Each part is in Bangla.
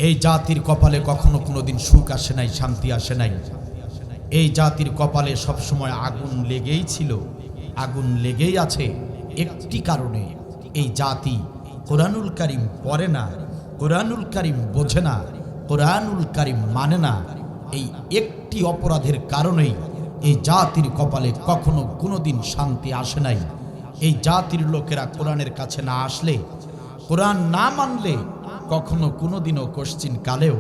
এই জাতির কপালে কখনো কোনোদিন সুখ আসে নাই, শান্তি আসে নাই। এই জাতির কপালে সবসময় আগুন লেগেই ছিল, আগুন লেগেই আছে। একটি কারণে এই জাতি কোরআনুল কারীম পড়ে না, কোরআনুল কারীম বোঝে না, কোরআনুল কারীম মানে না। এই একটি অপরাধের কারণেই এই জাতির কপালে কখনো কোনোদিন শান্তি আসে নাই। এই জাতির লোকেরা কোরআনের কাছে না আসলে, কোরআন না মানলে কখনো কোনোদিনও কোশ্চিন কালেও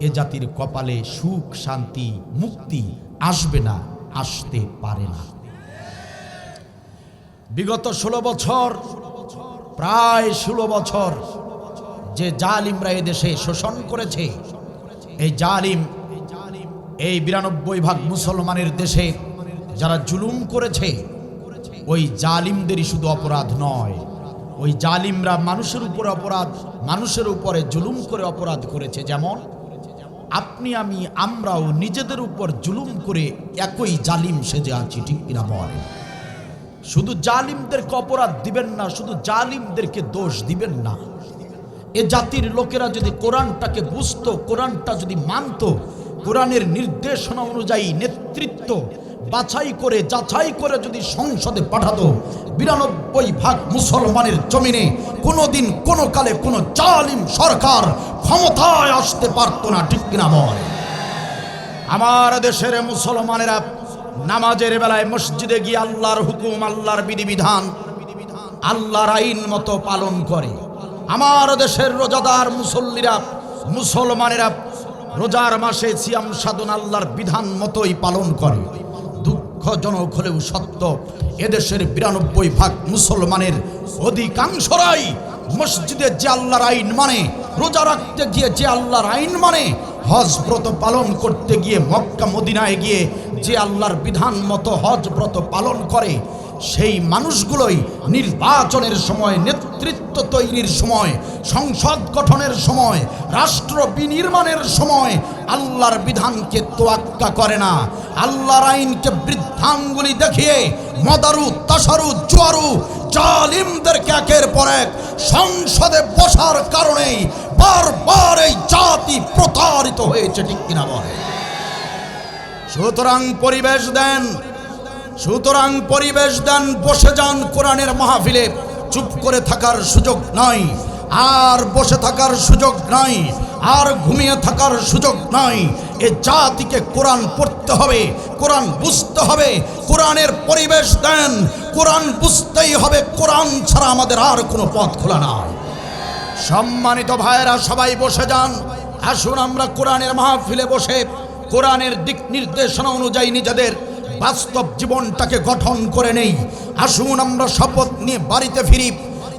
এ জাতির কপালে সুখ, শান্তি, মুক্তি আসবে না, আসতে পারে না। বিগত 16 বছর, প্রায় 16 বছর যে জালিমরা এদেশে শোষণ করেছে, এই জালিম, এই 92% মুসলমানের দেশে যারা জুলুম করেছে, ওই জালিমদেরই শুধু অপরাধ নয়, ওই জালিমরা মানুষের উপরে অপরাধ, মানুষের উপরে জুলুম করে অপরাধ করেছে। যেমন আপনি আমি আমরাও নিজেদের উপর জুলুম করে একই জালিম সেজে আছি, ঠিক কিনা বলেন? শুধু জালিমদেরকে অপরাধ দিবেন না, শুধু জালিমদেরকে দোষ দিবেন না। এ জাতির লোকেরা যদি কোরআনটাকে বুঝতো, কোরআনটা যদি মানতো, কোরআনের নির্দেশনা অনুযায়ী নেতৃত্ব বাছাই করে যাচাই করে যদি সংসদে পাঠাতো, 92% মুসলমানের জমিনে কোনোদিন কোনো কালে কোনো জালিম সরকার ক্ষমতায় আসতে পারতো না, ঠিক কিনা বল? আমার দেশের মুসলমানেরা নামাজের বেলায় মসজিদে গিয়ে আল্লাহর হুকুম, আল্লাহর বিধিবিধান, আল্লাহর আইন মতো পালন করে। আমার দেশের রোজাদার মুসল্লিরা, মুসলমানেরা রোজার মাসে সিয়াম সাধন আল্লাহর বিধান মতোই পালন করে। দুঃখজনক হলেও সত্য, এদেশের 92% মুসলমানের অধিকাংশরাই মসজিদে যে আল্লাহর আইন মানে, রোজা রাখতে গিয়ে যে আল্লাহর আইন মানে, হজ ব্রত পালন করতে গিয়ে মক্কা মদিনায় গিয়ে যে আল্লাহর বিধান মতো হজ ব্রত পালন করে, সেই মানুষগুলোই নির্বাচনের সময়, নেতৃত্ব তৈরির সময়, সংসদ গঠনের সময়, রাষ্ট্র বিনির্মাণের সময় আল্লাহর বিধানকে তোয়াক্কা করে না। আল্লাহর আইনকে বৃদ্ধাঙ্গুলি দেখিয়ে মদারু, তাসারু, জুয়ারু জালিমদেরকে একের পর এক সংসদে বসার কারণেই বারবার এই জাতি প্রতারিত হয়েছে, ঠিক কিনা বলে? সুতরাং পরিবেশ দেন, সুতরাং পরিবেশ দেন, বসে যান কোরআনের মাহফিলে। চুপ করে থাকার সুযোগ নাই, আর বসে থাকার সুযোগ নাই, আর ঘুমিয়ে থাকার সুযোগ নাই। এ জাতিকে কোরআন পড়তে হবে, কোরআন বুঝতে হবে। কোরআনের পরিবেশ দেন, কোরআন বুঝতেই হবে। কোরআন ছাড়া আমাদের আর কোনো পথ খোলা নাই। সম্মানিত ভাইয়েরা, সবাই বসে যান। আসুন আমরা কোরআনের মাহফিলে বসে কোরআনের দিক নির্দেশনা অনুযায়ী নিজেদের বাস্তব জীবনটাকে গঠন করে নেই। আসুন আমরা শপথ নিয়ে বাড়িতে ফিরি।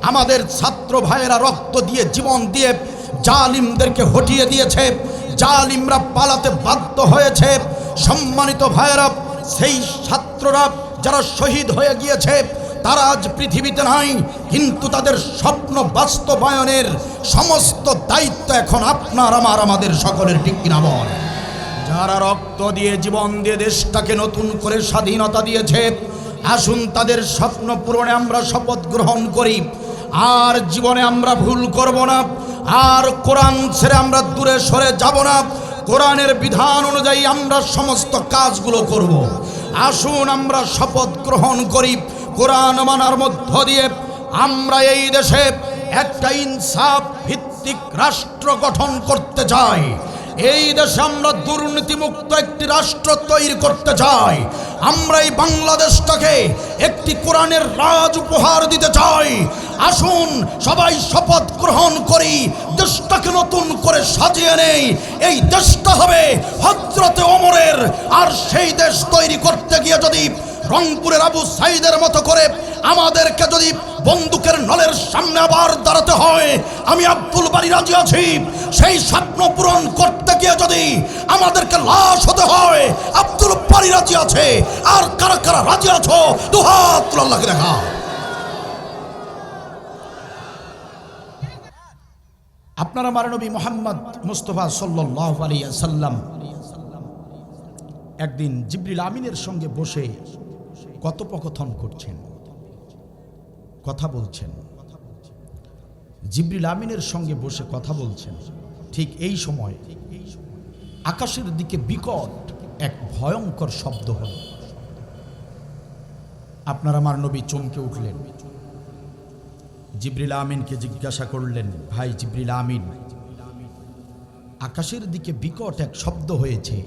আমাদের ছাত্র ভাইয়েরা রক্ত দিয়ে, জীবন দিয়ে জালিমদেরকে হটিয়ে দিয়েছে, জালিমরা পালাতে বাধ্য হয়েছে। সম্মানিত ভাইয়েরা, সেই ছাত্ররা যারা শহীদ হয়ে গিয়েছে তারা আজ পৃথিবীতে নাই, কিন্তু তাদের স্বপ্ন বাস্তবায়নের সমস্ত দায়িত্ব এখন আপনার আমার, আমাদের সকলের, ঠিক কিনা বল? যারা রক্ত দিয়ে, জীবন দিয়ে দেশটাকে নতুন করে স্বাধীনতা দিয়েছে, আসুন তাদের স্বপ্ন পূরণে আমরা শপথ গ্রহণ করি। আর জীবনে আমরা ভুল করব না, আর কোরআন ছেড়ে আমরা দূরে সরে যাব না। কোরআনের বিধান অনুযায়ী আমরা সমস্ত কাজগুলো করব। আসুন আমরা শপথ গ্রহণ করি, কোরআন মানার মধ্য দিয়ে আমরা এই দেশে একটা ইনসাফ ভিত্তিক রাষ্ট্র গঠন করতে চাই। এই দেশে আমরা দুর্নীতিমুক্ত একটি রাষ্ট্র তৈরি করতে চাই। আমরা এই বাংলাদেশটাকে একটি কোরআনের রাজ উপহার দিতে চাই। আসুন সবাই শপথ গ্রহণ করি, দেশটাকে নতুন করে সাজিয়ে নেই। এই দেশটা হবে হযরতে ওমরের। আর সেই দেশ তৈরি করতে গিয়ে যদি রংপুরের আবু সাইদের মতো করে আমাদেরকে যদি বন্দুকের নলের সামনে আবার দাঁড়াতে হয়, আমি আব্দুল বারী রাজি আছি। সেই স্বপ্ন পূরণ করতে গিয়ে যদি আমাদেরকে লাশ হতে হয়, আব্দুল বারী রাজি আছে। আর কারা কারা রাজি আছো দুহাত তুলে আল্লাহকে দেখা। আপনারা আমার নবী মুহাম্মদ মুস্তাফা সাল্লাল্লাহু আলাইহি ওয়াসাল্লাম একদিন জিবরিল আমিনের সঙ্গে বসে কথোপকথন করছেন, কথা বলছেন। জিবরিল আমিনের সঙ্গে বসে কথা বলছেন। ঠিক এই সময় আকাশের দিকে বিকট এক ভয়ঙ্কর শব্দ হল। আপনার আমার নবী চমকে উঠলেন। জিবরিল আমিনকে জিজ্ঞাসা করলেন, ভাই জিবরিল আমিন, আকাশের দিকে বিকট এক শব্দ হয়েছে,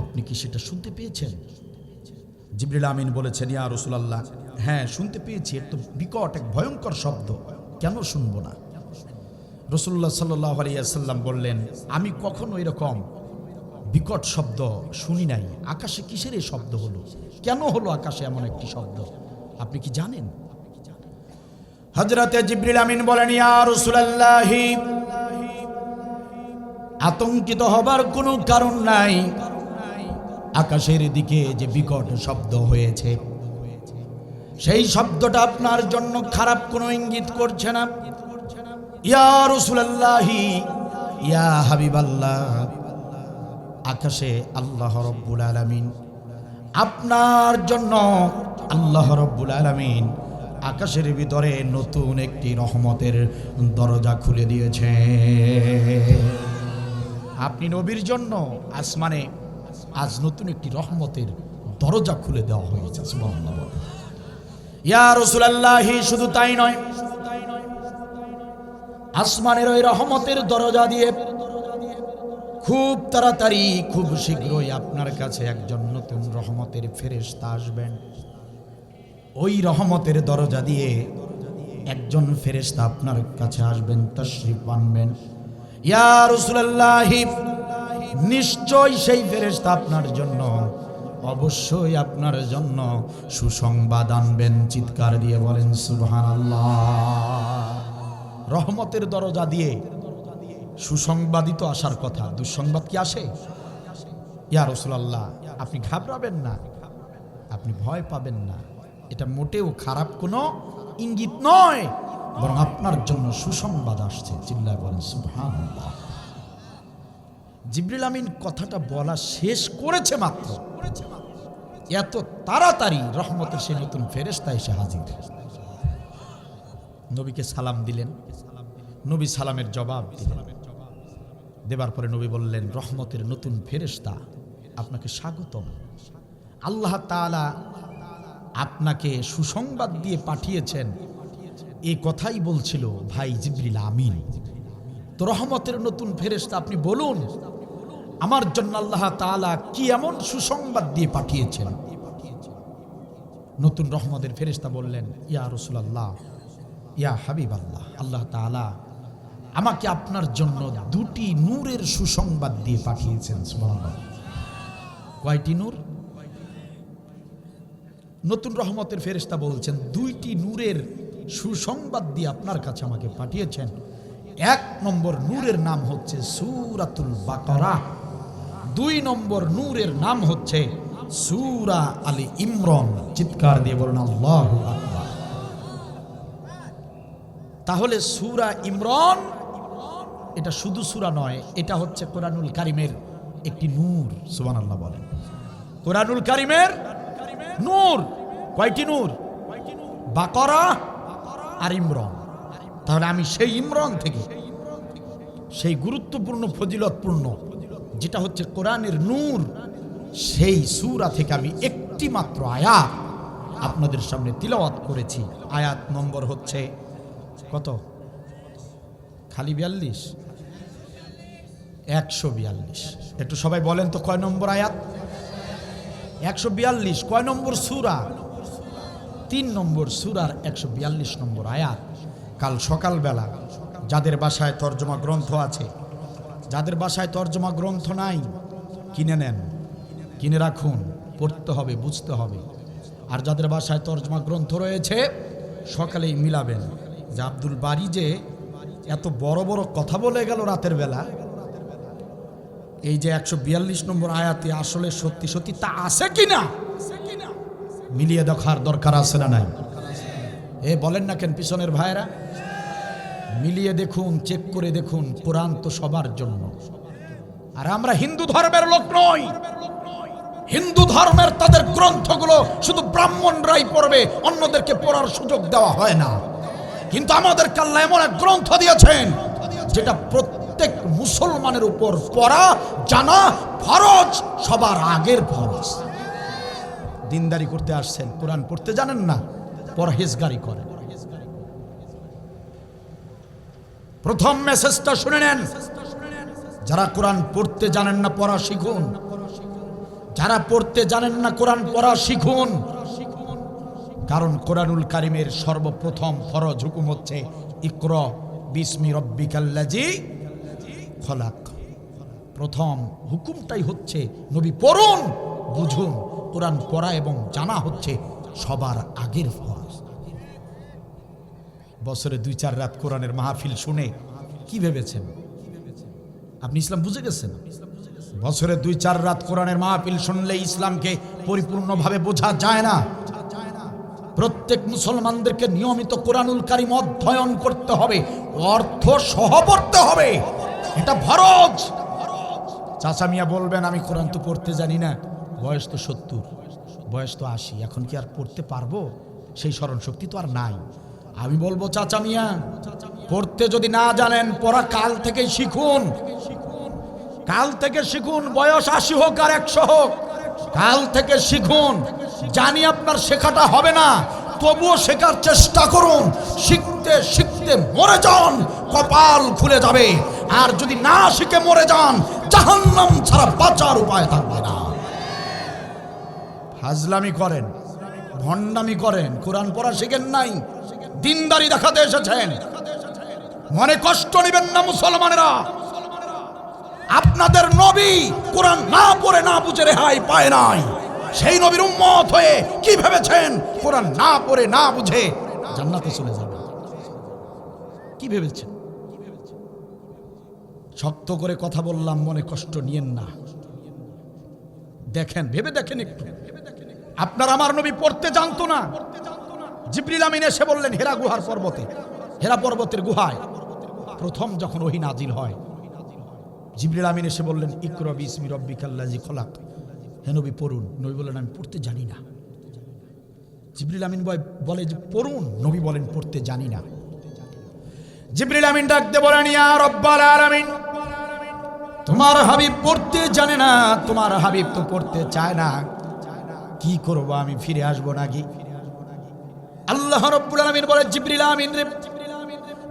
আপনি কি সেটা শুনতে পেয়েছেন? জিবরিল আমিন বলেছেন, ইয়া রাসূলুল্লাহ, হ্যাঁ শুনতে পেয়েছি, এত বিকট এক ভয়ঙ্কর শব্দ, কেন শুনবো না? রাসূলুল্লাহ সাল্লাল্লাহু আলাইহি ওয়াসাল্লাম বললেন, আমি কখনো এরকম বিকট শব্দ শুনি নাই। আকাশে কিসের এই শব্দ হলো? কেন হলো আকাশে এমন একটি শব্দ? আপনি কি জানেন? হযরতে জিবরিল আমিন বলেন, ইয়া রাসূলুল্লাহ, আতঙ্কিত হবার কোনো কারণ নাই। আকাশের দিকে যে বিকট শব্দ হয়েছে, সেই শব্দটা আপনার জন্য খারাপ কোনো ইঙ্গিত করছে না। ইয়া রাসূলুল্লাহ, ইয়া হাবিবাল্লাহ, আকাশে আল্লাহ রাব্বুল আলামিন আপনার জন্য, আল্লাহ রাব্বুল আলামিন আকাশের ভিতরে নতুন একটি রহমতের দরজা খুলে দিয়েছে। আপনি নবীর জন্য আসমানে আজ নতুন একটি রহমতের দরজা খুলে দেওয়া হয়েছে। সুবহানাল্লাহ। ইয়া রাসূলুল্লাহ, শুধু তাই নয়, আসমানের ওই রহমতের দরজা দিয়ে খুব তাড়াতাড়ি, খুব শীঘ্রই আপনার কাছে একজন নতুন রহমতের ফেরেশতা আসবেন। ওই রহমতের দরজা দিয়ে একজন ফেরেশতা আপনার কাছে আসবেন, তাশরীফ আনবেন। ইয়া রাসূলুল্লাহ, নিশ্চয় সেই ফেরেশতা আপনার জন্য, অবশ্যই আপনার জন্য সুসংবাদ আনবেন। চিৎকার দিয়ে বলেন সুবহানাল্লাহ। রহমতের দরজা দিয়ে সুসংবাদই তো আসার কথা, দুঃসংবাদ কি আসে? ইয়া রাসূলুল্লাহ, আপনি ঘাবড়াবেন না, আপনি ভয় পাবেন না, এটা মোটেও খারাপ কোনো ইঙ্গিত নয়, বরং আপনার জন্য সুসংবাদ আসছে। চিল্লায় বলেন সুবহানাল্লাহ। জিবরিল আমিন কথাটা বলা শেষ করেছে মাত্র, এত তাড়াতাড়ি রহমতের সেই নতুন ফেরেশতা এসে হাজির। নবীকে সালাম দিলেন, নবী সালামের জবাব দিলেন। দেবার পরে নবী বললেন, রহমতের নতুন ফেরেশতা আপনাকে স্বাগতম। আল্লাহ তাআলা আপনাকে সুসংবাদ দিয়ে পাঠিয়েছেন, এই কথাই বলছিল ভাই জিবরিল আমিন। তো রহমতের নতুন ফেরেশতা, আপনি বলুন আমার জন্য আল্লাহ তাআলা কি এমন সুসংবাদ দিয়ে পাঠিয়েছেন? নতুন রহমতের ফেরেশতা বললেন, ইয়া রাসূলুল্লাহ, ইয়া হাবিবাল্লাহ, আল্লাহ তাআলা আমাকে আপনার জন্য দুটি নূরের সুসংবাদ দিয়ে পাঠিয়েছেন। সুবহানাল্লাহ। কয়টি নূর? নতুন রহমতের ফেরেশতা বলছেন, দুইটি নূরের সুসংবাদ দিয়ে আপনার কাছে আমাকে পাঠিয়েছেন। এক নম্বর নূরের নাম হচ্ছে সূরাতুল বাকারা, দুই নম্বর নূরের নাম হচ্ছে সূরা আলী ইমরান। চিৎকার দিয়ে বলুন আল্লাহু আকবার। তাহলে সূরা ইমরান এটা শুধু সূরা নয়, এটা হচ্ছে কোরআনুল কারীমের একটি নূর। সুবহানাল্লাহ বলেন। কোরআনুল কারীমের নূর। কয়টি নূর? বাকারা আর ইমরান। তাহলে আমি সেই ইমরান থেকে, সেই গুরুত্বপূর্ণ ফজিলতপূর্ণ যেটা হচ্ছে কোরআনের নূর, সেই সূরা থেকে আমি একটি মাত্র আয়াত আপনাদের সামনে তিলাওয়াত করেছি। আয়াত নম্বর হচ্ছে কত? খালি 42? 142। একটু সবাই বলেন তো কয় নম্বর আয়াত? 142। কয় নম্বর সূরা? 3 নম্বর সূরার 142 নম্বর আয়াত। কাল সকালবেলা যাদের বাসায় তরজমা গ্রন্থ আছে, যাদের বাসায় তরজমা গ্রন্থ নাই, কিনে নেন, কিনে রাখুন, পড়তে হবে, বুঝতে হবে। আর যাদের বাসায় তরজমা গ্রন্থ রয়েছে সকালেই মিলাবেন যে আব্দুল বারী যে এত বড় বড় কথা বলে গেল রাতের বেলা, এই যে 142 নম্বর আয়াতে আসলে সত্যি সত্যি তা আছে কিনা মিলিয়ে দেখার দরকার আছে না নাই? এ বলেন না কেন পিছনের ভাইরা? মিলিয়ে দেখুন, চেক করে দেখুন। কোরআন তো সবার জন্য। আর আমরা হিন্দু ধর্মের লোক নই। হিন্দু ধর্মের তাদের গ্রন্থগুলো শুধু ব্রাহ্মণরাই পড়বে, অন্যদেরকে পড়ার সুযোগ দেওয়া হয় না। কিন্তু আমাদের আল্লাহ এমন এক গ্রন্থ দিয়েছেন যেটা প্রত্যেক প্রত্যেক মুসলমানের উপর পড়া জানা ফরজ, সবার আগের ফরজ। দিনদারি করতে আসছেন, কোরআন পড়তে জানেন না, পরহেজগারি করেন। প্রথম মেসেজটা শুনে নেন, যারা কোরআন পড়তে জানেন না পড়া শিখুন। যারা পড়তে জানেন না কোরআন পড়া শিখুন। কারণ কোরআনুল কারীমের সর্বপ্রথম ফরজ হুকুম হচ্ছে ইকরা বিসমি রব্বিকাল্লাযী খলাক। প্রথম হুকুমটাই হচ্ছে নবী পড়ুন, বুঝুন। কোরআন পড়া এবং জানা হচ্ছে সবার আগের ফরজ। বছরে 2-4 রাত কোরআনের মাহফিল শুনে কি ভেবেছেন আপনি ইসলাম বুঝে গেছেন? বছরে 2-4 রাত কোরআনের মাহফিল শুনলে ইসলামকে পরিপূর্ণভাবে বোঝা যায় না। প্রত্যেক মুসলমানদেরকে নিয়মিত কোরআনুল কারীম অধ্যয়ন করতে হবে, অর্থ সহ পড়তে হবে, এটা ফরজ। চাচা মিয়া বলবেন আমি কোরআন তো পড়তে জানি না, বয়স তো 70, বয়স তো 80, এখন কি আর পড়তে পারবো? সেই স্মরণ শক্তি তো আর নাই। আমি বলবো চাচা মিয়া, পড়তে যদি না জানেন পড়া কাল থেকে শিখুন। কাল থেকে শিখুন, বয়স 80 হোক আর 100 হোক, কাল থেকে শিখুন। জানি আপনার শেখাটা হবে না, তবুও শেখার চেষ্টা করুন। শিখতে শিখতে মরে যান, কপাল খুলে যাবে। আর যদি না শিখে মরে যান, জাহান্নাম ছাড়া বাঁচার উপায় থাকবে না। ফাজলামি করেন, ভণ্ডামি করেন, কোরআন পড়া শিখেন নাই, দিনদারি দেখাতে এসেছেন। মনে কষ্ট নেবেন না মুসলমানেরা, আপনাদের নবী কোরআন না পড়ে না বুঝে রেহাই পায় নাই। সেই নবীর উম্মত হয়ে কি ভেবেছেন কোরআন না পড়ে না বুঝে জান্নাতে চলে যাবে? কি ভেবেছেন? শক্ত করে কথা বললাম, মনে কষ্ট নিয়েন না। দেখেন, ভেবে দেখেন একটু। আপনার আমার নবী পড়তে জানতো না। জিবরিল আমিন এসে বললেন হেরা গুহার পর্বতে, হেরা পর্বতের গুহায় প্রথম যখন ওহী নাজিল হয়, জিবরিল আমিন এসে বললেন ইকরা বিসমি রব্বিকাল্লাযী খলাক, হে নবী পড়ুন। নবী বলেন আমি পড়তে জানি না। জিবরিল আমিন বলে যে পড়ুন, নবী বলেন পড়তে জানি না। জিবরিল আমিন ডাক দিয়ে বলেন ইয়া রব্বাল আলামিন, তোমার হাবিব পড়তে জানে না, তোমার হাবিব তো পড়তে চায় না, কি করব আমি, ফিরে আসবো নাকি? আল্লাহ রাব্বুল আলামিন বলে জিবরিল আমিন রে,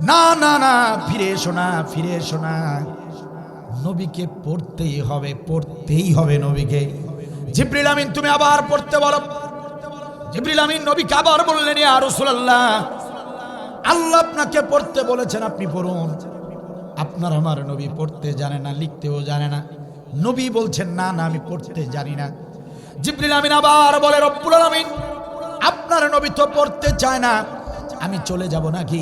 না না না, ফিরে এসো না, ফিরে এসো না, নবীকে পড়তেই হবে, পড়তেই হবে নবীকে। জিবরিল আমিন তুমি আবার পড়তে বলো। জিবরিল আমিন নবীকে আবার বললেন ইয়া রাসূলুল্লাহ, আল্লাহ আপনাকে পড়তে বলেছেন, আপনি পড়ুন। আপনার আমার নবী পড়তে জানে না, লিখতেও জানে না। নবী বলছেন না না, আমি পড়তে জানি না। জিবরিল আমিন আবার বলে রব্বুল আলামিন, আপনার নবী তো পড়তে চায় না, আমি চলে যাব নাকি?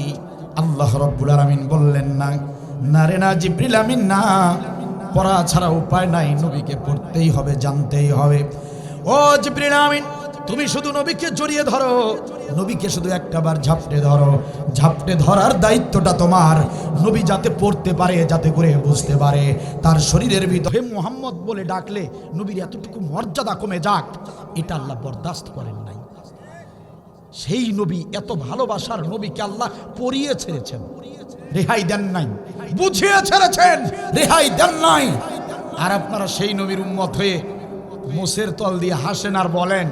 আল্লাহ রব্বুল আলামিন বললেন না, না রে না জিবরিল আমিন, না, পড়া ছাড়া উপায় নাই, নবীকে পড়তেই হবে, জানতেই হবে। ও জিবরিল আমিন, তুমি শুধু নবীকে জড়িয়ে ধরো, নবীকে শুধু একটাবার ঝাপটে ধরো। ঝাপটে ধরার দায়িত্বটা তোমার। নবী যাতে পড়তে পারে, যাতে করে বুঝতে পারে, তার শরীরের ভিতরে মুহাম্মদ বলে ডাকলে নবীর এতটুকু মর্যাদা কমে যাক, এটা আল্লাহ বরদাস্ত করেন নাই। সেই নবী, এত ভালোবাসার নবীকে আল্লাহ পড়িয়ে ছেড়েছেন, রেহাই দেন নাই। বুঝিয়ে ছেড়েছেন, রেহাই দেন নাই। আর আপনারা সেই নবীর উম্মত হয়ে মোষের তল দিয়ে হাসেন আর বলেন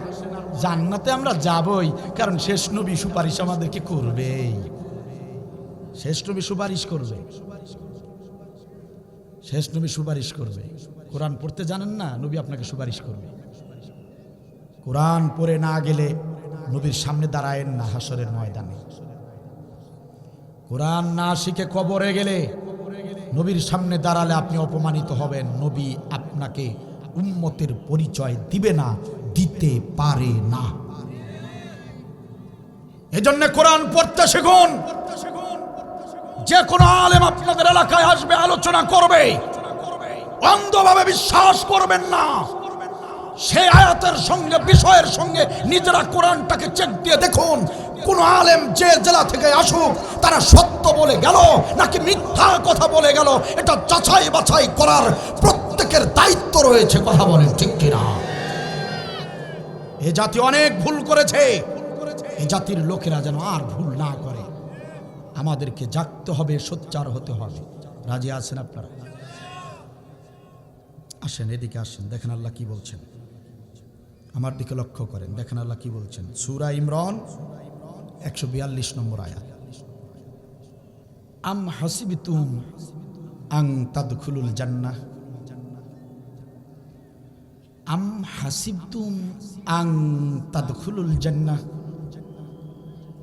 জান্নাতে আমরা যাবই, কারণ শেষ নবী সুপারিশ আমাদেরকে করবেই। শেষ নবী সুপারিশ করবে, শেষ নবী সুপারিশ করবে। কোরআন পড়তে জানেন না, নবী আপনাকে সুপারিশ করবে। কোরআন পড়ে না গেলে নবীর সামনে দাঁড়ায়েন না হাসরের ময়দানে। কোরআন না শিখে কবরে গেলে নবীর সামনে দাঁড়ালে আপনি অপমানিত হবেন। নবী আপনাকে উম্মতের পরিচয় দিবে না, দিতে পারে না। এজন্য কোরআন পড়তে শিখুন। যে কোনো আলেম আপনাদের এলাকায় আসবে, আলোচনা করবে, অন্ধভাবে বিশ্বাস করবেন না। সেই আয়াতের সঙ্গে, বিষয়ের সঙ্গে নিজেরা কোরআনটাকে চেক দিয়ে দেখুন। কোন আলেম যে জেলা থেকে আসুক, তারা সত্য বলে গেল নাকি মিথ্যা কথা বলে গেল, এটা যাচাই বাছাই করার প্রত্যেকের দায়িত্ব রয়েছে। কথা বলেন ঠিক কিনা? এ জাতি অনেক ভুল করেছে, এই জাতির লোকেরা যেন আর ভুল না করে। আমাদেরকে জাগতে হবে, সোচ্চার হতে হবে। রাজি আছেন আপনারা? আসেন, এদিকে আসেন, দেখেন আল্লাহ কি বলছেন। আমার দিকে লক্ষ্য করেন, দেখেন আল্লাহ কি বলছেন। সূরা ইমরান 142 নম্বর আয়াত। আম হাসিবতুম আন তাদখুলুল জান্নাহ, আম হাসিবতুম আন তাদখুলুল জান্নাহ,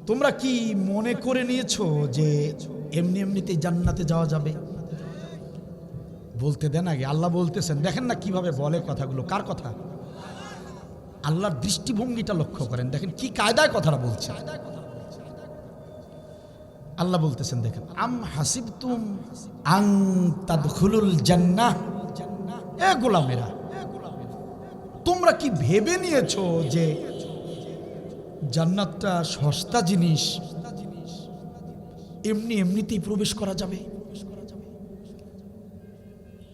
তোমরা কি মনে করে নিয়েছো যে এমনি এমনিতেই জান্নাতে যাওয়া যাবে? বলতে দেন আগে, আল্লাহ বলতেছেন। দেখেন না কিভাবে বলে কথাগুলো, কার কথা? আল্লাহর দৃষ্টিভঙ্গিটা লক্ষ্য করেন, দেখেন কি কায়দায় কথাটা বলছে। আল্লাহ বলতেছেন, দেখেন, আম হাসিবতুম আন তাদখুলুল জান্নাহ, এ গোলামেরা, তোমরা কি ভেবে নিয়েছো যে জান্নাতটা সস্তা জিনিস, এমনি এমনিতেই প্রবেশ করা যাবে?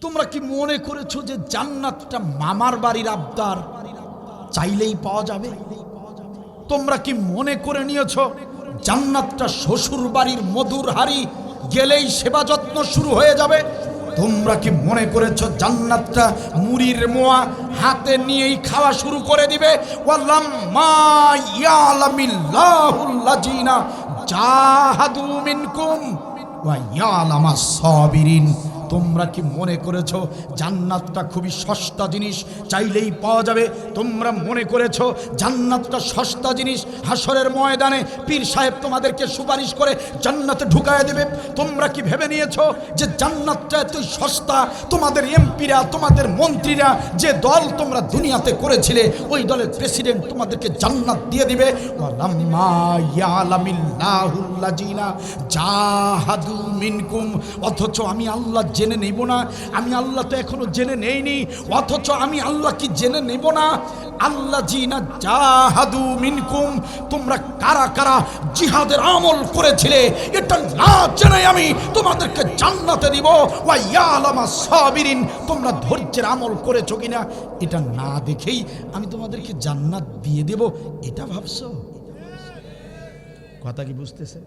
তোমরা কি মনে করেছো যে জান্নাতটা মামার বাড়ির আবদার, চাইলেই পাওয়া যাবে? তোমরা কি মনে করে নিয়েছো জান্নাতটা শ্বশুর বাড়ির মধুর হাড়ি, গেলেই সেবা যত্ন শুরু হয়ে যাবে? তোমরা কি মনে করেছো জান্নাতটা মুড়ির মোয়া হাতে নিয়েই খাওয়া শুরু করে দিবে? ওয়ালাম্মা ইয়ালামিল্লাহুল লাযিনা জাহাদু মিনকুম ওয়া ইয়ালামাস সাবিরিন, তোমরা কি মনে করেছো জান্নাতটা খুবই সস্তা জিনিস, চাইলেই পাওয়া যাবে? তোমরা মনে করেছো জান্নাতটা সস্তা জিনিস, হাসরের ময়দানে পীর সাহেব তোমাদেরকে সুপারিশ করে জান্নাতে ঢুকায় দেবে? তোমরা কি ভেবে নিয়েছো যে জান্নাতটা এতই সস্তা, তোমাদের এমপিরা, তোমাদের মন্ত্রীরা যে দল তোমরা দুনিয়াতে করেছিলে, ওই দলের প্রেসিডেন্ট তোমাদেরকে জান্নাত দিয়ে দিবে? ওয়ালাম্মা ইয়ালামিল্লাহুল লাযিনা জাহাদু মিনকুম, অথচ আমি আল্লাহ জেনে নেব না? আমি আল্লাহ তো এখনো জেনে নেইনি, অথচ আমি আল্লাহ কি জেনে নেব না? আল্লাহ জিনা জাহাদু মিনকুম, তোমরা কারা কারা জিহাদের আমল করেছিলে, এটা না জেনে আমি তোমাদেরকে জান্নাতে দিব। ওয়া ইয়ালামাস সাবিরিন, তোমরা ধৈর্যের আমল করেছো কিনা এটা না দেখেই আমি তোমাদেরকে জান্নাত দিয়ে দেব, এটা ভাবছো? কথা কি বুঝতেছে?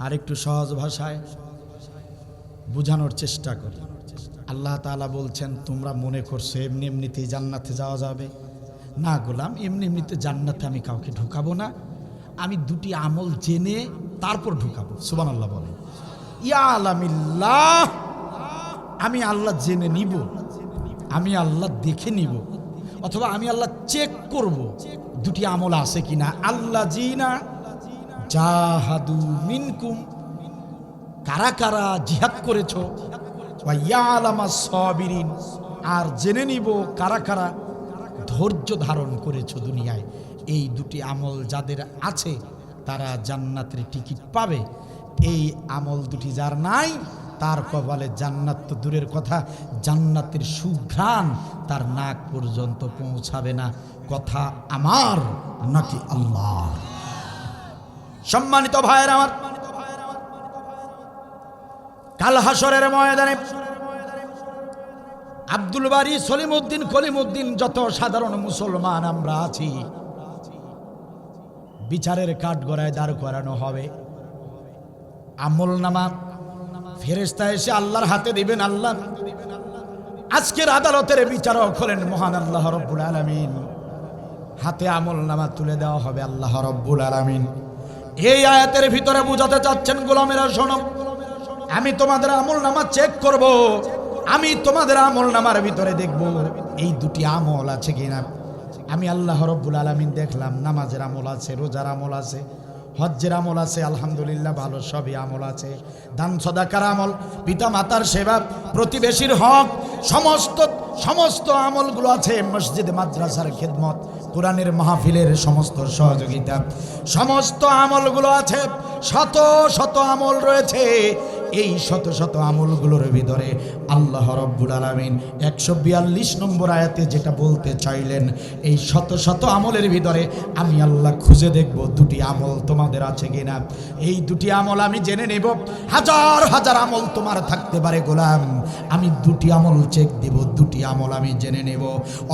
আর একটু সহজ ভাষায় বুঝানোর চেষ্টা করি। আল্লাহ তাআলা বলছেন, তোমরা মনে করছো এমনি এমনিতেই জান্নাতে যাওয়া যাবে? না গোলাম, এমনি এমনিতে জান্নাতে আমি কাউকে ঢুকাবো না, আমি দুটি আমল জেনে তারপর ঢুকাবো। সুবহানাল্লাহ বলেন। ইয়ালামিল্লাহ, আমি আল্লাহ জেনে নিব, আমি আল্লাহ দেখে নিব, অথবা আমি আল্লাহ চেক করব দুটি আমল আছে কিনা। আল্লাহ জিনা জাহাদু মিনকুম, কারা কারা জিহাদ করেছো, ওয়া ইয়ালামাস সাবিরিন, আর জেনে নিব কারা কারা ধৈর্য ধারণ করেছো দুনিয়ায়। এই দুটি আমল যাদের আছে তারা জান্নাতের টিকিট পাবে। এই আমল দুটি যার নাই তার কপালে জান্নাত তো দূরের কথা, জান্নাতের সুঘ্রাণ তার নাক পর্যন্ত পৌঁছাবে না। কথা আমার নাকি আল্লাহ? সম্মানিত ভাইয়ের আমার, কাল হাসরের ময়দানে আব্দুল বারী, সলিমউদ্দিন, কলিমউদ্দিন, যত সাধারণ মুসলমান আমরা আছি, বিচারের কাঠগড়ায় দাঁড় করানো হবে। আমলনামা ফেরেশতা এসে আল্লাহর হাতে দিবেন। আল্লাহ আজকের আদালতের বিচারক হলেন মহান আল্লাহ রব্বুল আলামিন। হাতে আমলনামা তুলে দেওয়া হবে আল্লাহ রব্বুল আলামিন। এই আয়াতের ভিতরে বুঝাতে চাচ্ছেন, গোলামেরা শোনো, আমি তোমাদের আমলনামা চেক করব, আমি তোমাদের আমলনামার ভিতরে দেখব এই দুটি আমল আছে কিনা। আমি আল্লাহ রব্বুল আলামিন দেখলাম নামাজের আমল আছে, রোজার আমল আছে, হজ্জের আমল আছে, আলহামদুলিল্লাহ ভালো সবই আমল আছে। দান সদাকার আমল, পিতা মাতার সেবা, প্রতিবেশীর হক, সমস্ত আমলগুলো আছে। মসজিদ মাদ্রাসার খেদমত, কোরআনের মাহফিলের সমস্ত সহযোগিতা, সমস্ত আমলগুলো আছে। শত শত আমল রয়েছে। এই শত শত আমলগুলোর ভিতরে আল্লাহ রব্বুল আলামিন 142 নম্বর আয়াতে যেটা বলতে চাইলেন, এই শত শত আমলের ভিতরে আমি আল্লাহ খুঁজে দেখব দুটি আমল তোমাদের আছে কিনা। এই দুটি আমল আমি জেনে নেব। হাজার হাজার আমল তোমার থাকতে পারে গোলাম, আমি দুটি আমল চেক দেব, দুটি আমল আমি জেনে নেব।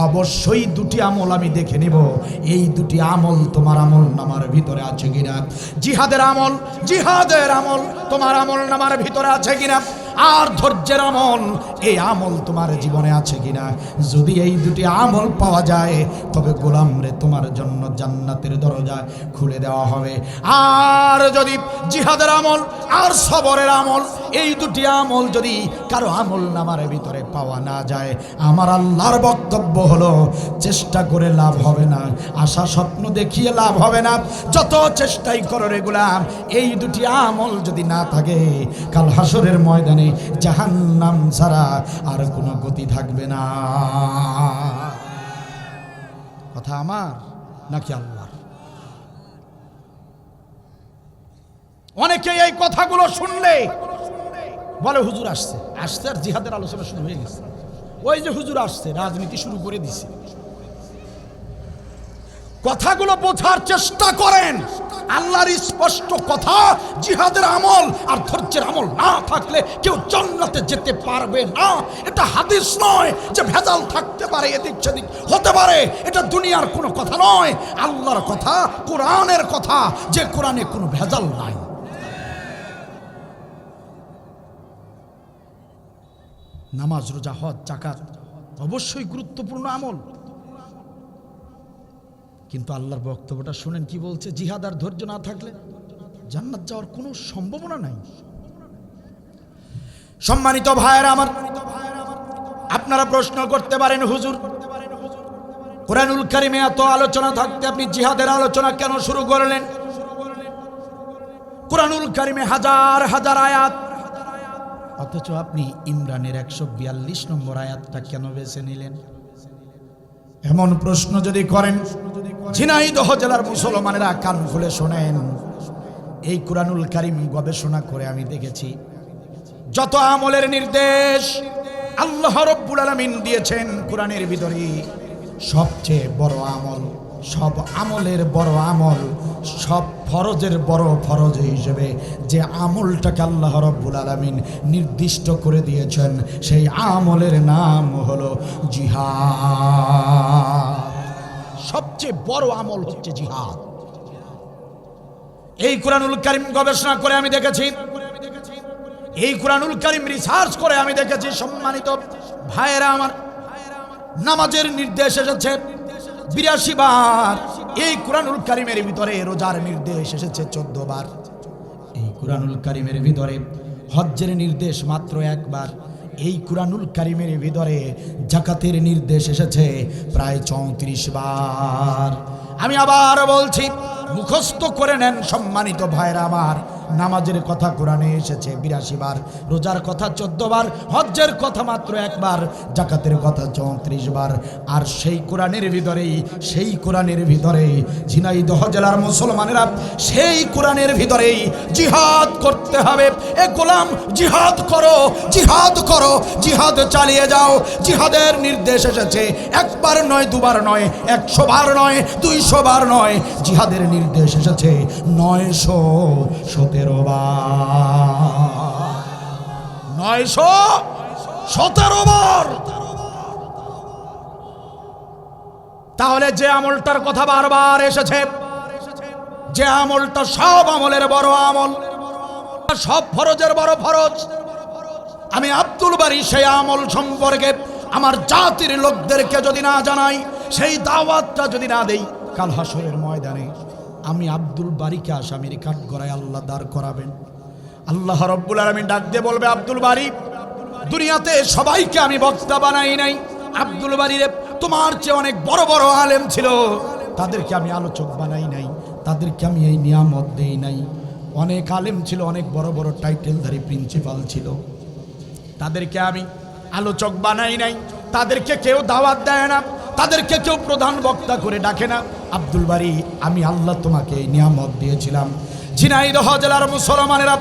অবশ্যই দুটি আমল আমি দেখে নেব এই দুটি আমল তোমার আমল নামার ভিতরে আছে কিনা। জিহাদের আমল তোমার আমল নামার ভিতরে আছে কিনা, আর ধৈর্যের আমল, এই আমল তোমার জীবনে আছে কিনা। যদি এই দুটি আমল পাওয়া যায় তবে গোলাম রে তোমার জন্য জান্নাতের দরজা খুলে দেওয়া হবে। আর যদি জিহাদের আমল আর সবরের আমল, এই দুটি আমল যদি কারো আমল নামার ভিতরে পাওয়া না যায়, আমার আল্লাহর বক্তব্য হলো চেষ্টা করে লাভ হবে না, আশা স্বপ্ন দেখিয়ে লাভ হবে না। যত চেষ্টাই করো রে গোলাম, এই দুটি আমল যদি না থাকে, কাল হাসরের ময়দানে জাহান্নাম ছাড়া আর কোনো গতি থাকবে না। কথা আমার নাকি আল্লাহর? অনেকে এই কথাগুলো শুনলে বলে হুজুর আসছে আসছে আর জিহাদের আলোচনা শুরু হয়ে গেছে। ওই যে হুজুর আসছে, রাজনীতি শুরু করে দিছে। কথাগুলো বোঝার চেষ্টা করেন। আল্লাহর স্পষ্ট কথা, জিহাদের আমল আর ধৈর্যের আমল না থাকলে কেউ জান্নাতে যেতে পারবে না। এটা হাদিস নয় যে ভেজাল থাকতে পারে, এদিক সেদিক হতে পারে। এটা দুনিয়ার কোনো কথা নয়, আল্লাহর কথা, কোরআনের কথা, যে কোরআনে কোনো ভেজাল নাই। নামাজ, রোজা, হজ, যাকাত অবশ্যই গুরুত্বপূর্ণ আমল, কিন্তু আল্লাহর বক্তব্যটা শুনেন কি বলছে। জিহাদ আর ধৈর্য না থাকলে জান্নাত যাওয়ার কোনো সম্ভাবনা নাই। সম্মানিত ভাইয়েরা আমার, আপনারা প্রশ্ন করতে পারেন হুজুর, কোরআনুল কারীমে এত আলোচনা থাকতে আপনি জিহাদের আলোচনা কেন শুরু করলেন? কোরআনুল কারীমে হাজার হাজার আয়াত, অথচ আপনি ইমরানের 142 নম্বর আয়াতটা কেন বেছে নিলেন? এমন প্রশ্ন যদি করেন, ঝিনাইদহ জেলার মুসলমানেরা কান খুলে শোনেন। এই কোরআনুল কারীম গবেষণা করে আমি দেখেছি, যত আমলের নির্দেশ আল্লাহ রাব্বুল আলামিন দিয়েছেন কোরআনের ভিতরে, সবচেয়ে বড় আমল, সব আমলের বড় আমল, সব ফরজের বড় ফরজ হিসেবে যে আমলটাকে আল্লাহ রাব্বুল আলামিন নির্দিষ্ট করে দিয়েছেন, সেই আমলের নাম হলো জিহাদ। সবচেয়ে বড় আমল হচ্ছে জিহাদ। এই কোরআনুল কারীম গবেষণা করে আমি দেখেছি, এই কোরআনুল কারীম রিসার্চ করে আমি দেখেছি, সম্মানিত ভাইয়েরা আমার, নামাজের নির্দেশ এসেছে 82 বার। এই কোরআনুল কারীমের ভিতরে রোজার নির্দেশ এসেছে 14 বার। এই কোরআনুল কারীমের ভিতরে হজ্জের নির্দেশ মাত্র 1 বার। এই কোরআনুল কারীমের ভিতরে যাকাতের নির্দেশ এসেছে প্রায় 34 বার। আমি আবার বলছি, মুখস্থ করে নেন সম্মানিত ভাইরা আমার, নামাজের কথা কোরআনে এসেছে 82 বার, রোজার কথা 14 বার, হজ্জের কথা মাত্র 1 বার, যাকাতের কথা 34 বার। আর সেই কোরআনের ভিতরেই ঝিনাইদহ জেলার মুসলমানেরা সেই কোরআনের ভিতরেই জিহাদ করতে হবে। এ গোলাম, জিহাদ করো, জিহাদ করো, জিহাদ চালিয়ে যাও। জিহাদের নির্দেশ এসেছে 1 বার নয়, 2 বার নয়, 100 বার নয়, 200 বার নয়, জিহাদের নির্দেশ এসেছে 917 বার। 917 বার। তাহলে যে আমলটার কথা বারবার এসেছে, যে আমলটা সব আমলের বড় আমল, সব ফরজের বড় ফরজ, আমি আব্দুল বারী সেই আমল সম্পর্কে আমার জাতির লোকদেরকে যদি না জানাই, সেই দাওয়াতটা যদি না দেই, কাল হাসরের ময়দানে আমি আব্দুল বারীকে আসামির কাঠগড়ায় আল্লাহ দাঁড় করাবেন। আল্লাহ রাব্বুল আলামিন ডাক দিয়ে বলবে, আব্দুল বারী, দুনিয়াতে সবাইকে আমি বক্তা বানাই নাই, আব্দুল বারী রে তোমার চেয়ে অনেক বড় বড় আলেম ছিল, তাদেরকে আমি আলোচক বানাই নাই, তাদেরকে আমি এই নিয়ামত দেই নাই। অনেক আলেম ছিল, অনেক বড় বড় টাইটেলধারী প্রিন্সিপাল ছিল, তাদেরকে আমি আলোচক বানাই নাই, তাদেরকে কেউ দাওয়াত দেয় না, তাদেরকে কেউ প্রধান বক্তা করে ডাকে না। আব্দুল বারী, আমি আল্লাহ তোমাকে এই নিয়ামত দিয়েছিলাম। ঝিনাইদহ জেলার মুসলমানেরা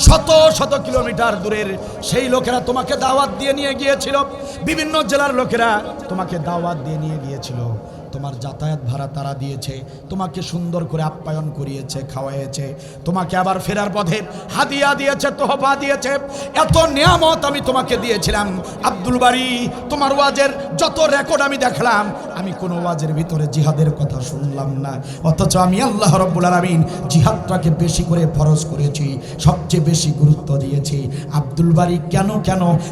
শত শত কিলোমিটার দূরের সেই লোকেরা তোমাকে দাওয়াত দিয়ে নিয়ে গিয়েছিল, বিভিন্ন জেলার লোকেরা তোমাকে দাওয়াত দিয়ে নিয়ে গিয়েছিল, তোমার যাতায়াত ভাড়া তারা দিয়েছে, তোমাকে সুন্দর করে আপ্যায়ন করিয়েছে, খাওয়াইয়েছে, তোমাকে আবার ফেরার পথে হাদিয়া দিয়েছে, তোহফা দিয়েছে, এত নিয়ামত আমি তোমাকে দিয়েছিলাম। আব্দুল বারী, তোমার ওয়াজের যত রেকর্ড আমি দেখলাম, আমি কোনো ওয়াজের ভিতরে জিহাদের কথা শুনলাম না, অথচ আমি আল্লাহ রাব্বুল আলামিন জিহাদটাকে বেশি করে ফরজ করেছি, সবচেয়ে বেশি গুরুত্ব দিয়েছি। আব্দুল বারী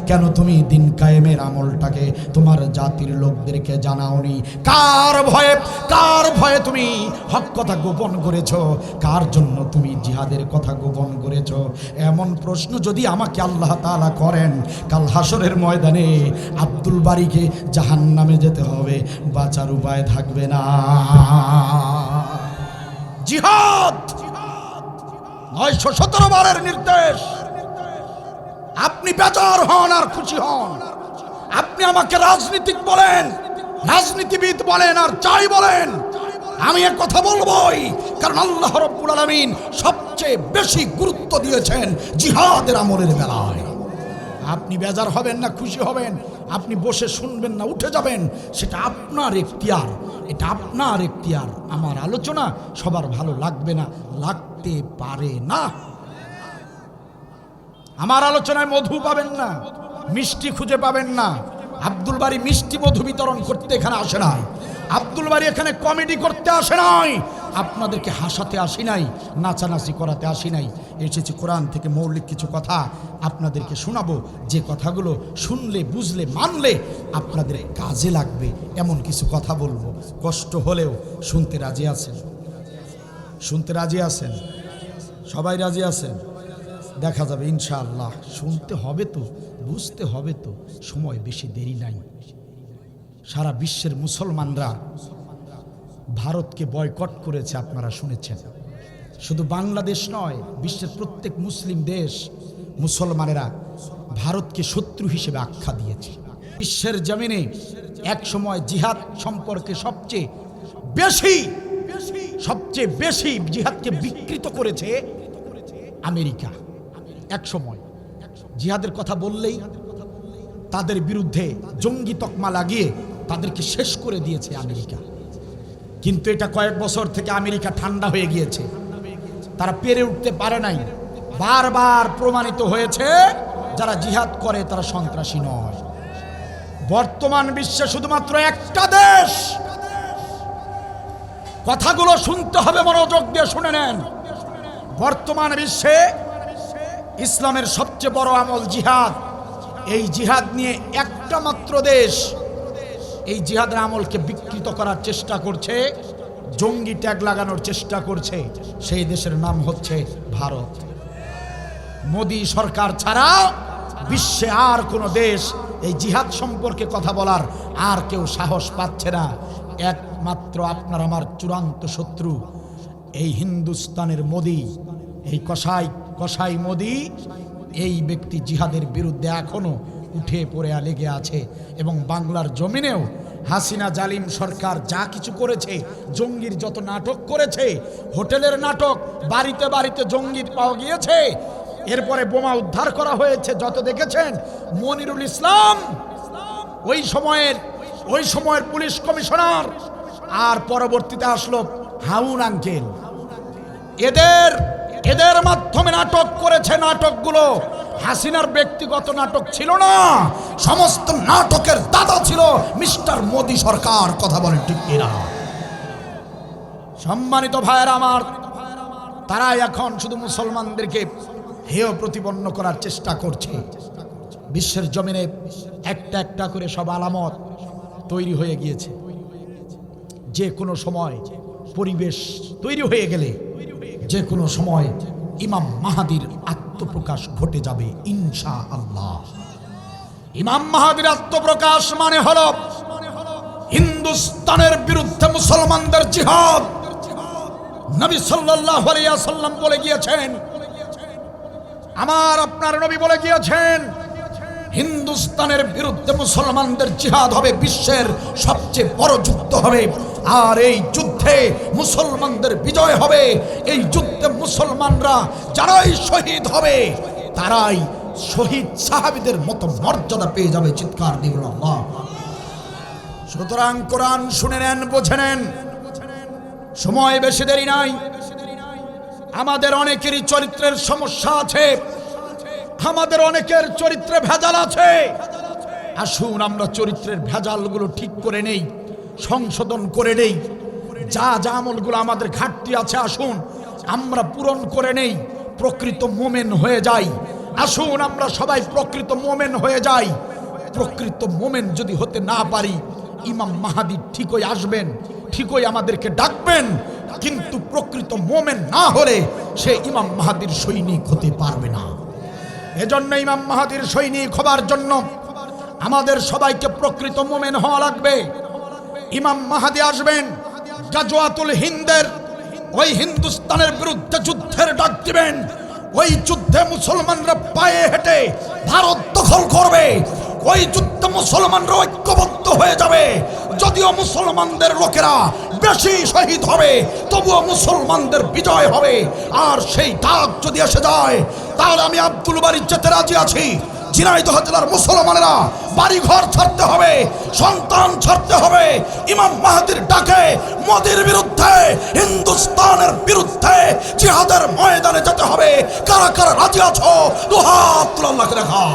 কেন তুমি দিন কায়েমের আমলটাকে তোমার জাতির লোকদেরকে জানাওনি? কার ভয়ে তুমি হক কথা গোপন করেছো? কার জন্য তুমি জিহাদের কথা গোপন করেছো? এমন প্রশ্ন যদি আমাকে আল্লাহ তাআলা করেন, কাল হাসরের ময়দানে আব্দুল বারীকে জাহান্নামে যেতে হবে, বাঁচার উপায় থাকবে না। জিহাদ 917 বারের নির্দেশ। আপনি বেজার হন আর খুশি হন, আপনি আমাকে রাজনীতিক বলেন, রাজনীতিবিদ বলেন, আর যাই বলেন, আমি এর কথা বলবোই, কারণ আল্লাহ রাব্বুল আলামিন সবচেয়ে বেশি গুরুত্ব দিয়েছেন জিহাদের আমলের বেলায়। আপনি বেজার হবেন না খুশি হবেন, আপনি বসে শুনবেন না উঠে যাবেন, সেটা আপনার এখতিয়ার, এটা আপনার এখতিয়ার। আমার আলোচনা সবার ভালো লাগবে না, লাগতে পারে না। আমার আলোচনায় মধু পাবেন না, মিষ্টি খুঁজে পাবেন না। আব্দুল বারী মিষ্টি মধু বিতরণ করতে এখানে আসে নাই, আব্দুল বারী এখানে কমেডি করতে আসে নাই, আপনাদেরকে হাসাতে আসি নাই, নাচানাচি করাতে আসি নাই। এসেছি কোরআন থেকে মৌলিক কিছু কথা আপনাদেরকে শোনাবো, যে কথাগুলো শুনলে বুঝলে মানলে আপনাদের কাজে লাগবে, এমন কিছু কথা বলবো। কষ্ট হলেও শুনতে রাজি আছেন? শুনতে রাজি আছেন? সবাই রাজি আছেন? দেখা যাবে ইনশাআল্লাহ। শুনতে হবে তো, বুঝতে হবে তো, সময় বেশি দেরি নাই। সারা বিশ্বের মুসলমানরা ভারতকে বয়কট করেছে, আপনারা শুনেছেন। শুধু বাংলাদেশ নয়, বিশ্বের প্রত্যেক মুসলিম দেশ মুসলমানেরা ভারতকে শত্রু হিসেবে আখ্যা দিয়েছে। বিশ্বের জমিনে এক সময় জিহাদ সম্পর্কে সবচেয়ে বেশি জিহাদকে বিকৃত করেছে আমেরিকা। এক সময় জিহাদের কথা বললেই তাদের বিরুদ্ধে জঙ্গি তকমা লাগিয়ে তাদেরকে শেষ করে দিয়েছে আমেরিকা। কিন্তু এটা কয়েক বছর থেকে আমেরিকা ঠান্ডা হয়ে গিয়েছে, তারা পেরে উঠতে পারে নাই। বারবার প্রমাণিত হয়েছে যারা জিহাদ করে তারা সন্ত্রাসী নয়। বর্তমান বিশ্বে শুধুমাত্র একটা দেশ, কথাগুলো শুনতে হবে, মনোযোগ দিয়ে শুনে নেন। বর্তমান বিশ্বে ইসলামের সবচেয়ে বড় আমল জিহাদ। এই জিহাদ নিয়ে একটা মাত্র দেশ এই জিহাদের আমলকে বিকৃত করার চেষ্টা করছে, জঙ্গি ট্যাগ লাগানোর চেষ্টা করছে। সেই দেশের নাম হচ্ছে ভারত। মোদি সরকার ছাড়া বিশ্বে আর কোনো দেশ এই জিহাদ সম্পর্কে কথা বলার আর কেউ সাহস পাচ্ছে না। একমাত্র আপনার আমার চূড়ান্ত শত্রু এই হিন্দুস্তানের মোদি, এই কসাই মোদি। এই ব্যক্তি জিহাদের বিরুদ্ধে এখনো উঠে পড়ে লেগে আছে, এবং বাংলার জমিনেও হাসিনা জালিম সরকার যা কিছু করেছে, জঙ্গির যত নাটক করেছে, হোটেলের নাটক, বাড়িতে বাড়িতে জঙ্গি পাওয়া গিয়েছে, এরপরে বোমা উদ্ধার করা হয়েছে, যত দেখেছেন। মনিরুল ইসলাম ওই সময়ের পুলিশ কমিশনার, আর পরবর্তীতে আসলো হাউন আঙ্কেল, এদের মাধ্যমে নাটক করেছে। নাটকগুলো হাসিনার ব্যক্তিগত নাটক ছিল না, সমস্ত নাটকের দাদা ছিল মিস্টার মোদি সরকার। কথা বলেন ঠিক কিনা? সম্মানিত ভাইয়েরা আমার, তারা এখন শুধু মুসলমানদেরকে হেয় প্রতিপন্ন করার চেষ্টা করছে। বিশ্বের জমিনে একটা একটা করে সব আলামত তৈরি হয়ে গিয়েছে। যে কোনো সময় পরিবেশ তৈরি হয়ে গেলে, যে কোনো সময় ইমাম মাহাদির আত্মপ্রকাশ ঘটে যাবে ইনশাআল্লাহ। ইমাম মাহাদির আত্মপ্রকাশ মানে হলো হিন্দুস্তানের বিরুদ্ধে মুসলমানদের জিহাদ। নবী সাল্লাল্লাহু আলাইহি ওয়াসাল্লাম বলে গিয়েছেন, আমার আপনার নবী বলে গিয়েছেন, হিন্দুস্তানের বিরুদ্ধে মুসলমানদের জিহাদ হবে, বিশ্বের সবচেয়ে বড় যুদ্ধ হবে। আর এই যুদ্ধে মুসলমানদের বিজয় হবে। এই যুদ্ধে মুসলমানরা যারাই শহীদ হবে তারাই শহীদ সাহাবীদের মতো মর্যাদা পেয়ে যাবে। চিৎকার দিবেন আল্লাহ। সুতরাং কোরআন শুনে নেন, বুঝে নেন, সময় বেশি দেরি নাই। আমাদের অনেকেরই চরিত্রের সমস্যা আছে, আমাদের অনেকের চরিত্রে ভেজাল আছে। আসুন আমরা চরিত্রের ভেজালগুলো ঠিক করে নেই। সংশোধন করে নেই। যা যা আমলগুলো আমাদের ঘাটতি আছে আসুন আমরা পূরণ করে নেই, প্রকৃত মোমেন হয়ে যাই। আসুন আমরা সবাই প্রকৃত মোমেন হয়ে যাই। প্রকৃত মোমেন যদি হতে না পারি, ইমাম মাহাদি ঠিকই আসবেন, ঠিকই আমাদেরকে ডাকবেন, কিন্তু প্রকৃত মোমেন না হলে সে ইমাম মাহাদির সৈনিক হতে পারবে না। এজন্য ইমাম মাহাদির সৈনিক হবার জন্য আমাদের সবাইকে প্রকৃত মোমেন হওয়া লাগবে। ইমাম মাহাদি আসবেন, গাজওয়াতুল হিন্দের ওই হিন্দুস্তানের বিরুদ্ধে যুদ্ধের ডাক দিবেন। ওই যুদ্ধে মুসলমানরা পায়ে হেঁটে ভারত দখল করবে। ওই যুদ্ধে মুসলমানরা ঐক্যবদ্ধ হয়ে যাবে। যদিও মুসলমানদের লোকেরা বেশি শহীদ হবে, তবুও মুসলমানদের বিজয় হবে। আর সেই ডাক যদি এসে যায়, তাহলে আমি আব্দুল বারী যেতে রাজি আছি। ঝিনাইদহ জেলার মুসলমানেরা বাড়িঘর ছাড়তে হবে, সন্তান ছাড়তে হবে, ইমাম মাহাদির ডাকে মোদির বিরুদ্ধে, হিন্দুস্তানের বিরুদ্ধে জিহাদের ময়দানে যেতে হবে। কারা কারা রাজি আছো দুহাত তুলে আল্লাহকে দেখাও।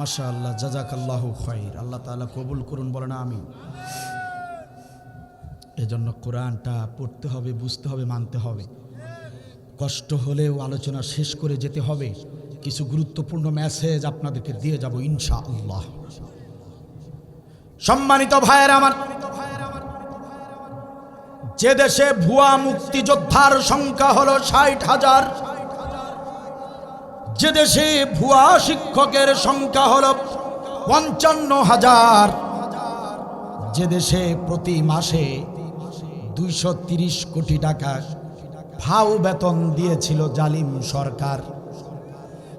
মাশাআল্লাহ, জাযাকাল্লাহু খায়র। আল্লাহ তাআলা কবুল করুন, বলেন আমিন। এজন্য কোরআনটা পড়তে হবে, বুঝতে হবে, মানতে হবে। কষ্ট হলেও আলোচনা শেষ করে যেতে হবে। কিছু গুরুত্বপূর্ণ মেসেজ আপনাদেরকে দিয়ে যাব ইনশাআল্লাহ। সম্মানিত ভাইয়েরা আমার, যে দেশে ভুয়া মুক্তিযোদ্ধার সংখ্যা হলো 60,000, যে দেশে ভুয়া শিক্ষকের সংখ্যা হল 55,000, যে দেশে প্রতি মাসে 230 কোটি টাকা ফাও বেতন দিয়েছিল জালিম সরকার,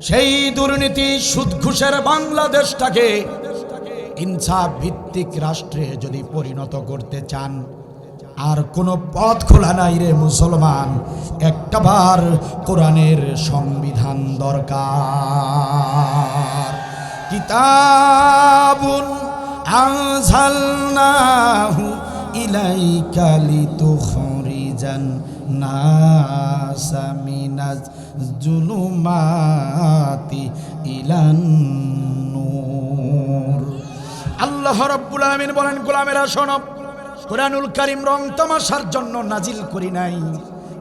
সেই দুর্নীতি সুদ ঘুষের বাংলাদেশটাকে ইনসাফ ভিত্তিক রাষ্ট্রে যদি পরিণত করতে চান, আর কোনো পথ খোলা নাই রে মুসলমান। একটাবার কোরআনের সংবিধান দরকার। কিতাবুন আনজালনাহু ইলাইকা লিতুখরিজান নাসা মিনাজ জুলুমাতি ইলান নূর। আল্লাহ রাব্বুল আলামিন বলেন, গোলামেরা শোনো, কোরআনুল কারীম রং তামাশার জন্য নাজিল করি নাই।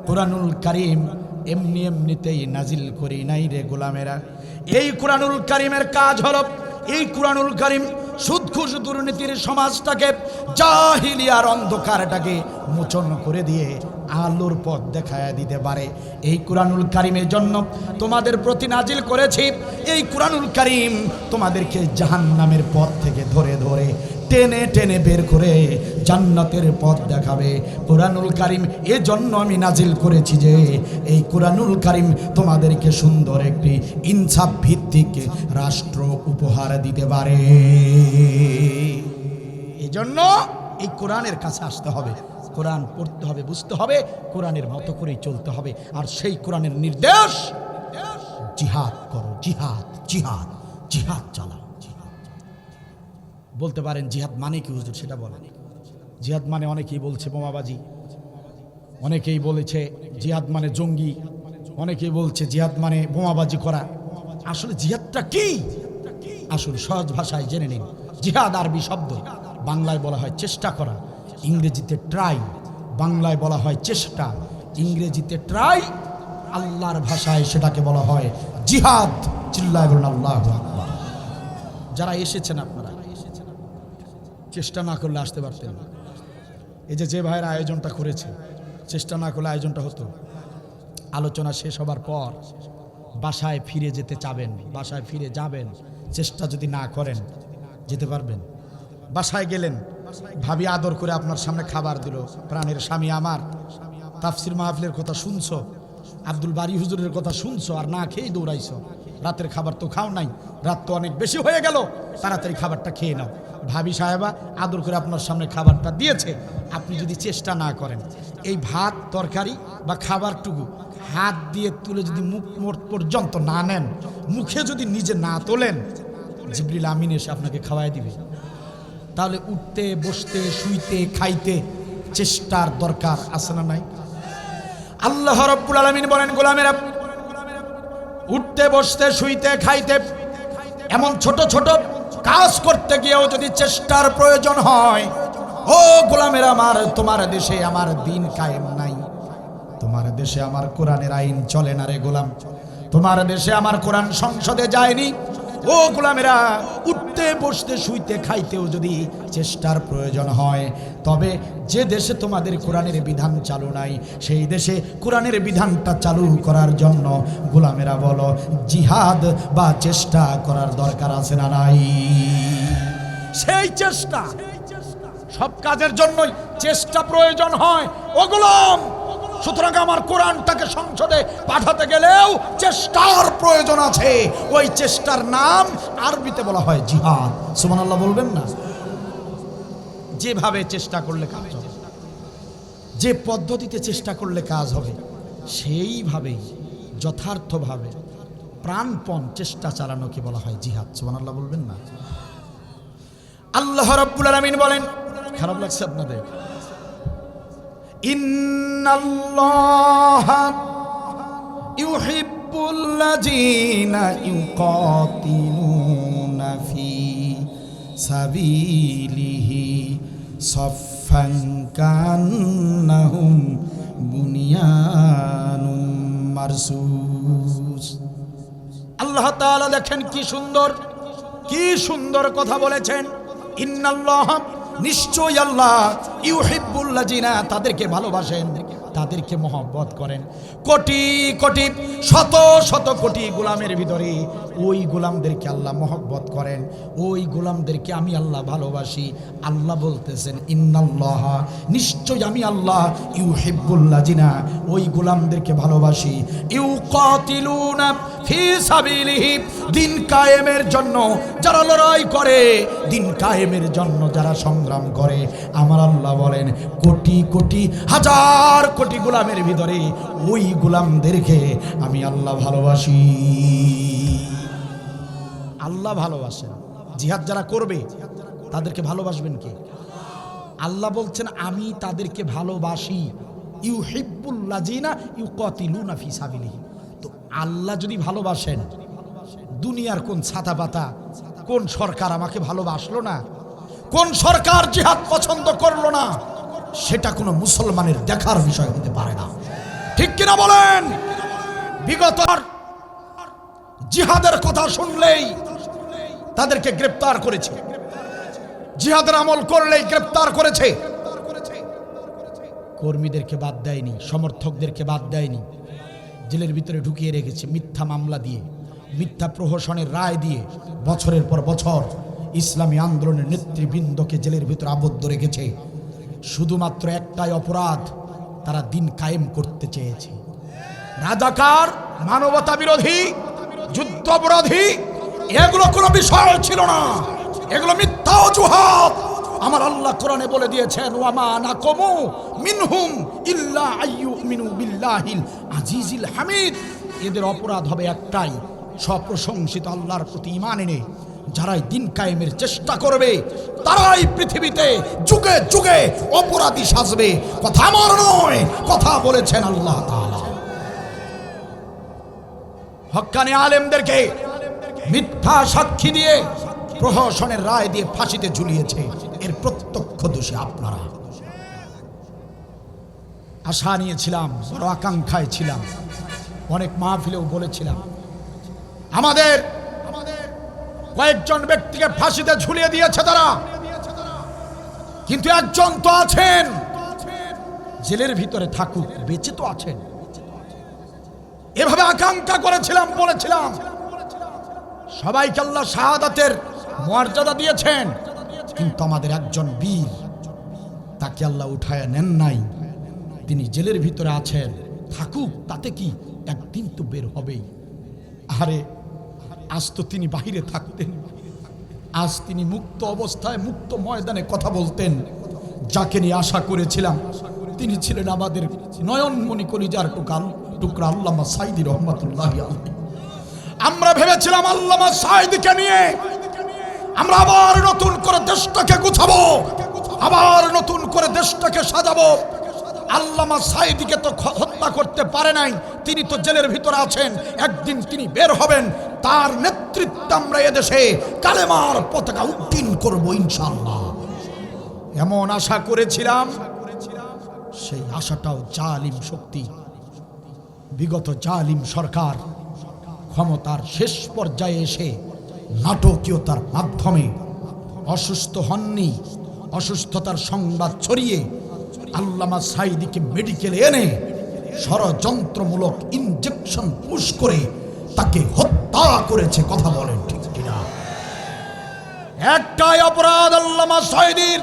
কোরআনুল কারীম এমনি এমনিতেই নাজিল করি নাই রে গোলামেরা। এই কোরআনুল কারীমের কাজ হলো, এই কোরআনুল কারীম সুদ ঘুষ দুর্নীতির সমাজটাকে, জাহিলিয়ার অন্ধকারটাকে মোচন করে দিয়ে আলোর পথ দেখায় দিতে পারে। এই কোরআনুল কারীমের জন্য তোমাদের প্রতি নাজিল করেছি। এই কোরআনুল কারীম তোমাদেরকে জাহান্নামের পথ থেকে ধরে ধরে টেনে টেনে বের করে জান্নাতের পথ দেখাবে। কোরআনুল কারীম এজন্য আমি নাজিল করেছি যে এই কোরআনুল কারীম তোমাদেরকে সুন্দর একটি ইনসাফ ভিত্তিক রাষ্ট্র উপহার দিতে পারে। এজন্য এই কোরআনের কাছে আসতে হবে, কোরআন পড়তে হবে, বুঝতে হবে, কোরআনের মতো করেই চলতে হবে। আর সেই কোরআনের নির্দেশ, জিহাদ করো, জিহাদ জিহাদ জিহাদ চালাও। বলতে পারেন জিহাদ মানে কি হুজুর, সেটা বলেন। জিহাদ মানে অনেকেই বলছে বোমাবাজি, অনেকেই বলেছে জিহাদ মানে জঙ্গি, অনেকেই বলছে জিহাদ মানে বোমাবাজি করা। আসলে জিহাদটা কি? আসলে সহজ ভাষায় জেনে নিন। জিহাদ আরবি শব্দ, বাংলায় বলা হয় চেষ্টা করা, ইংরেজিতে ট্রাই। বাংলায় বলা হয় চেষ্টা, ইংরেজিতে ট্রাই, আল্লাহর ভাষায় সেটাকে বলা হয় জিহাদ। চিল্লায় বলুন আল্লাহু আকবার। যারা এসেছেন আপনারা চেষ্টা না করলে আসতে পারতেন না। এই যে ভাইয়ের আয়োজনটা করেছে, চেষ্টা না করলে আয়োজনটা হতো। আলোচনা শেষ হবার পর বাসায় ফিরে যেতে চাবেন, বাসায় ফিরে যাবেন। চেষ্টা যদি না করেন যেতে পারবেন? বাসায় গেলেন, ভাবি আদর করে আপনার সামনে খাবার দিল, প্রাণের স্বামী আমার, তাফসির মাহফিলের কথা শুনছো, আব্দুল বারী হুজুরের কথা শুনছো, আর না খেয়েই দৌড়াইছো। রাতের খাবার তো খাও নাই, রাত তো অনেক বেশি হয়ে গেল, তাড়াতাড়ি খাবারটা খেয়ে নাও। ভাবি সাহেবা আদর করে আপনার সামনে খাবারটা দিয়েছে, আপনি যদি চেষ্টা না করেন এই ভাত তরকারি বা খাবারটুকু হাত দিয়ে তুলে যদি মুখ পর্যন্ত না নেন, মুখে যদি নিজে না তোলেন, জিবরিল আমিন এসে আপনাকে খাওয়াই দিবে। তাহলে উঠতে বসতে শুইতে খাইতে চেষ্টার দরকার আছে না নাই? আল্লাহ রাব্বুল আলামিন বলেন, গোলামেরা উঠতে বসতে শুইতে খাইতে এমন ছোট ছোট কাজ করতে গিয়েও যদি চেষ্টার প্রয়োজন হয়, ও গোলামেরা আমার, তোমার দেশে আমার দিন কায়েম নাই, তোমার দেশে আমার কোরআনের আইন চলে না রে গোলাম, তোমার দেশে আমার কোরআন সংসদে যায়নি। ও গোলামেরা, উঠতে বসতে শুইতে খাইতেও যদি চেষ্টার প্রয়োজন হয়, তবে যে দেশে তোমাদের কোরআনের বিধান চালু নাই, সেই দেশে কোরআনের বিধানটা চালু করার জন্য গোলামেরা বলো, জিহাদ বা চেষ্টা করার দরকার আছে না নাই? সেই চেষ্টা, সব কাজের জন্যই চেষ্টা প্রয়োজন হয় ও গোলাম। সুতরাং আমার কোরআনটাকে সংসদে পাঠাতে গেলেও চেষ্টার প্রয়োজন আছে। ওই চেষ্টার নাম আরবিতে বলা হয় জিহাদ। সুবহানাল্লাহ বলবেন না? যেভাবে চেষ্টা করলে কাজ হবে, যে পদ্ধতিতে চেষ্টা করলে কাজ হবে, সেইভাবেই যথার্থভাবে প্রাণপণ চেষ্টা চালানোকে বলা হয় জিহাদ। সুবহানাল্লাহ বলবেন না? আল্লাহ রাব্বুল আলামিন বলেন, খারাপ লাগছে আপনাদের? ইন্নাল্লাহা ইউহিব্বুল্লাযীনা ইউকাতিলুনা ফি সাবিলিহি সাফফান কান্নাহুম বুনিয়ানুম মারসুস। আল্লাহ তাআলা দেখেন কি সুন্দর কথা বলেছেন। ইন্নাল্লাহা, নিশ্চয় আল্লাহ, ইউহিব্বুল্লাযীনা, তাদেরকে ভালোবাসেন, তাদেরকে মহব্বত করেন। কোটি কোটি শত শত কোটি গোলামের ভিতরে ওই গোলামদেরকে আল্লাহ মহব্বত করেন, ওই গোলামদেরকে আমি আল্লাহ ভালোবাসি। আল্লাহ বলতেছেন, ইন্নাল্লাহা, নিশ্চয় আমি আল্লাহ, ইউহিব্বুল্লাযীনা, ওই গোলামদেরকে ভালোবাসি, ইউকাতিলুনা ফি সাবিলিহি, দিন কায়েমের জন্য যারা লড়াই করে, দিন কায়েমের জন্য যারা সংগ্রাম করে, আমার আল্লাহ বলেন কোটি কোটি হাজার কোটি গোলামের ভিতরে ওই গোলামদেরকে আমি আল্লাহ ভালোবাসি। আল্লাহ ভালোবাসেন। জিহাদ যারা করবে তাদেরকে ভালোবাসবেন কে? আল্লাহ বলছেন আমি তাদেরকে ভালোবাসি। ইউহিব্বুল্লাযীনা ইউকাতিলুনা ফি সাবিলিহি। তো আল্লাহ যদি ভালোবাসেন, দুনিয়ার কোন ছাতা পাতা, কোন সরকার আমাকে ভালোবাসলো না, কোন সরকার জিহাদ পছন্দ করলো না, সেটা কোনো মুসলমানের দেখার বিষয় হতে পারে না। ঠিক কিনা বলেন? বিগত জিহাদের কথা শুনলেই তাদেরকে গ্রেফতার করেছে, জিহাদের আমল করলেই গ্রেফতার করেছে। কর্মীদেরকে বাদ দেয়নি, সমর্থকদেরকে বাদ দেয়নি, জেলের ভিতরে ঢুকিয়ে রেখেছে মিথ্যা মামলা দিয়ে, মিথ্যা প্রহসনের রায় দিয়ে। বছরের পর বছর ইসলামী আন্দোলনের নেতৃবৃন্দকে জেলের ভিতরে আবদ্ধ রেখেছে। শুধুমাত্র একটাই অপরাধ, তারা দিন কায়েম করতে চেয়েছে। রাজাকার, মানবতা বিরোধী, যুদ্ধ অপরাধী, এগুলো কোনো বিষয় ছিল না, এগুলো মিথ্যা অজুহাত। আমার আল্লাহ কোরআনে বলে দিয়েছেন, ওয়ামা নাকুমু মিনহুম ইল্লা আইয়ুমিনু বিল্লাহিল আজিজিল হামিদ। এদের অপরাধ হবে একটাই, সপ্রশংসিত আল্লাহর প্রতি ঈমান এনে যারাই দিন কায়েমের চেষ্টা করবে, তারাই পৃথিবীতে যুগে যুগে অপরাধী সাজবে। কথা আমার নয়, কথা বলেছেন আল্লাহ তাআলা। হক্কানি আলেমদেরকে মিথ্যা সাক্ষী দিয়ে, প্রহসনের রায় দিয়ে ফাঁসিতে ঝুলিয়েছে। এর প্রত্যক্ষ দোষী আপনারা। আশা নিয়েছিলাম, বড় আকাঙ্ক্ষায় ছিলাম, অনেক মাহফিলেও বলেছিলাম, আমাদের কয়েকজন ব্যক্তিকে ফাঁসিতে ঝুলিয়ে দিয়েছে তারা, কিন্তু একজন তো আছেন জেলের ভিতরে থাকুক, বেঁচে তো আছেন। এভাবে আকাঙ্ক্ষা করেছিলাম, বলেছিলাম। সবাইকে আল্লাহ শাহাদাতের মর্যাদা দিয়েছেন, কিন্তু আমাদের একজন বীর, তাকে আল্লাহ উঠায় নেন নাই। তিনি জেলের ভিতরে আছেন, থাকুক, তাতে কি, একদিন তো বের হবেই। আরে আজ তো তিনি বাহিরে থাকতেন, আজ তিনি মুক্ত অবস্থায় মুক্ত ময়দানে কথা বলতেন। যাকে নিয়ে আশা করেছিলাম তিনি ছিলেন আমাদের নয়নমণি, কলিজার টুকরা আল্লামা সাঈদী রহমাতুল্লাহি আলাইহি। আমরা ভেবেছিলাম আল্লামা সাঈদীকে নিয়ে আমরা আবার নতুন করে দেশটাকে গুছাবো, আবার নতুন করে দেশটাকে সাজাবো। আল্লামা সাঈদীকে তো হত্যা করতে পারে নাই, তিনি তো জেলের ভিতরে আছেন, একদিন তিনি বের হবেন, তার নেতৃত্বে আমরা এদেশে কালেমার পতাকা উত্তীর্ণ করব ইনশাআল্লাহ। এমন আশা করেছিলাম, সেই আশাটাও জালিম শক্তি, বিগত জালিম সরকার ক্ষমতার শেষ পর্যায়ে এসে নাটকীয়তার মাধ্যমে অসুস্থ হননি, অসুস্থতার সংবাদ ছড়িয়ে আল্লামা সাঈদীকে মেডিকেলে এনে ষড়যন্ত্রমূলক ইনজেকশন পুশ করে তাকে হত্যা করেছে। কথা বলেন ঠিক কিনা? একটাই অপরাধ আল্লামা সাঈদীর,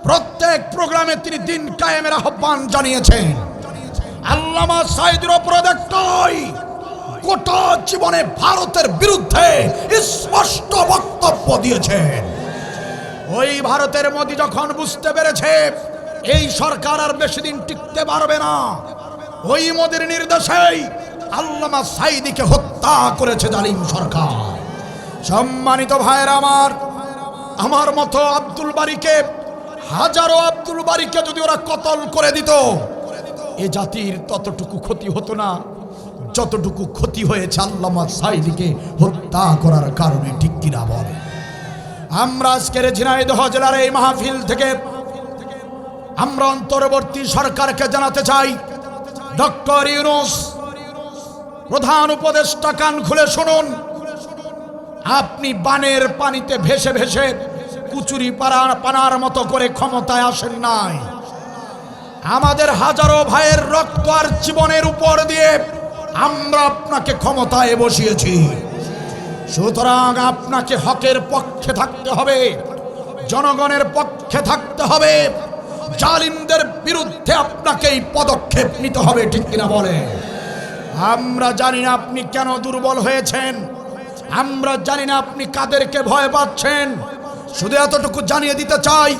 প্রত্যেক প্রোগ্রামে তিনি দিন কায়েমের আহ্বান জানিয়েছেন। আল্লামা সাঈদীর অপরাধ একটাই, গোটা জীবনে ভারতের বিরুদ্ধে স্পষ্ট বক্তব্য দিয়েছেন। ওই ভারতের মোদি যখন বুঝতে পেরেছে এই সরকার আর বেশি দিন টিকতে পারবে না, ওই মোদির নির্দেশেই আল্লামা সাঈদীকে হত্যা করেছে জালিম সরকার। সম্মানিত ভাইয়েরা আমার মতো আব্দুল বারীকে, হাজারো আব্দুল বারীকে যদি ওরা কতল করে দিত, এ জাতির ততটুকু ক্ষতি হতো না যতটুকু ক্ষতি হয়েছে আল্লামা সাঈদীকে হত্যা করার কারণে। ঠিক কিনা বলে? আমরা আজকের ঝিনাইদহ জেলার এই মাহফিল থেকে আমরা অন্তর্বর্তী সরকারকে জানাতে চাই, ডক্টর ইউনূস প্রধান উপদেষ্টা, কান খুলে শুনুন। আপনি বানের পানিতে ভেসে ভেসে কুচুরি পানার মতো করে ক্ষমতায় আসেন নাই। আমাদের হাজারো ভাইয়ের রক্ত আর জীবনের উপর দিয়ে আমরা আপনাকে ক্ষমতায় বসিয়েছি। সুতরাং আপনাকে হকের পক্ষে থাকতে হবে, জনগণের পক্ষে থাকতে হবে, জালিমদের বিরুদ্ধে আপনাকে এই পদক্ষেপ নিতে হবে। ঠিক কিনা বলে? আমরা জানি না আপনি কেন দুর্বল হয়েছেন, আমরা জানি না আপনি কাদেরকে ভয় পাচ্ছেন, শুধু এতটুকু জানিয়ে দিতে চাই,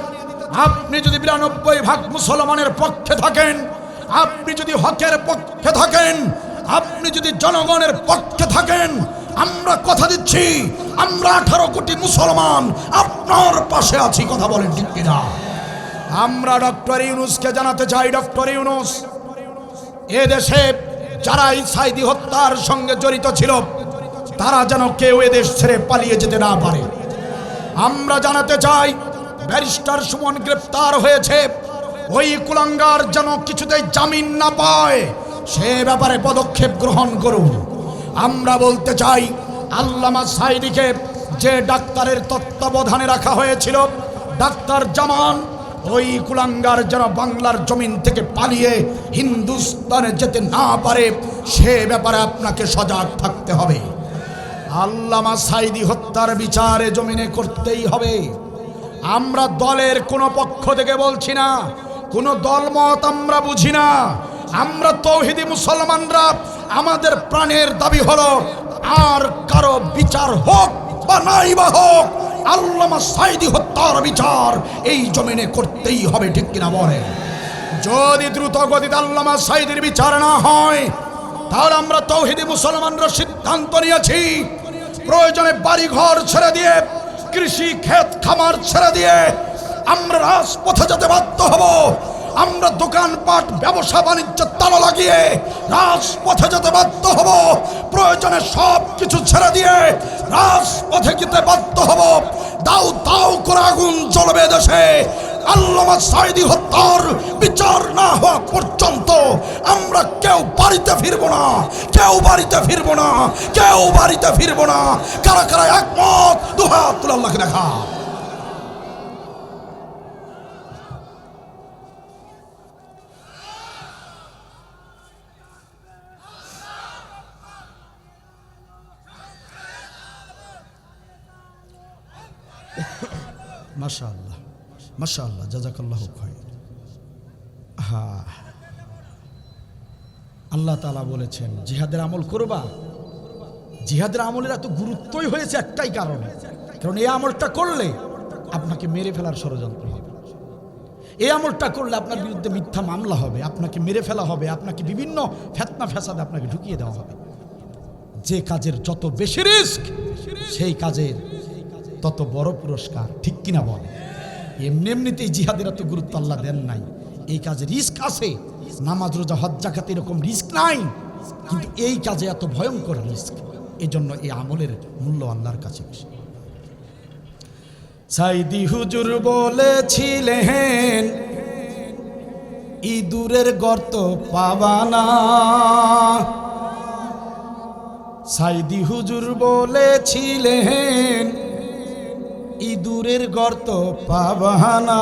আপনি যদি ৯২% মুসলমানের পক্ষে থাকেন, আপনি যদি হকের পক্ষে থাকেন, আপনি যদি জনগণের পক্ষে থাকেন, আমরা কথা দিচ্ছি আমরা ১৮ কোটি মুসলমান আপনার পাশে আছি। কথা বলেন ঠিক কিনা? আমরা ডক্টর ইউনূসকে জানাতে চাই, ডক্টর ইউনূস, এদেশে যারা এই সাঈদী হত্যার সঙ্গে জড়িত ছিল তারা যেন কেউ এদেশ ছেড়ে পালিয়ে যেতে না পারে। আমরা জানাতে চাই, ব্যারিস্টার সুমন গ্রেপ্তার হয়েছে, ওই কুলাঙ্গার যেন কিছুতেই জামিন না পায়, সে ব্যাপারে পদক্ষেপ গ্রহণ করুন। আমরা বলতে চাই, আল্লামা সাঈদীকে যে ডাক্তারের তত্ত্বাবধানে রাখা হয়েছিল, ডাক্তার জামান, ওই কুলাঙ্গার যেন বাংলার জমিন থেকে পালিয়ে হিন্দুস্তানে যেতে না পারে, সে ব্যাপারে আপনাকে সজাগ থাকতে হবে। আল্লামা সাঈদী হত্যার বিচারে জমিনে করতেই হবে। আমরা দলের কোনো পক্ষ থেকে বলছি না, কোনো দলমত আমরা বুঝি না। আমরা তৌহিদি মুসলমানরা, আমাদের প্রাণের দাবি হলো আর কারো বিচার হোক বা নাই বা হোক, আল্লামা সাঈদী হত্যার বিচার এই জমিনে করতেই হবে। ঠিক কিনা বলে? যদি দ্রুত গতিতে আল্লামা সাঈদীর বিচার না হয়, তাহলে আমরা তৌহিদি মুসলমানরা সিদ্ধান্ত নিয়েছি, প্রয়োজনে বাড়ি ঘর ছেড়ে দিয়ে, কৃষি ক্ষেত খামার ছেড়ে দিয়ে আমরা রাজপথে যেতে বাধ্য হব। আমরা দোকানপাট ব্যবসা বাণিজ্য তালা লাগিয়ে রাজপথে যেতে বাধ্য হব। প্রয়োজনে সব কিছু ছেড়ে দিয়ে রাজপথে যেতে বাধ্য হব। দাউ দাউ করে আগুন জ্বলবে দেশে। আল্লামা সাঈদী হত্যার বিচার না হওয়া পর্যন্ত আমরা কেউ বাড়িতে ফিরবো না, কেউ বাড়িতে ফিরবো না, কেউ বাড়িতে ফিরবো না। কারা কারা একমত? দুহাত তুলে আল্লাহকে দেখা। মাশাআল্লাহ, মাশাআল্লাহ, জাযাকাল্লাহু খায়র। হ্যাঁ, আল্লাহ তাআলা বলেছেন জিহাদের আমল করবা। জিহাদের আমলের এত গুরুত্বই হয়েছে একটাই কারণে, কারণ এই আমলটা করলে আপনাকে মেরে ফেলার ষড়যন্ত্র হবে। এই আমলটা করলে আপনার বিরুদ্ধে মিথ্যা মামলা হবে, আপনাকে মেরে ফেলা হবে, আপনাকে বিভিন্ন ফিতনা ফাসাদে আপনাকে ঢুকিয়ে দেওয়া হবে। যে কাজের যত বেশি রিস্ক সেই কাজের তত বড় পুরস্কার, ঠিক কিনা বলে? এমনিতেই জিহাদের এত গুরুত্ব আল্লাহ দেন নাই। এই কাজে রিস্ক আছে, নামাজ রোজা হজ যাকাত এরকম রিস্ক নাই, কিন্তু এই কাজে এত ভয়ঙ্কর রিস্ক, এই জন্য এই আমলের মূল্য আল্লাহর কাছে বেশি। সাইদি হুজুর বলেছিলেন ইঁদুরের গর্ত পাবানা। সাইদি হুজুর বলেছিলেন ইঁদুরের গর্ত পাবানা।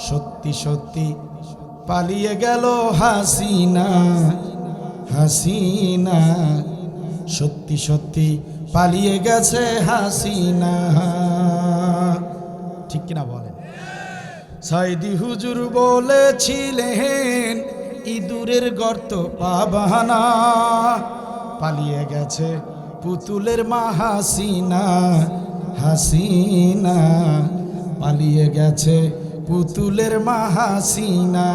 সত্যি সত্যি পালিয়ে গেল হাসিনা, হাসিনা সত্যি সত্যি পালিয়ে গেছে হাসিনা, ঠিক কিনা বলেন? সাইদি হুজুর বলেছিলেন ইঁদুরের গর্ত পাবানা, পালিয়ে গেছে পুতুলের মা হাসিনা, হাসিনা পালিয়ে গেছে পুতুলের মা হাসিনা।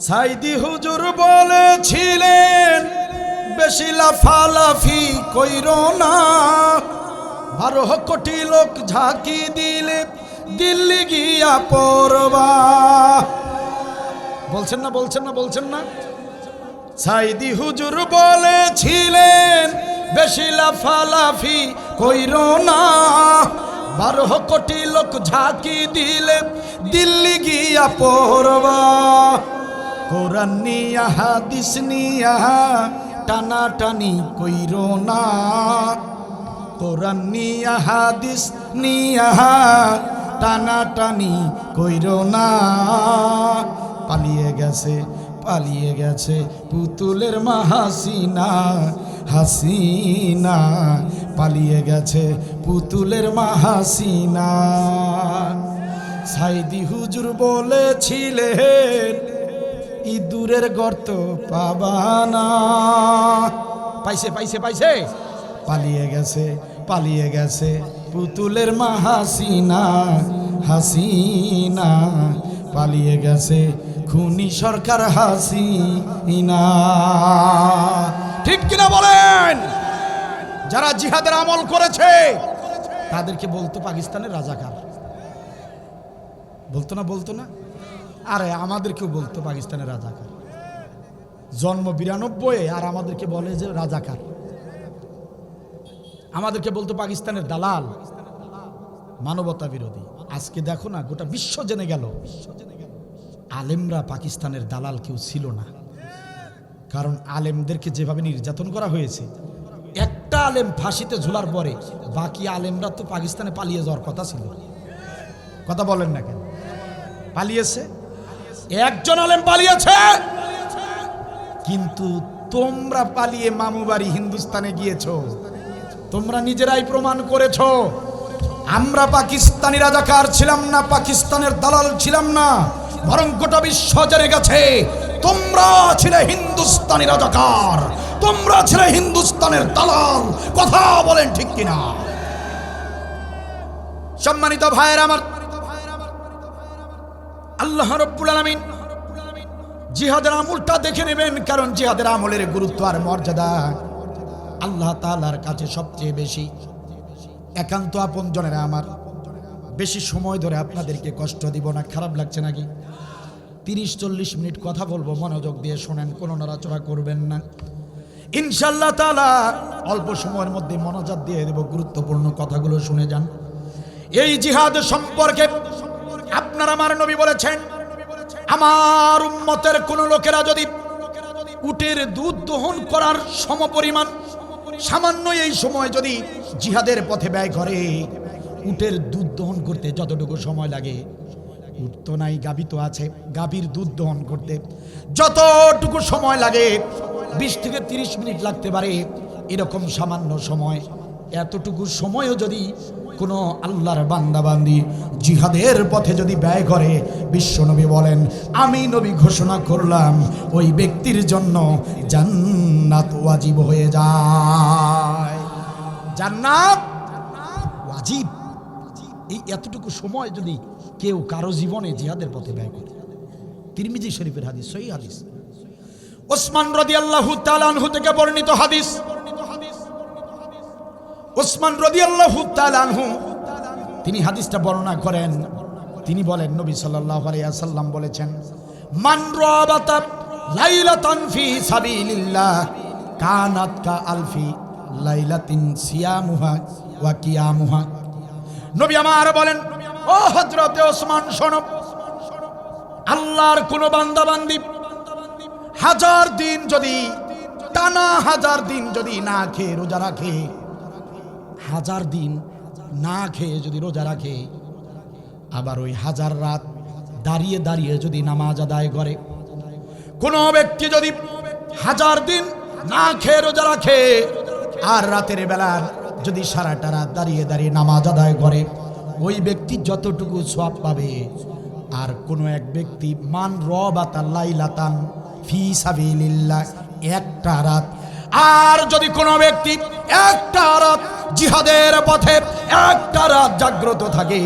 সাইদি হুজুর বলেছিলেন বেশি লাফালাফি কইরো না, 12 কোটি লোক ঝাঁকি দিলে দিল্লি গিয়া পড়বা। বলছেন না, বলছেন না, বলছেন না? সাইদি হুজুর বলেছিলেন বেশি লাফালাফি কইরো না, 12 কোটি লোক ঝাঁকি দিলে দিল্লি গিয়া পড়বা। কোরআন নিয়া হাদিস নিয়া টানাটানি কইরো না, কোরআন নিয়া হাদিস নিয়া টানাটানি কইরো না। পালিয়ে গেছে, পালিয়ে গেছে পুতুলের মা হাসিনা, হাসিনা পালিয়ে গেছে পুতুলের মা হাসিনা। সাইদি হুজুর বলেছিলেন ইঁদুরের গর্ত পাবানা। পাইছে, পাইছে, পাইছে, পালিয়ে গেছে, পালিয়ে গেছে পুতুলের মা হাসিনা, হাসিনা পালিয়ে গেছে খুনি সরকার হাসিনা, ঠিক কিনা বলেন? যারা জিহাদের আমল করেছে তাদেরকে বলতো পাকিস্তানের রাজাকার, বলতো না? বলতো না? আরে আমাদেরকেও বলতো পাকিস্তানের রাজাকার। জন্ম 92 আর আমাদেরকে বলে যে রাজাকার। আমাদেরকে বলতো পাকিস্তানের দালাল, মানবতা বিরোধী। আজকে দেখো না, গোটা বিশ্ব জেনে গেল আলেমরা পাকিস্তানের দালাল কেউ ছিল না। কারণ আলেমদেরকে যেভাবে নির্যাতন করা হয়েছে, একটা আলেম ফাঁসিতে ঝুলার পরে বাকি আলেমরা তো পাকিস্তানে পালিয়ে যাওয়ার কথা ছিল। কথা বলেন না কেন? পালিয়েছে, একজন আলেম পালিয়েছে, কিন্তু তোমরা পালিয়ে মামু বাড়ি হিন্দুস্তানে গিয়েছো, তোমরা নিজেরাই প্রমাণ করেছো। আমরা পাকিস্তানি রাজাকার ছিলাম না, পাকিস্তানের দালাল ছিলাম না, বরং গোটা বিশ্ব জেনে গেছে তোমরা ছিলে হিন্দুস্তানি রাজাকার, তোমরা ছিলে হিন্দুস্তানের দালাল। কথা বলেন ঠিক কিনা? সম্মানিত ভাইয়েরা আমার, আল্লাহ রাব্বুল আলামিন জিহাদের আমলটা দেখে নেবেন, কারণ জিহাদের আমলের গুরুত্ব আর মর্যাদা আল্লাহ তাআলার কাছে সবচেয়ে বেশি। একান্ত আপনজনেরা আমার, বেশি সময় ধরে আপনাদেরকে কষ্ট দিব না, খারাপ লাগছে নাকি? 30-40 মিনিট কথা বলবো, মনোযোগ দিয়ে শোনেন, কোনো নড়াচড়া করবেন না ইনশাআল্লাহ তাআলা। অল্প সময়ের মধ্যে মনোযোগ দিয়ে দেব, গুরুত্বপূর্ণ কথাগুলো শুনে যান। এই জিহাদ সম্পর্কে আপনার আমার নবী বলেছেন, আমার উম্মতের কোন লোকেরা যদি উটের দুধ দহন করার সমপরিমাণ সামান্য এই সময় যদি জিহাদের পথে ব্যয় করে, উটের দুধ দহন করতে যতটুকু সময় লাগে, উট তো নাই, গাভী তো আছে, গাভীর দুধ দহন করতে যতটুকু সময় লাগে 20 থেকে 30 মিনিট লাগতে পারে, এরকম সামান্য সময়, এতটুকু সময়ও যদি কোনো আল্লাহর বান্দাবান্দি জিহাদের পথে যদি ব্যয় করে, বিশ্বনবী বলেন আমি নবী ঘোষণা করলাম ওই ব্যক্তির জন্য জান্নাত ওয়াজিব হয়ে যায়। জান্নাত ওয়াজিব, এই এতটুকু সময় যদি কেউ কারো জীবনে জিহাদের পথে ব্যয় করে। তিরমিজি শরীফের হাদিস, সহিহ হাদিস। ওসমান রাদিয়াল্লাহু তাআলা আনহু থেকে বর্ণিত হাদিস। ওসমান রাদিয়াল্লাহু তাআলা আনহু তিনি হাদিসটা বর্ণনা করেন। তিনি বলেন, নবী সাল্লাল্লাহু আলাইহি ওয়াসাল্লাম বলেছেন, মান রাবাতা লাইলাতান ফি সাবিলিল্লাহ কানাত কা আলফি লাইলাতিন সিয়ামুহা ওয়া কিয়ামুহা। নবী আমার বলেন, ও হযরতে ওসমান শোনো, আল্লাহর কোন বান্দা বান্দি 1000 দিন যদি টানা 1000 দিন যদি না খেয়ে রোজা রাখে, 1000 দিন না খেয়ে যদি রোজা রাখে, আবার ওই 1000 রাত দাঁড়িয়ে দাঁড়িয়ে যদি নামাজ আদায় করে, কোন ব্যক্তি যদি 1000 দিন না খেয়ে রোজা রাখে আর রাতের বেলা যদি সারাটা রাত দাঁড়িয়ে দাঁড়িয়ে নামাজ আদায় করে, ওই ব্যক্তি যতটুকু সওয়াব পাবে আর কোন এক ব্যক্তি মান রাবাতা লাইলাতান ফি সাবিলিল্লাহ একটা রাত, আর যদি কোনো ব্যক্তি একটা রাত জিহাদের পথে একটা রাত জাগ্রত থাকে,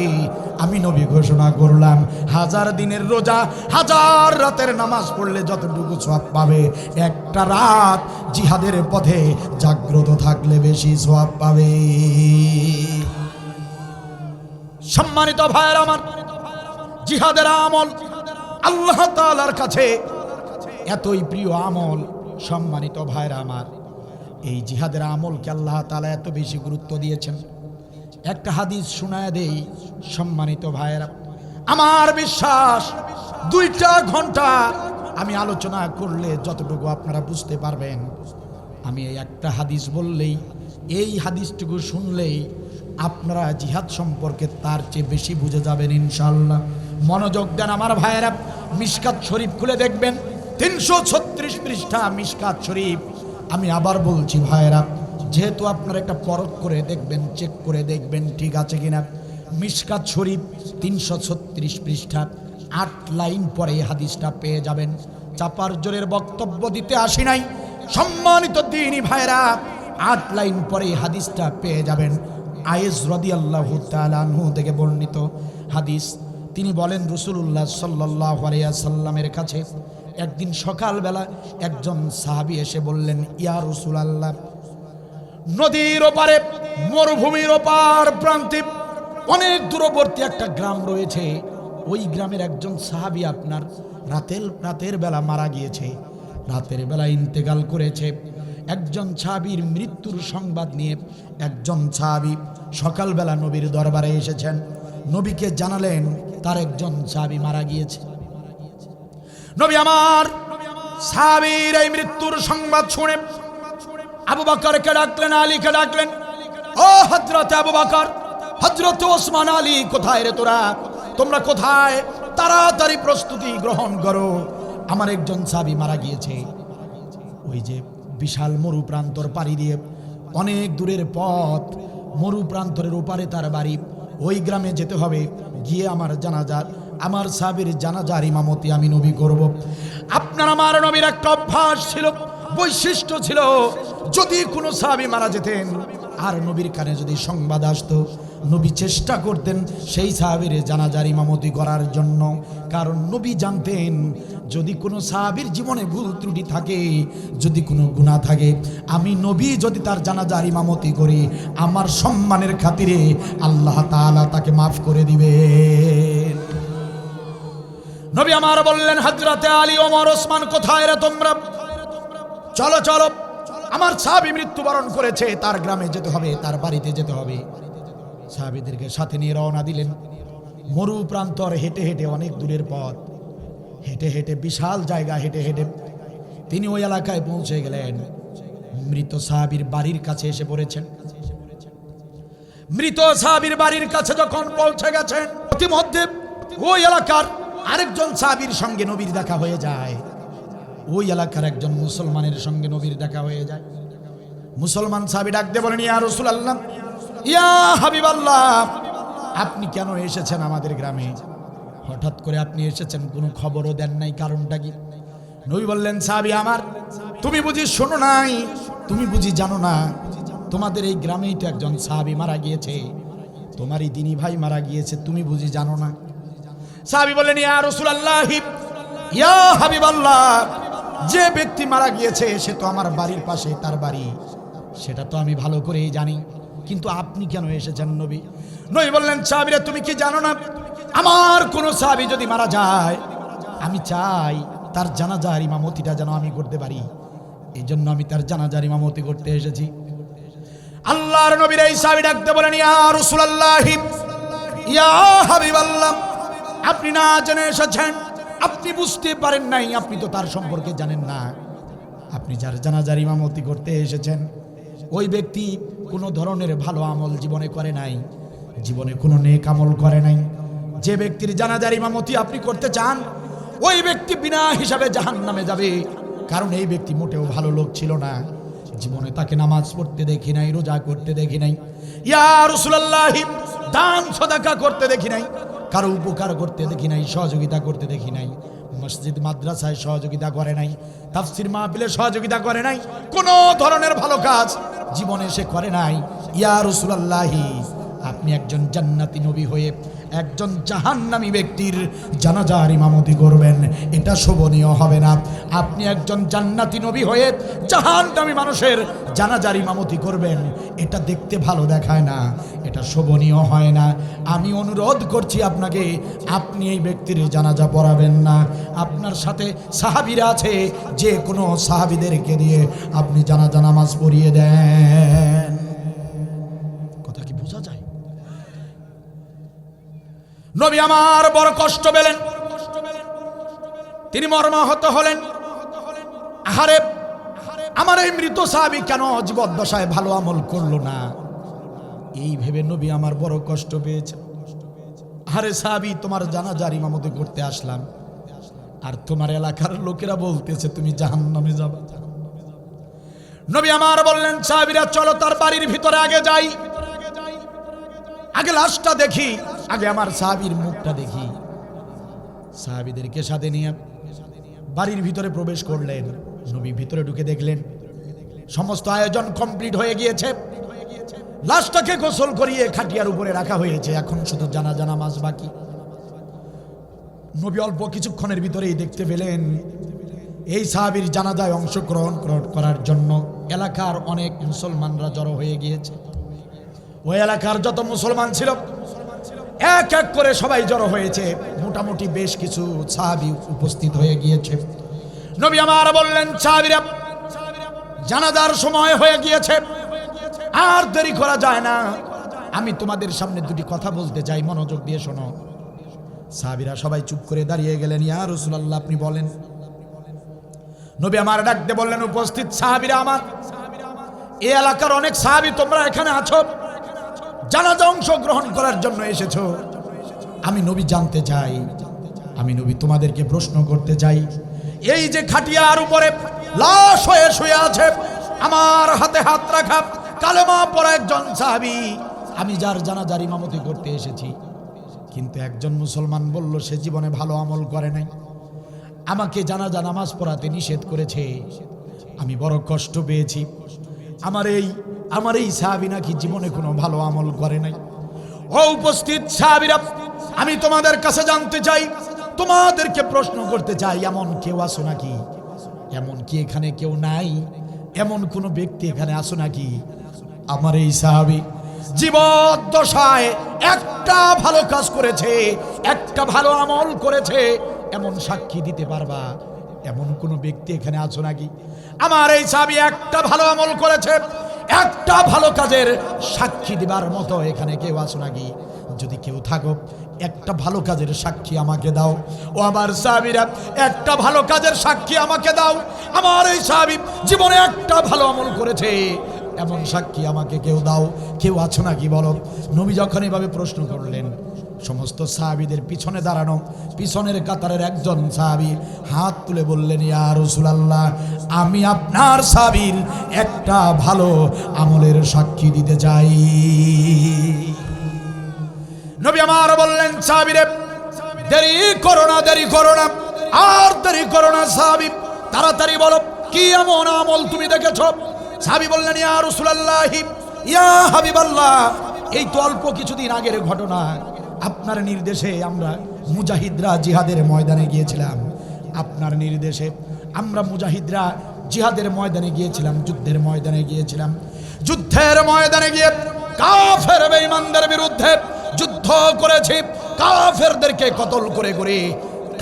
আমি নবী ঘোষণা করলাম 1000 দিনের রোজা 1000 রাতের নামাজ পড়লে যতটুকু সওয়াব পাবে, একটা রাত জিহাদের পথে জাগ্রত থাকলে বেশি সওয়াব পাবে। সম্মানিত ভাইয়ের আমার, জিহাদের আমল আল্লাহ তাআলার কাছে এতই প্রিয় আমল। সম্মানিত ভাইরা আমার, এই জিহাদের আমলকে আল্লাহ তাআলা এত বেশি গুরুত্ব দিয়েছেন। একটা হাদিস শোনায় দেই সম্মানিত ভাইরা, আমার বিশ্বাস 2টা ঘন্টা আমি আলোচনা করলে যতটুকু আপনারা বুঝতে পারবেন, আমি এই একটা হাদিস বললেই, এই হাদিসটুকু শুনলেই আপনারা জিহাদ সম্পর্কে তার চেয়ে বেশি বুঝে যাবেন ইনশাআল্লাহ। মনোযোগ দেন আমার ভাইয়েরা, মিশকাত শরীফ খুলে দেখবেন 336 পৃষ্ঠা মিশকাত শরীফ। আমি আবার বলছি ভাইয়েরা, যেহেতু আপনারা একটা পরখ করে দেখবেন, চেক করে দেখবেন ঠিক আছে কিনা। মিশকাত শরীফ 336 পৃষ্ঠা 8 লাইন পরে এই হাদিসটা পেয়ে যাবেন। চাপার জোরের বক্তব্য দিতে আসি নাই সম্মানিত দ্বীনি ভাইয়েরা, 8 লাইন পরে এই হাদিসটা পেয়ে যাবেন। আয়েশ রাদিয়াল্লাহু তাআলা আনহু থেকে বর্ণিত হাদিস। তিনি বলেন, রাসূলুল্লাহ সাল্লাল্লাহু আলাইহি ওয়াসাল্লামের কাছে একদিন সকালবেলা একজন সাহাবী এসে বললেন, ইয়া রাসূলুল্লাহ, নদীর ওপারে মরুভূমির ওপার প্রান্তে অনেক দূরবর্তী একটা গ্রাম রয়েছে, ওই গ্রামের একজন সাহাবী আপনার রাতের বেলা মারা গিয়েছে, রাতের বেলা ইন্তেকাল করেছে। একজন সাহাবীর মৃত্যুর সংবাদ নিয়ে একজন সাহাবী সকালবেলা নবীর দরবারে এসেছেন। নবীকে জানালেন তার একজন সাহাবী মারা গিয়েছে। নবী আমার সাহাবীর এই মৃত্যুর সংবাদ শুনে আবু বকরকে ডাকলেন, আলীকে ডাকলেন, ও হযরত আবু বকর, হযরত ওসমান, আলী, কোথায় রে তোমরা কোথায়? তাড়াতাড়ি প্রস্তুতি গ্রহণ করো, আমার একজন সাহাবী মারা গিয়েছে। ওই যে বিশাল মরু প্রান্তর পাড়ি দিয়ে অনেক দূরের পথ, মরু প্রান্তরের ওপারে তার বাড়ি, ওই গ্রামে যেতে হবে, গিয়ে আমার সাহাবীর জানাজার ইমামতি আমি নবী করব। আপনার আমার নবীর একটা অভ্যাস ছিল, বৈশিষ্ট্য ছিল, যদি কোনো সাহাবী মারা যেতেন আর নবীর কানে যদি সংবাদ আসতো, নবী চেষ্টা করতেন সেই সাহাবীর জানাজার ইমামতি করার জন্য। কারণ নবী জানতেন, যদি কোনো সাহাবীর জীবনে ভুল ত্রুটি থাকে, যদি কোনো গুনাহ থাকে, আমি নবী যদি তার জানাজার ইমামতি করি, আমার সম্মানের খাতিরে আল্লাহ তাআলা তাকে মাফ করে দিবেন। নবী আমার বললেন, হযরতে আলী, ওমর, ওসমান, কোথায় রে তোমরা? চলো চলো, আমার সাহাবী মৃত্যুবরণ করেছে, তার গ্রামে যেতে হবে, তার বাড়িতে যেতে হবে। সাহাবীদেরকে সাথে নিয়ে রওনা দিলেন। মরু প্রান্তর হেঁটে হেঁটে অনেক দূরের পথ, হেঁটে হেঁটে বিশাল জায়গা হেঁটে হেঁটে তিনি ওই এলাকায় পৌঁছে গেলেন। মৃত সাহাবীর বাড়ির কাছে এসে পড়েছেন। মৃত সাহাবীর বাড়ির কাছে যখন পৌঁছে গেছেন, ইতিমধ্যে ওই এলাকার আরেকজন সাহাবীর সঙ্গে নবীর দেখা হয়ে যায়। ওই এলাকার একজন মুসলমানের সঙ্গে নবীর দেখা হয়ে যায়। মুসলমান সাহাবী ডাক দিয়ে বলেন, ইয়া রাসূলুল্লাহ, ইয়া হাবিবাল্লাহ, আপনি কেন এসেছেন আমাদের গ্রামে? হঠাৎ করে আপনি এসেছেন, কোনো খবরও দেন নাই, কারণটা কি? নবী বললেন, সাহাবী আমার, তুমি বুঝি শোনো নাই, তুমি বুঝি জানো না, তোমাদের এই গ্রামেই তো একজন সাহাবী মারা গিয়েছে, তোমারই দিনী ভাই মারা গিয়েছে, তুমি বুঝি জানো না? সাহাবী বললেন, ইয়া রাসূলুল্লাহ, ইয়া হাবিবাল্লাহ, যে ব্যক্তি মারা গিয়েছে সে তো আমার বাড়ির পাশে, তার বাড়ি, সেটা তো আমি ভালো করেই জানি, কিন্তু আপনি কেন এসেছেন নবী? নবী বললেন, সাহাবীরা তুমি কি জানো না, আমার কোন সাহাবী যদি মারা যায়, আমি চাই তার জানাজার ইমামতিটা যেন আমি করতে পারি, এই জন্য আমি তার জানাজার ইমামতি করতে এসেছি। আল্লাহর নবীর এই সাহাবী ডাকতে বলেন, ইয়া রাসূলুল্লাহ, ইয়া হাবিবাল্লাহ, আপনি না জেনে এসেছেন, আপনি বুঝতে পারেন নাই, আপনি তো তার সম্পর্কে জানেন না। আপনি যার জানাজার ইমামতি করতে এসেছেন ওই ব্যক্তি কোনো ধরনের ভালো আমল জীবনে করে নাই, জীবনে কোনো নেক আমল করে নাই। যে ব্যক্তির জানাজার ইমামতি আপনি করতে চান ওই ব্যক্তি বিনা হিসাবে জাহান্নামে যাবে, কারণ এই ব্যক্তি মোটেও ভালো লোক ছিল না, জীবনে তাকে নামাজ পড়তে দেখি নাই, রোজা করতে দেখি নাই, ইয়া রাসূলুল্লাহ দান সাদাকা করতে দেখি নাই, কারো উপকার করতে দেখি নাই, সহযোগিতা করতে দেখি নাই, মসজিদ মাদ্রাসায় সহযোগিতা করে নাই, তাফসীর মাহফিলে সহযোগিতা করে নাই, কোনো ধরনের ভালো কাজ জীবনে সে করে নাই। ইয়া রাসূলুল্লাহ, আপনি একজন জান্নাতি নবী হয়ে একজন জাহান্নামী ব্যক্তির জানাজার ইমামতি করবেন, এটা শোভনীয় হবে না। আপনি একজন জান্নাতি নবী হয়ে জাহান্নামী মানুষের জানাজার ইমামতি করবেন, এটা দেখতে ভালো দেখায় না, এটা শোভনীয় হয় না। আমি অনুরোধ করছি আপনাকে, আপনি এই ব্যক্তির জানাজা পড়াবেন না। আপনার সাথে সাহাবীরা আছে, যে কোনো সাহাবীদেরকে দিয়ে আপনি জানাজা নামাজ পড়িয়ে দেন। কথা কি বোঝা যায়? নবী আমার বড় কষ্ট পেলেন, তিনি মর্মাহত হলেন। আহারে, আমার এই মৃত সাহাবী কেন জীবদ্দশায় ভালো আমল করলো না, এই ভেবে নবী আমার বড় কষ্ট পেয়েছে। আরে সাহাবী, তোমার জানাজার ইমামতি করতে আসলাম, আর তোমার এলাকার লোকেরা বলতেছে তুমি জাহান্নামে যাবে। নবী আমার বললেন, সাহাবীরা চলো তার বাড়ির ভিতরে আগে যাই, আগে লাশটা দেখি, আগে আমার সাহাবীর মুখটা দেখি। সাহাবীদেরকে সাথে নিয়ে বাড়ির ভিতরে প্রবেশ করলেন। নবী ভিতরে ঢুকে দেখলেন সমস্ত আয়োজন কমপ্লিট হয়ে গিয়েছে, লাশটাকে গোসল করিয়ে খাটিয়ার উপরে রাখা হয়েছে, এখন শুধু জানাজা নামাজ বাকি। নবী অল্প কিছুক্ষণের ভিতরেই দেখতে পেলেন এই সাহাবীর জানাজায় অংশগ্রহণ করার জন্য এলাকার অনেক মুসলমানরা জড়ো হয়ে গিয়েছে। ওই এলাকার যত মুসলমান ছিল এক এক করে সবাই জড়ো হয়েছে, মোটামুটি বেশ কিছু সাহাবী উপস্থিত হয়ে গিয়েছে। নবী আমার বললেন, সাহাবীরা জানাজার সময় হয়ে গিয়েছে, আর দেরি করা যায় না, আমি তোমাদের সামনে দুটি কথা বলতে চাই, মনোযোগ দিয়ে শোনো। সাহাবীরা সবাই চুপ করে দাঁড়িয়ে গেলেন। ইয়া রাসূলুল্লাহ, আপনি বলেন। নবী আমার ডাকতে বললেন, উপস্থিত সাহাবীরা আমার, এই এলাকার অনেক সাহাবী তোমরা এখানে আছো, জানাজা অংশগ্রহণ করার জন্য এসেছো। আমি নবী জানতে চাই, আমি নবী তোমাদেরকে প্রশ্ন করতে চাই, এই যে খাটিয়ার উপরে লাশ হয়ে শুয়ে আছে, আমার হাতে হাত রাখা কালেমা পড়া একজন সাহাবী, আমি যার জানাজার ইমামতি করতে এসেছি, কিন্তু একজন মুসলমান বলল সে জীবনে ভালো আমল করে নাই, আমাকে জানাজা নামাজ পড়াতে নিষেধ করেছে, আমি বড় কষ্ট পেয়েছি। আমার এই সাহাবী নাকি জীবনে কোনো ভালো আমল করে নাই। ও উপস্থিত সাহাবীরা, আমি তোমাদের কাছে জানতে চাই, তোমাদেরকে প্রশ্ন করতে চাই, এমন কেউ আসো নাকি? এমন কি এখানে কেউ নাই? এমন কোন ব্যক্তি এখানে আসো নাকি? আমার এই সাহাবী জীবদ্দশায় একটা ভালো কাজ করেছে, একটা ভালো আমল করেছে, এমন সাক্ষী দিতে পারবা? এমন কোন ব্যক্তি এখানে আছো নাকি? আমার এই সাহাবী একটা ভালো আমল করেছে, একটা ভালো কাজের সাক্ষী দিবার মতো এখানে কেউ আছো নাকি? যদি কেউ থাকো, একটা ভালো কাজের সাক্ষী আমাকে দাও। ও আমার সাহাবীরা, একটা ভালো কাজের সাক্ষী আমাকে দাও। আমার এই সাহাবী জীবনে একটা ভালো আমল করেছে, এমন সাক্ষী আমাকে কেউ দাও। কেউ আছো নাকি বলো? নবী যখন এভাবে প্রশ্ন করলেন, সমস্ত সাহাবীদের পিছনে দাঁড়ানো পিছনের কাতারের একজন সাহাবী হাত তুলে বললেন, ইয়া রাসূলুল্লাহ, আমি আপনার সাহাবীর একটা ভালো আমলের সাক্ষী দিতে চাই। নবী আমার বললেন, সাহাবীরে দেরি করো না, দেরি করো না, আর দেরি করো না সাহাবী, তাড়াতাড়ি বলো কি এমন আমল তুমি দেখেছো? সাহাবী বললেন, ইয়া রাসূলুল্লাহ, ইয়া হাবিবাল্লাহ, এই তো অল্প কিছুদিন আগের ঘটনা, আপনার নির্দেশে আমরা মুজাহিদরা জিহাদের ময়দানে গিয়েছিলাম। আপনার নির্দেশে আমরা মুজাহিদরা জিহাদের ময়দানে গিয়েছিলাম, যুদ্ধের ময়দানে গিয়েছিলাম। যুদ্ধের ময়দানে গিয়ে কাফের বেঈমানদের বিরুদ্ধে যুদ্ধ করেছি, কাফেরদেরকে কতল করে করে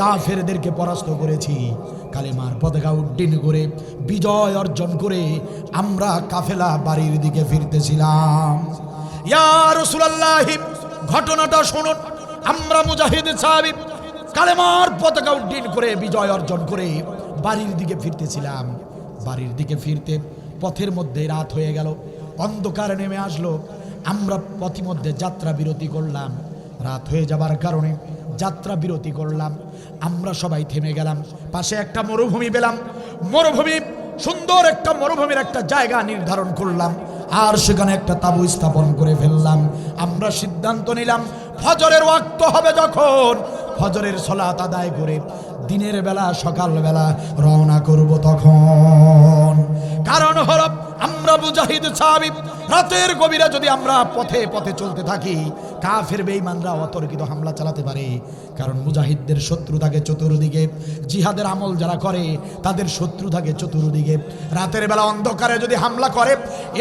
কাফেরদেরকে পরাস্ত করেছি। কালেমার পতাকা উড্ডীন করে বিজয় অর্জন করে আমরা কাফেলা বাড়ির দিকে ফিরতেছিলাম। ইয়া রাসূলুল্লাহ, ঘটনাটা শুনুন। আমরা মুজাহিদ সাহাবী কালেমার পতাকা উড্ডীন করে বিজয় অর্জন করে বাড়ির দিকে ফিরতেছিলাম। বাড়ির দিকে ফিরতে পথের মধ্যে রাত হয়ে গেল, অন্ধকার নেমে আসলো। আমরা পথিমধ্যে যাত্রা বিরতি করলাম। রাত হয়ে যাবার কারণে যাত্রা বিরতি করলাম। আমরা সবাই থেমে গেলাম। পাশে একটা মরুভূমি পেলাম। মরুভূমি, সুন্দর একটা মরুভূমির একটা জায়গা নির্ধারণ করলাম আর সেখানে একটা তাঁবু স্থাপন করে ফেললাম। আমরা সিদ্ধান্ত নিলাম ফজরের ওয়াক্ত হবে যখন, ফজরের সালাত আদায় করে দিনের বেলা সকালবেলা রওনা করব তখন। কারণ হলো আমরা মুজাহিদ সাহাবী, রাতের গভীরে যদি আমরা পথে পথে চলতে থাকি কাফের বেঈমানরা অতর্কিত হামলা চালাতে পারে। কারণ মুজাহিদদের শত্রু থাকে চতুর্দিকে, জিহাদের আমল যারা করে তাদের শত্রু থাকে চতুর্দিকে। রাতের বেলা অন্ধকারে যদি হামলা করে,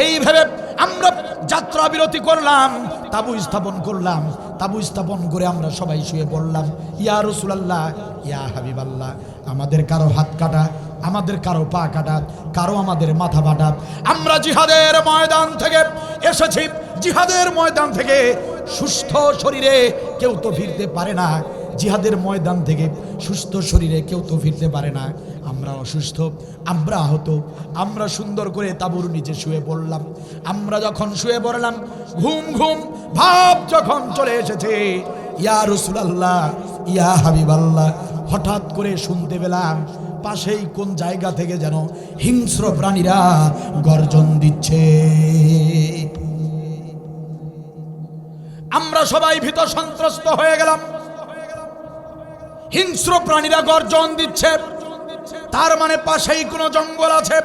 এই ভেবে আমরা যাত্রা বিরতি করলাম, তাঁবু স্থাপন করলাম। তাঁবু স্থাপন করে আমরা সবাই শুয়ে পড়লাম। ইয়া রাসূলুল্লাহ, ইয়া হাবিবাল্লাহ, আমাদের কারো হাত কাটা, আমাদের কারো পা কাটা, কারো আমাদের মাথা ফাটা। আমরা জিহাদের ময়দান থেকে এসেছি, জিহাদের ময়দান থেকে সুস্থ শরীরে কেউ তো ফিরতে পারে না। জিহাদের ময়দান থেকে সুস্থ শরীরে কেউ তো ফিরতে পারে না। আমরা অসুস্থ, আমরা আহত। আমরা সুন্দর করে তাঁবুর নিচে শুয়ে পড়লাম। আমরা যখন শুয়ে পড়লাম, ঘুম ঘুম ভাব যখন চলে এসেছে, ইয়া রাসূলুল্লাহ, ইয়া হাবিবাল্লাহ, হঠাৎ করে শুনতে পেলাম পাশেই কোন জায়গা থেকে যেন হিংস্র প্রাণীরা গর্জন দিচ্ছে। আমরা সবাই ভীত সন্ত্রস্ত হয়ে গেলাম। হিংস্র প্রাণীরা গর্জন দিচ্ছে, তার মানে পাশেই কোনো জঙ্গল আছে,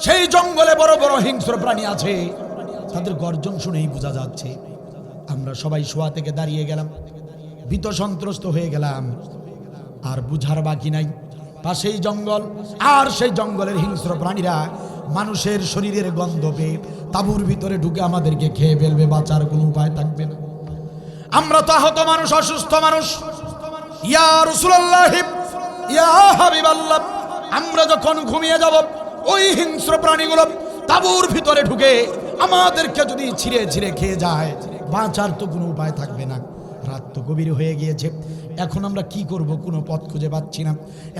সেই জঙ্গলে বড় বড় হিংস্র প্রাণী আছে। তাদের গর্জন শুনেই বোঝা যাচ্ছে। আমরা সবাই শোয়া থেকে দাঁড়িয়ে গেলাম, ভীত সন্ত্রস্ত হয়ে গেলাম। আর বুঝার বাকি নাই, পাশেই জঙ্গল, আর সেই জঙ্গলের হিংস্র প্রাণীরা মানুষের শরীরের গন্ধ পেয়ে তাঁবুর ভিতরে ঢুকে আমাদেরকে খেয়ে ফেলবে, বাঁচার কোনো উপায় থাকবে না। আমরা তো আহত মানুষ, অসুস্থ মানুষ। ইয়া রাসূলুল্লাহ, ইয়া হাবিবাল্লাহ, আমরা যখন ঘুমিয়ে যাব, ওই হিংস্র প্রাণীগুলো তাঁবুর ভিতরে ঢুকে আমাদেরকে যদি ছিঁড়ে ছিঁড়ে খেয়ে যায়, বাঁচার তো কোনো উপায় থাকবে না। রাত তো গভীর হয়ে গিয়েছে, এখন আমরা কি করব? কোনো পথ খুঁজে পাচ্ছি না।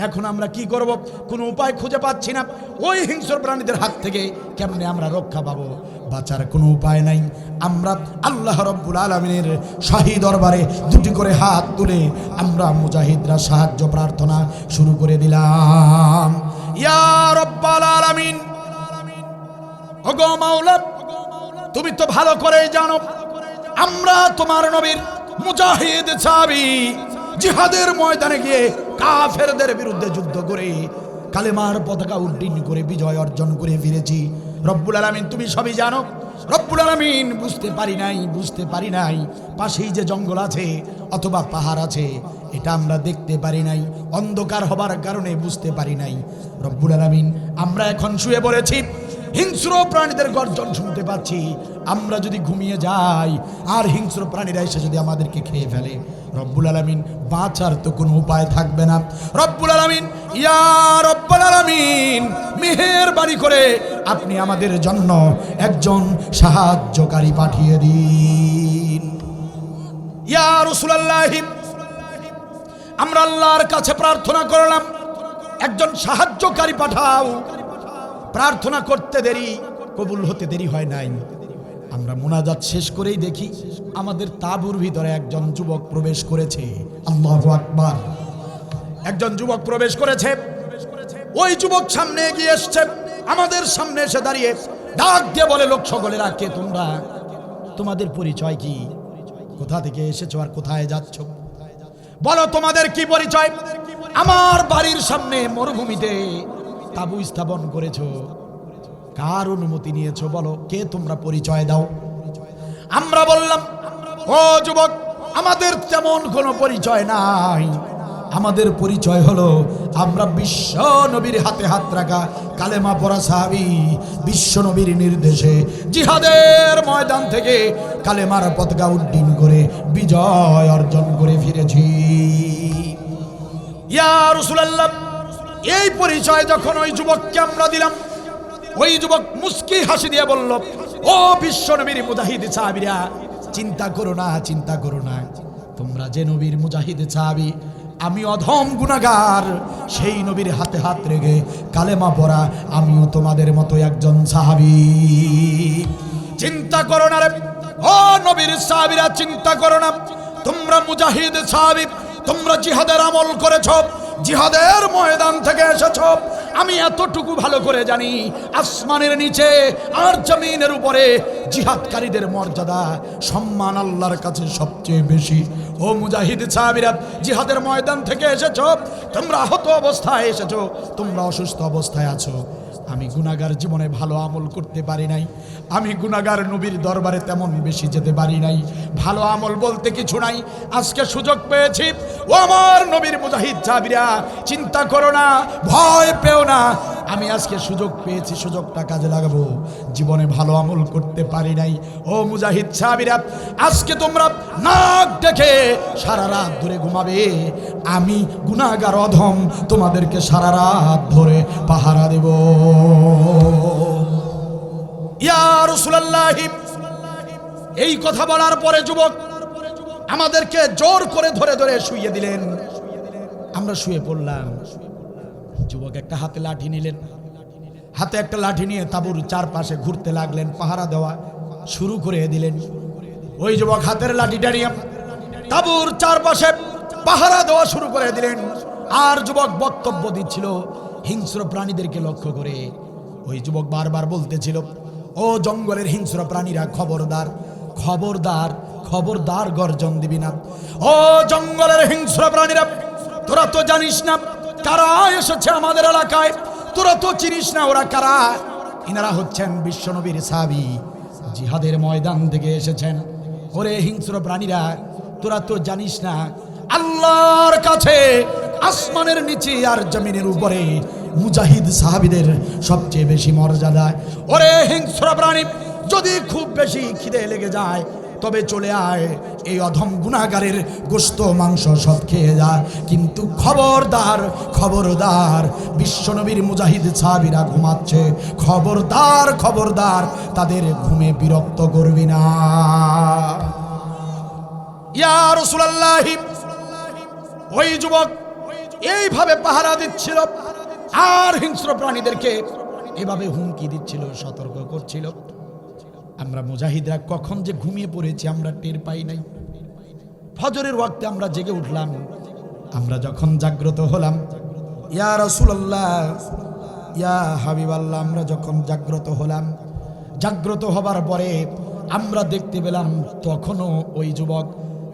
এখন আমরা কি করব? কোনো উপায় খুঁজে পাচ্ছি না। ওই হিংস্র প্রাণীদের হাত থেকে কেমনে আমরা রক্ষা পাবো? বাঁচার কোনো উপায় নাই। আমরা আল্লাহ রাব্বুল আলামিনের শাহী দরবারে দুটি করে হাত তুলে আমরা মুজাহিদরা সাহায্য প্রার্থনা শুরু করে দিলাম। ইয়া রাব্বুল আলামিন, ওগো মাওলা, তুমি তো ভালো করেই জানো আমরা তোমার নবীর মুজাহিদ সাহাবী, জিহাদের ময়দানে গিয়ে কাফেরদের বিরুদ্ধে যুদ্ধ করে কালেমার পতাকা উড্ডীন করে বিজয় অর্জন করে ফিরেছি। রব্বুল আলামিন তুমি সবই জানো। রব্বুল আলামিন বুঝতে পারি নাই পাশেই যে জঙ্গল আছে অথবা পাহাড় আছে, এটা আমরা দেখতে পারি নাই, অন্ধকার হবার কারণে বুঝতে পারি নাই। রব্বুল আলামিন, আমরা এখন শুয়ে পড়েছি, হিংস্র প্রাণীদের গর্জন শুনতে পাচ্ছি। আমরা যদি ঘুমিয়ে যাই আর হিংস্র প্রাণীরা এসে যদি আমাদেরকে খেয়ে ফেলে, রব্বুল আলামিন বাঁচার তো কোনো উপায় থাকবে না। রব্বুল আলামিন, ইয়া রব্বুল আলামিন, মেহেরবানি করে আপনি আমাদের জন্য একজন সাহায্যকারী পাঠিয়ে দিন। ইয়া রাসূলুল্লাহ, আমরা আল্লাহর কাছে প্রার্থনা করলাম, একজন সাহায্যকারী পাঠাও। প্রার্থনা করতে দেরি, কবুল হতে দেরি হয় নাই। আমরা মুনাজাত শেষ করেই দেখি আমাদের তাঁবুর ভিতরে একজন যুবক প্রবেশ করেছে। আল্লাহু আকবার। একজন যুবক প্রবেশ করেছে। ওই যুবক সামনে এগিয়ে এসছে, আমাদের সামনে এসে দাঁড়িয়ে ডাক দিয়ে বলে, লোক সকলেরা, কে তোমরা? তোমাদের পরিচয় কি? কোথা থেকে এসেছো আর কোথায় যাচ্ছ? বলো তোমাদের কি পরিচয়? আমার বাড়ির সামনে মরুভূমিতে তাঁবু স্থাপন করেছো, কার অনুমতি নিয়েছো? বলো, কে তোমরা? পরিচয় দাও। আমরা বললাম, ও যুবক, আমাদের তেমন কোনো পরিচয় নাই। আমাদের পরিচয় হলো আমরা বিশ্ব নবীর হাতে হাত রাখা কালেমা পড়া সাহাবী। বিশ্ব নবীর নির্দেশে জিহাদের ময়দান থেকে কালেমার পতাকা উড্ডীন করে বিজয় অর্জন করে ফিরেছি। ইয়া রাসূলুল্লাহ, এই পরিচয় যখন ওই যুবককে আমরা দিলাম, ওই যুবক মুস্কি হাসি দিয়ে বলল, ও বিশ্ব নবীর মুজাহিদ সাহাবীরা, চিন্তা করো না, চিন্তা করো না। তোমরা যে নবীর মুজাহিদ সাহাবী, আমি অধম গুনাহগার, সেই নবীর হাতে হাত রেখে কালেমা পড়া আমিও তোমাদের মতো একজন সাহাবী। চিন্তা করো না রে ও নবীর সাহাবীরা, চিন্তা করো না। তোমরা মুজাহিদ সাহাবী, তোমরা জিহাদের আমল করেছ, জিহাদের ময়দান থেকে এসেছ। আমি এতটুকু ভালো করে জানি, আসমানের নিচে আর জমিনের উপরে জিহাদকারীদের মর্যাদা সম্মান আল্লাহর কাছে সবচেয়ে বেশি। ও মুজাহিদ সাহাবীরা, জিহাদের ময়দান থেকে এসেছ, তোমরা আহত অবস্থায় এসেছো, তোমরা অসুস্থ অবস্থায় আছো। আমি গুনাহগার, জীবনে ভালো আমল করতে পারি নাই। আমি গুনাহগার, নবীর দরবারে তেমন বেশি যেতে পারি নাই। ভালো আমল বলতে কিছু নাই। আজকে সুযোগ পেয়েছি। ও আমার নবীর মুজাহিদ সাহাবীরা, চিন্তা করো না, ভয় পেও না। আমি আজকে সুযোগ পেয়েছি, সুযোগটা কাজে লাগাবো। জীবনে ভালো আমল করতে পারি নাই। ও মুজাহিদ সাহাবীরা, আজকে তোমরা নাক ডেকে সারা রাত ধরে ঘুমাবে। আমি গুনাহগার অধম, তোমাদেরকে সারা রাত ধরে পাহারা দেব। ইয়া রাসূলুল্লাহ, এই কথা বলার পরে যুবক আমাদেরকে জোর করে ধরে ধরে শুইয়ে দিলেন। আমরা শুয়ে পড়লাম। যুবক একটা হাতে লাঠি নিলেন, হাতে একটা লাঠি নিয়ে তাঁবুর চারপাশে ঘুরতে লাগলেন, পাহারা দেওয়া শুরু করে দিলেন। ওই যুবক হাতের লাঠিটা নিয়ে তাঁবুর চারপাশে পাহারা দেওয়া শুরু করে দিলেন। আর যুবক বক্তব্য দিচ্ছিল হিংস্র প্রাণীদেরকে লক্ষ্য করে। ওই যুবক বারবার বলতেছিল, ও জঙ্গলের হিংস্র প্রাণীরা, খবরদার, খবরদার, খবরদার, গর্জন দিবি না। ও জঙ্গলের হিংস্র প্রাণীরা, তোরা তো জানিস না কারা এসেছে আমাদের এলাকায়, তোরা তো চিনিস না ওরা কারা। ইনারা হচ্ছেন বিশ্বনবীর সাহাবী, জিহাদের ময়দান থেকে এসেছেন। ওরে হিংস্র প্রাণীরা, তোরা তো জানিস না আল্লাহর কাছে আসমানের নিচে আর জমিনের উপরে মুজাহিদ সাহাবীদের সবচেয়ে বেশি মর্যাদা। ওরে হিংস্র প্রাণী, যদি খুব বেশি খিদে লেগে যায় তবে চলে আয়, এই অধম গুনাহগারের গোশত মাংস সব খেয়ে যা। কিন্তু খবরদার, খবরদার, বিশ্বনবীর মুজাহিদ সাহাবীরা ঘুমাচ্ছে, খবরদার, খবরদার, তাদের ঘুমে বিরক্ত করবি না। ইয়া রাসূলুল্লাহ, ওই যুবক এইভাবে পাহারা দিচ্ছিল আর হিংস্র প্রাণীদেরকে এভাবে হুমকি দিচ্ছিল, সতর্ক করছিল। আমরা মুজাহিদরা কখন যে ঘুমিয়ে পড়েছি আমরা টের পাই নাই। ফজরের ওয়াক্তে আমরা জেগে উঠলাম। আমরা যখন জাগ্রত হলাম, ইয়া রাসূলুল্লাহ, ইয়া হাবিবাল্লাহ, আমরা যখন জাগ্রত হলাম, জাগ্রত হবার পরে আমরা দেখতে পেলাম তখনও ওই যুবক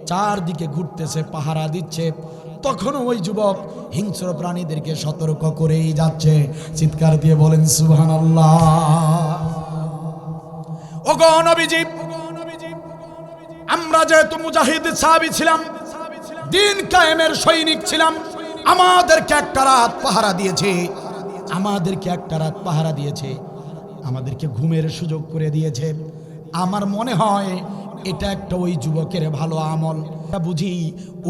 চারদিকে ঘুরতেছে, পাহারা দিচ্ছে। তখনও ওই যুবক হিংস্র প্রাণীদেরকে সতর্ক করেই যাচ্ছে। চিৎকার দিয়ে বলেন সুবহানাল্লাহ। ওগো নবীজি, আমরা যেহেতু মুজাহিদ সাহাবী ছিলাম, দিন কায়েমের সৈনিক ছিলাম, আমাদেরকে একটা রাত পাহারা দিয়েছে, আমাদেরকে একটা রাত পাহারা দিয়েছে, আমাদেরকে ঘুমের সুযোগ করে দিয়েছে। আমার মনে হয় এটা একটা ওই যুবকের ভালো আমল। বুঝি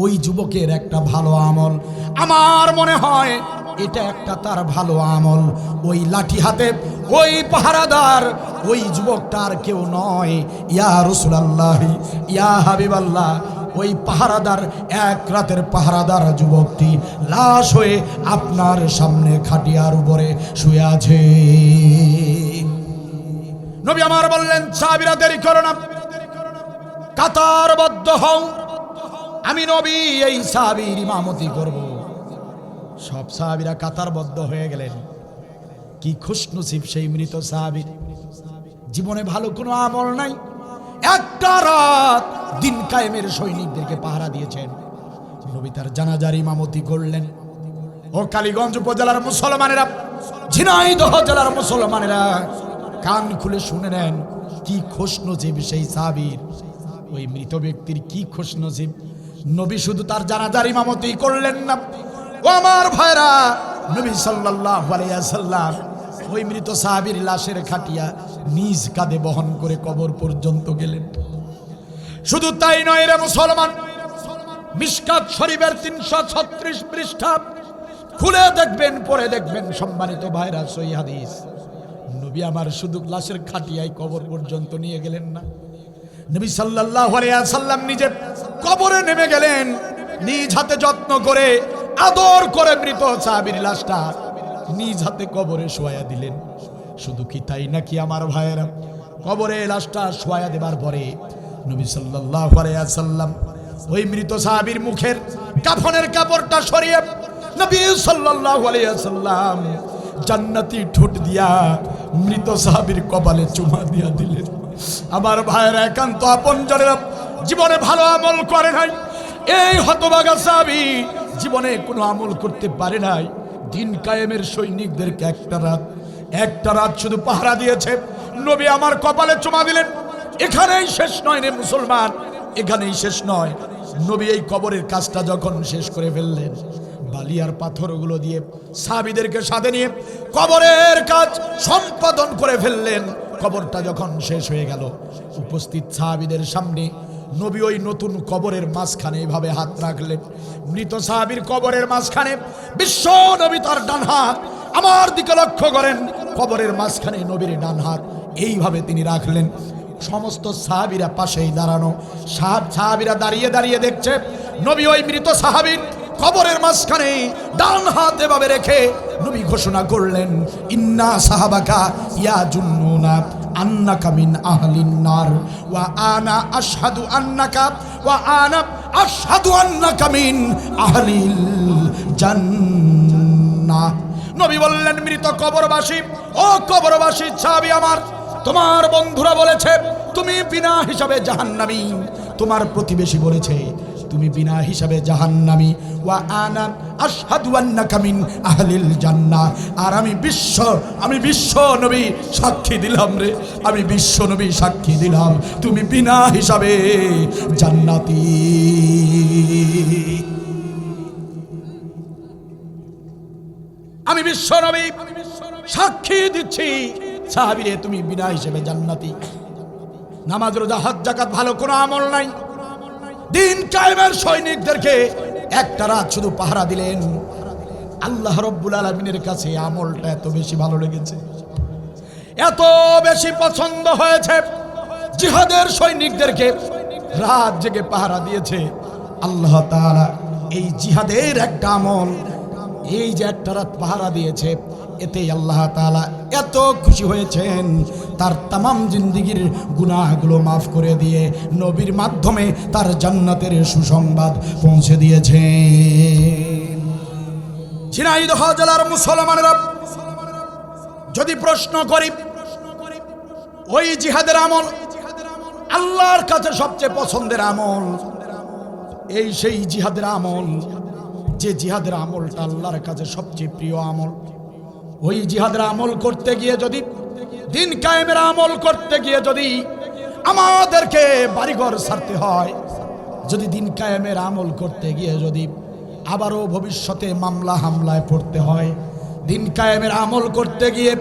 ওই যুবকের একটা ভালো আমল। আমার মনে হয় এটা একটা তার ভালো আমল। ওই লাঠি হাতে ওই পাহারাদার ওই যুবকটার কেউ নয়। ইয়া রাসূলুল্লাহ, ইয়া হাবিবাল্লাহ, ওই পাহারাদার, এক রাতের পাহারাদার যুবকটি লাশ হয়ে আপনার সামনে খাটিয়ার উপরে শুয়ে আছে। নবী আমার বললেন, সাহাবীরা দেরি করো না, কাতারবদ্ধ হও, আমি নবী এই সাহাবীর ইমামতি করব। সব সাহাবীরা কাতারবদ্ধ হয়ে গেলেন। কি খুশনসিব সেই মৃত সাহাবী, জীবনে ভালো কোনো আমল নাই, একটা রাত দিন কায়েমের সৈনিকদেরকে পাহারা দিয়েছেন। নবী তার জানাজার ইমামতি করলেন। ও কালীগঞ্জ উপজেলার মুসলমানেরা, ঝিনাইদহ জেলার মুসলমানেরা, কান খুলে শুনে নেন কি খুশনসিব সেই সাহাবীর। ওই মৃত ব্যক্তির কি খুশনসিব। নবী শুধু তার জানাজার ইমামতি করলেন না, ও আমার ভাইরা, নবী সাল্লাল্লাহু আলাইহি ওয়াসাল্লাম ওই মৃত সাহাবীর লাশের খাটিয়া নিজ কাঁধে বহন করে কবর পর্যন্ত গেলেন। শুধু তাই নয় রে মুসলমান, মিশকাত শরীফের 336 পৃষ্ঠা খুলে দেখবেন, পড়ে দেখবেন সম্মানিত ভাইরা, সহিহ হাদিস। নবী আমার শুধু লাশের খাটিয়াই কবর পর্যন্ত নিয়ে গেলেন না, নবী সাল্লাল্লাহু আলাইহি ওয়াসাল্লাম নিজে কবরে নেমে গেলেন, নিজ হাতে যত্ন করে আদর করে মৃত সাহাবীর লাশটা নিজ হাতে কবরে শোয়া দিলেন। শুধু কি তাই নাকি আমার ভাইয়েরা, কবরে লাশটা শোয়া দেবার পরে নবী সাল্লাল্লাহু আলাইহি ওয়াসাল্লাম ওই মৃত সাহাবীর মুখের কাফনের কাপড়টা সরিয়ে নবী সাল্লাল্লাহু আলাইহি ওয়াসাল্লাম জান্নাতি ঠোঁট দিয়া মৃত সাহাবীর কপালে চুমা দিয়া দিলেন। আমার ভাইয়েরা, একান্ত আপনজনেরা জীবনে ভালো আমল করে নাই, এই হতভাগা সাহাবী জীবনে কোনো আমল করতে পারে নাই। দিন কায়েমের সৈনিকদেরকে একটা রাত শুধু পাহারা দিয়েছে, নবী আমার কপালে চুমা দিলেন। এখানেই শেষ নয় রে মুসলমান, এখানেই শেষ নয়। নবী এই কবরের কাজটা যখন শেষ করে ফেললেন, বালি আর পাথরগুলো দিয়ে সাহাবীদেরকে সাথে নিয়ে কবরের কাজ সম্পাদন করে ফেললেন। কবরটা যখন শেষ হয়ে গেল, উপস্থিত সাহাবীদের সামনে নবী ওই নতুন কবরের মাঝখানে এইভাবে হাত রাখলেন। মৃত সাহাবীর কবরের মাঝখানে বিশ্ব নবী তার ডান হাত আমার দিকে লক্ষ্য করেন, কবরের মাঝখানে নবীর ডান হাত এইভাবে তিনি রাখলেন। সমস্ত সাহাবীরা পাশেই দাঁড়ানো, সাহাবীরা দাঁড়িয়ে দাঁড়িয়ে দেখছে নবী ওই মৃত সাহাবীর কবরের মাঝখানে ডান হাত এভাবে রেখে নবী ঘোষণা করলেন, ইন্না সাহাবাকা ইয়াজুন্নুনা আন্নাকা মিন আহলিন নার ওয়া আনা আশহাদু আন্নাকা মিন আহলিল জান্নাহ। নবী বললেন, মৃত কবরবাসী, ও কবরবাসী সাহাবী আমার, তোমার বন্ধুরা বলেছে তুমি বিনা হিসাবে জাহান্নামী, তোমার প্রতিবেশী বলেছে তুমি বিনা হিসাবে জাহান্নামী। ওয়া আনা আশহাদু আন্নাকা মিন আহলিল জান্নাহ, আর আমি বিশ্ব নবী সাক্ষী দিলাম রে, আমি বিশ্ব নবী সাক্ষী দিলাম তুমি বিনা হিসাবে জান্নাতি। আমি বিশ্ব নবী সাক্ষী দিচ্ছি সাহাবীরে, তুমি বিনা হিসেবে জান্নাতি। নামাজ, রোজা, হজ, যাকাত ভালো কোনো আমল নাই। দিন কায়েমের সৈনিকদেরকে একটা রাত শুধু পাহারা দিলেন। আল্লাহ রব্বুল আলামিনের কাছে আমলটা এত বেশি ভালো লেগেছে, এত বেশি পছন্দ হয়েছে, জিহাদের সৈনিকদেরকে রাত জেগে পাহারা দিয়েছে। আল্লাহ তাআলা এই জিহাদের একটা আমল, এই যে একটা রাত পাহারা দিয়েছে, এতেই আল্লাহ তাআলা এত খুশি হয়েছেন, তার তামাম জিন্দেগীর গুনাহগুলো মাফ করে দিয়ে নবীর মাধ্যমে তার জান্নাতের সুসংবাদ পৌঁছে দিয়েছেন। ঝিনাইদহ জেলার মুসলমানেরা, যদি প্রশ্ন করি ওই জিহাদের আমল আল্লাহর কাছে সবচেয়ে পছন্দের আমল, এই সেই জিহাদের আমল, যে জিহাদের আমলটা আল্লাহর কাছে সবচেয়ে প্রিয় আমল, ওই জিহাদের আমল করতে গিয়ে যদি, দিন কায়েমের আমল করতে গিয়ে যদি আমাদেরকে বাড়িঘর ছাড়তে হয়, যদি দিন কায়েমের আমল করতে গিয়ে যদি আবারও ভবিষ্যতে মামলা হামলায় পড়তে হয়, দিন কায়েমের আমল করতে গিয়ে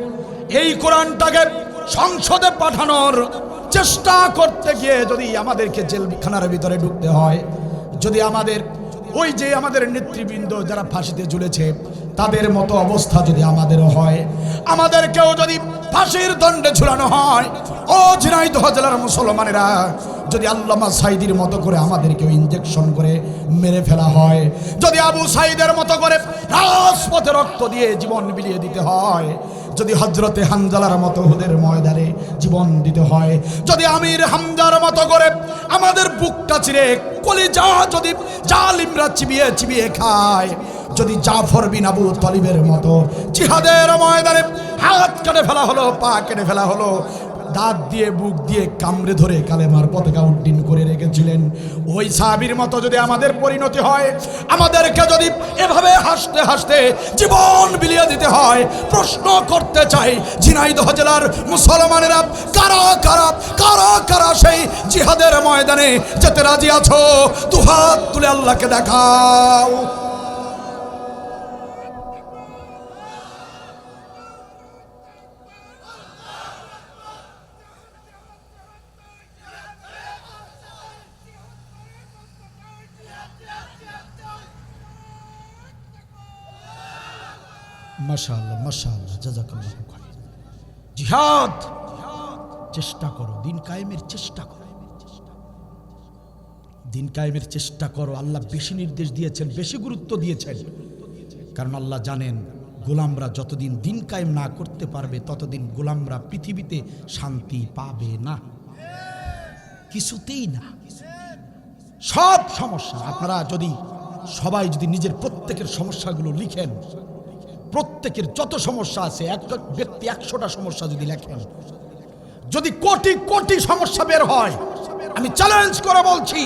এই কোরআনটাকে সংসদে পাঠানোর চেষ্টা করতে গিয়ে যদি আমাদেরকে জেলখানার ভিতরে ঢুকতে হয়, যদি আমাদের ওই যে আমাদের নেতৃবৃন্দ যারা ফাঁসিতে ঝুলেছে তাদের মতো অবস্থা যদি আমাদেরও হয়, আমাদেরকেও যদি ফাঁসির দণ্ডে ঝুলানো হয়, ও ঝিনাইদহ জেলার মুসলমানেরা, যদি আল্লামা সাইদির মতো করে আমাদেরকেও ইনজেকশন করে মেরে ফেলা হয়, যদি আবু সাইদের মতো করে রাজপথে রক্ত দিয়ে জীবন বিলিয়ে দিতে হয়, যদি হযরতে হানজালার মতো হুদের ময়দানে জীবন দিতে হয়, যদি আমির হামজার মতো করে আমাদের বুকটা চিরে কলিজা যদি জালিমরা চিবিয়ে চিবিয়ে খায়, যদি জাফর বিন আবু তালিবের মতো জিহাদের ময়দানে হাত কেটে ফেলা হলো, পা কেটে ফেলা হলো, দাঁত দিয়ে বুক দিয়ে কামড়ে ধরে কালেমার পতাকা উড্ডীন করে রেখেছিলেন। ওই সাহাবীর মতো যদি আমাদের পরিণতি হয়, আমাদেরকে যদি এভাবে হাসতে হাসতে জীবন বিলিয়ে দিতে হয়, প্রশ্ন করতে চাই ঝিনাইদহ জেলার মুসলমানেরা কারা কারা কারা কারা সেই জিহাদের ময়দানে যেতে রাজি আছো? দুহাত তুলে আল্লাহকে দেখাও। মাশাআল্লাহ মাশাআল্লাহ, জাযাকাল্লাহু খাইর। জিহাদ চেষ্টা করো, দিন কায়েমের চেষ্টা করো, দিন কায়েমের চেষ্টা করো। আল্লাহ বেশি নির্দেশ দিয়েছেন, বেশি গুরুত্ব দিয়েছেন, কারণ আল্লাহ জানেন গোলামরা যতদিন দিন কায়েম না করতে পারবে ততদিন গোলামরা পৃথিবীতে শান্তি পাবে না, কিছুতেই না। সব সমস্যা আপনারা যদি সবাই যদি নিজের প্রত্যেকের সমস্যাগুলো লিখেন, প্রত্যেকের যত সমস্যা আছে, এক ব্যক্তি 100টা সমস্যা যদি লেখেন, যদি কোটি কোটি সমস্যা বের হয়, আমি চ্যালেঞ্জ করে বলছি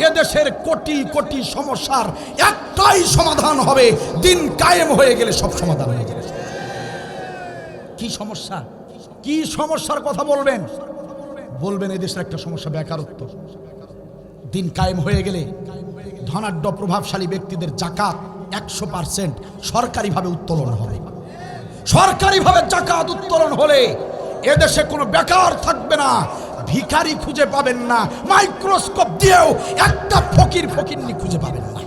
এদেশের কোটি কোটি সমস্যার একটাই সমাধান হবে, দিন কায়েম হয়ে গেলে সব সমাধান হয়ে যাবে। কি সমস্যা? কি সমস্যার কথা বলবেন? বলবেন এদেশের একটা সমস্যা বেকারত্ব। দিন কায়েম হয়ে গেলে ধনাঢ্য প্রভাবশালী ব্যক্তিদের যাকাত 100% সরকারিভাবে উত্তোলন হবে। সরকারিভাবে যাকাত উত্তোলন হলে এদেশে কোনো বেকার থাকবে না, ভিখারি খুঁজে পাবেন না, মাইক্রোস্কোপ দিয়েও একটা ফকিরনি খুঁজে পাবেন না।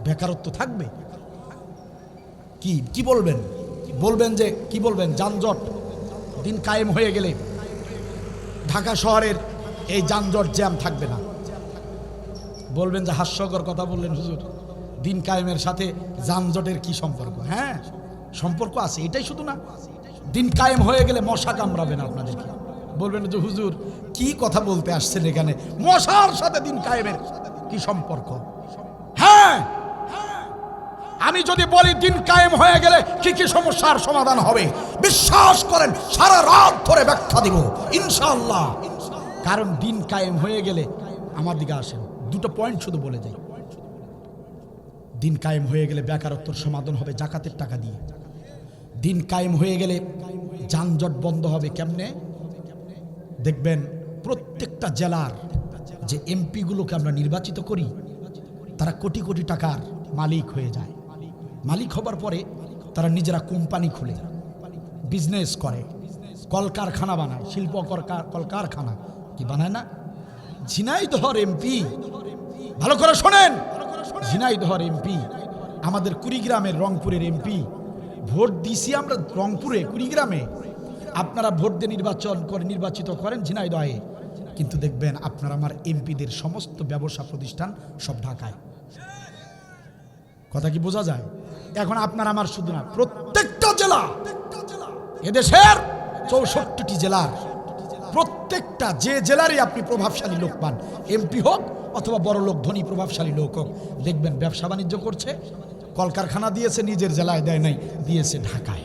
বেকারত্ব থাকবে। কি কি বলবেন? বলবেন যে কি বলবেন? যানজট দিন কায়েম হয়ে গেলে ঢাকা শহরের এই যানজট জ্যাম থাকবে না। বলবেন যে হাস্যকর কথা বললেন হুজুর, দিন কায়েমের সাথে যানজটের কি সম্পর্ক? হ্যাঁ, সম্পর্ক আছে। এটাই শুধু না, দিন কায়েম হয়ে গেলে মশা কামড়াবে না আপনাদেরকে। বলবেন যে হুজুর কি কথা বলতে আসছেন এখানে, মশার সাথে দিন কায়েমের কি সম্পর্ক? হ্যাঁ, আমি যদি বলি দিন কায়েম হয়ে গেলে কি কি সমস্যার সমাধান হবে, বিশ্বাস করেন সারা রাত ধরে ব্যাখ্যা দিব ইনশাআল্লাহ। কারণ দিন কায়েম হয়ে গেলে, আমার দিকে আসেন, দুটো পয়েন্ট শুধু বলে যাই। দিন কায়েম হয়ে গেলে বেকারত্বের সমাধান হবে যাকাতের টাকা দিয়ে। দিন কায়েম হয়ে গেলে যানজট বন্ধ হবে কেমনে? দেখবেন প্রত্যেকটা জেলার যে এমপিগুলোকে আমরা নির্বাচিত করি, তারা কোটি কোটি টাকার মালিক হয়ে যায়। মালিক হবার পরে তারা নিজেরা কোম্পানি খুলে বিজনেস করে, কলকারখানা বানায়, শিল্প কলকারখানা কি বানায় না? ঝিনাইদহর এমপি, ভালো করে শোনেন, ঝিনাইদহর এমপি, আমাদের কুড়িগ্রামের রংপুরের এমপি, ভোট দিছি আমরা রংপুরে কুড়িগ্রামে, আপনারা ভোট দিয়ে নির্বাচিত করেন ঝিনাইদহে, কিন্তু দেখবেন আপনার আমার এমপিদের সমস্ত ব্যবসা প্রতিষ্ঠান সব ঢাকায়। কথা কি বোঝা যায়? এখন আপনার আমার শুধু না, প্রত্যেকটা জেলা, এদেশের 64টি জেলার প্রত্যেকটা যে জেলারই আপনি প্রভাবশালী লোক পান, এমপি হোক অথবা বড় লোক ধনী প্রভাবশালী লোক হোক, দেখবেন ব্যবসা বাণিজ্য করছে, কলকারখানা দিয়েছে, নিজের জেলায় দেয় নাই, দিয়েছে ঢাকায়।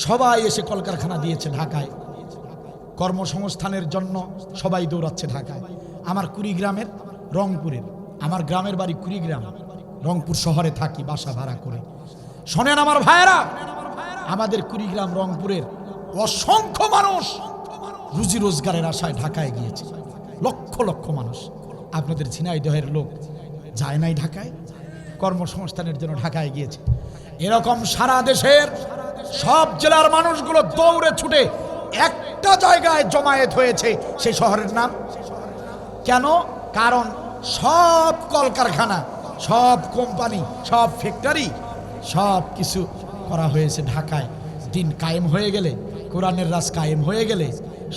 সবাই এসে কলকারখানা দিয়েছে ঢাকায়, কর্মসংস্থানের জন্য সবাই দৌড়াচ্ছে ঢাকায়। আমার কুড়িগ্রামের রংপুরের, আমার গ্রামের বাড়ি কুড়িগ্রাম, রংপুর শহরে থাকি বাসা ভাড়া করে। শোনেন আমার ভাইয়েরা, আমাদের কুড়িগ্রাম রংপুরের অসংখ্য মানুষ রুজি রোজগারের আশায় ঢাকায় গিয়েছে, লক্ষ লক্ষ মানুষ। আপনাদের ঝিনাইদহের লোক যায় নাই ঢাকায়, কর্মসংস্থানের জন্য ঢাকায় গিয়েছে। এরকম সারা দেশের সব জেলার মানুষগুলো দৌড়ে ছুটে একটা জায়গায় জমায়েত হয়েছে, সেই শহরের নাম কেন? কারণ সব কলকারখানা, সব কোম্পানি, সব ফ্যাক্টরি, সব কিছু করা হয়েছে ঢাকায়। দিন কায়েম হয়ে গেলে, কোরআনের রাজ কায়েম হয়ে গেলে,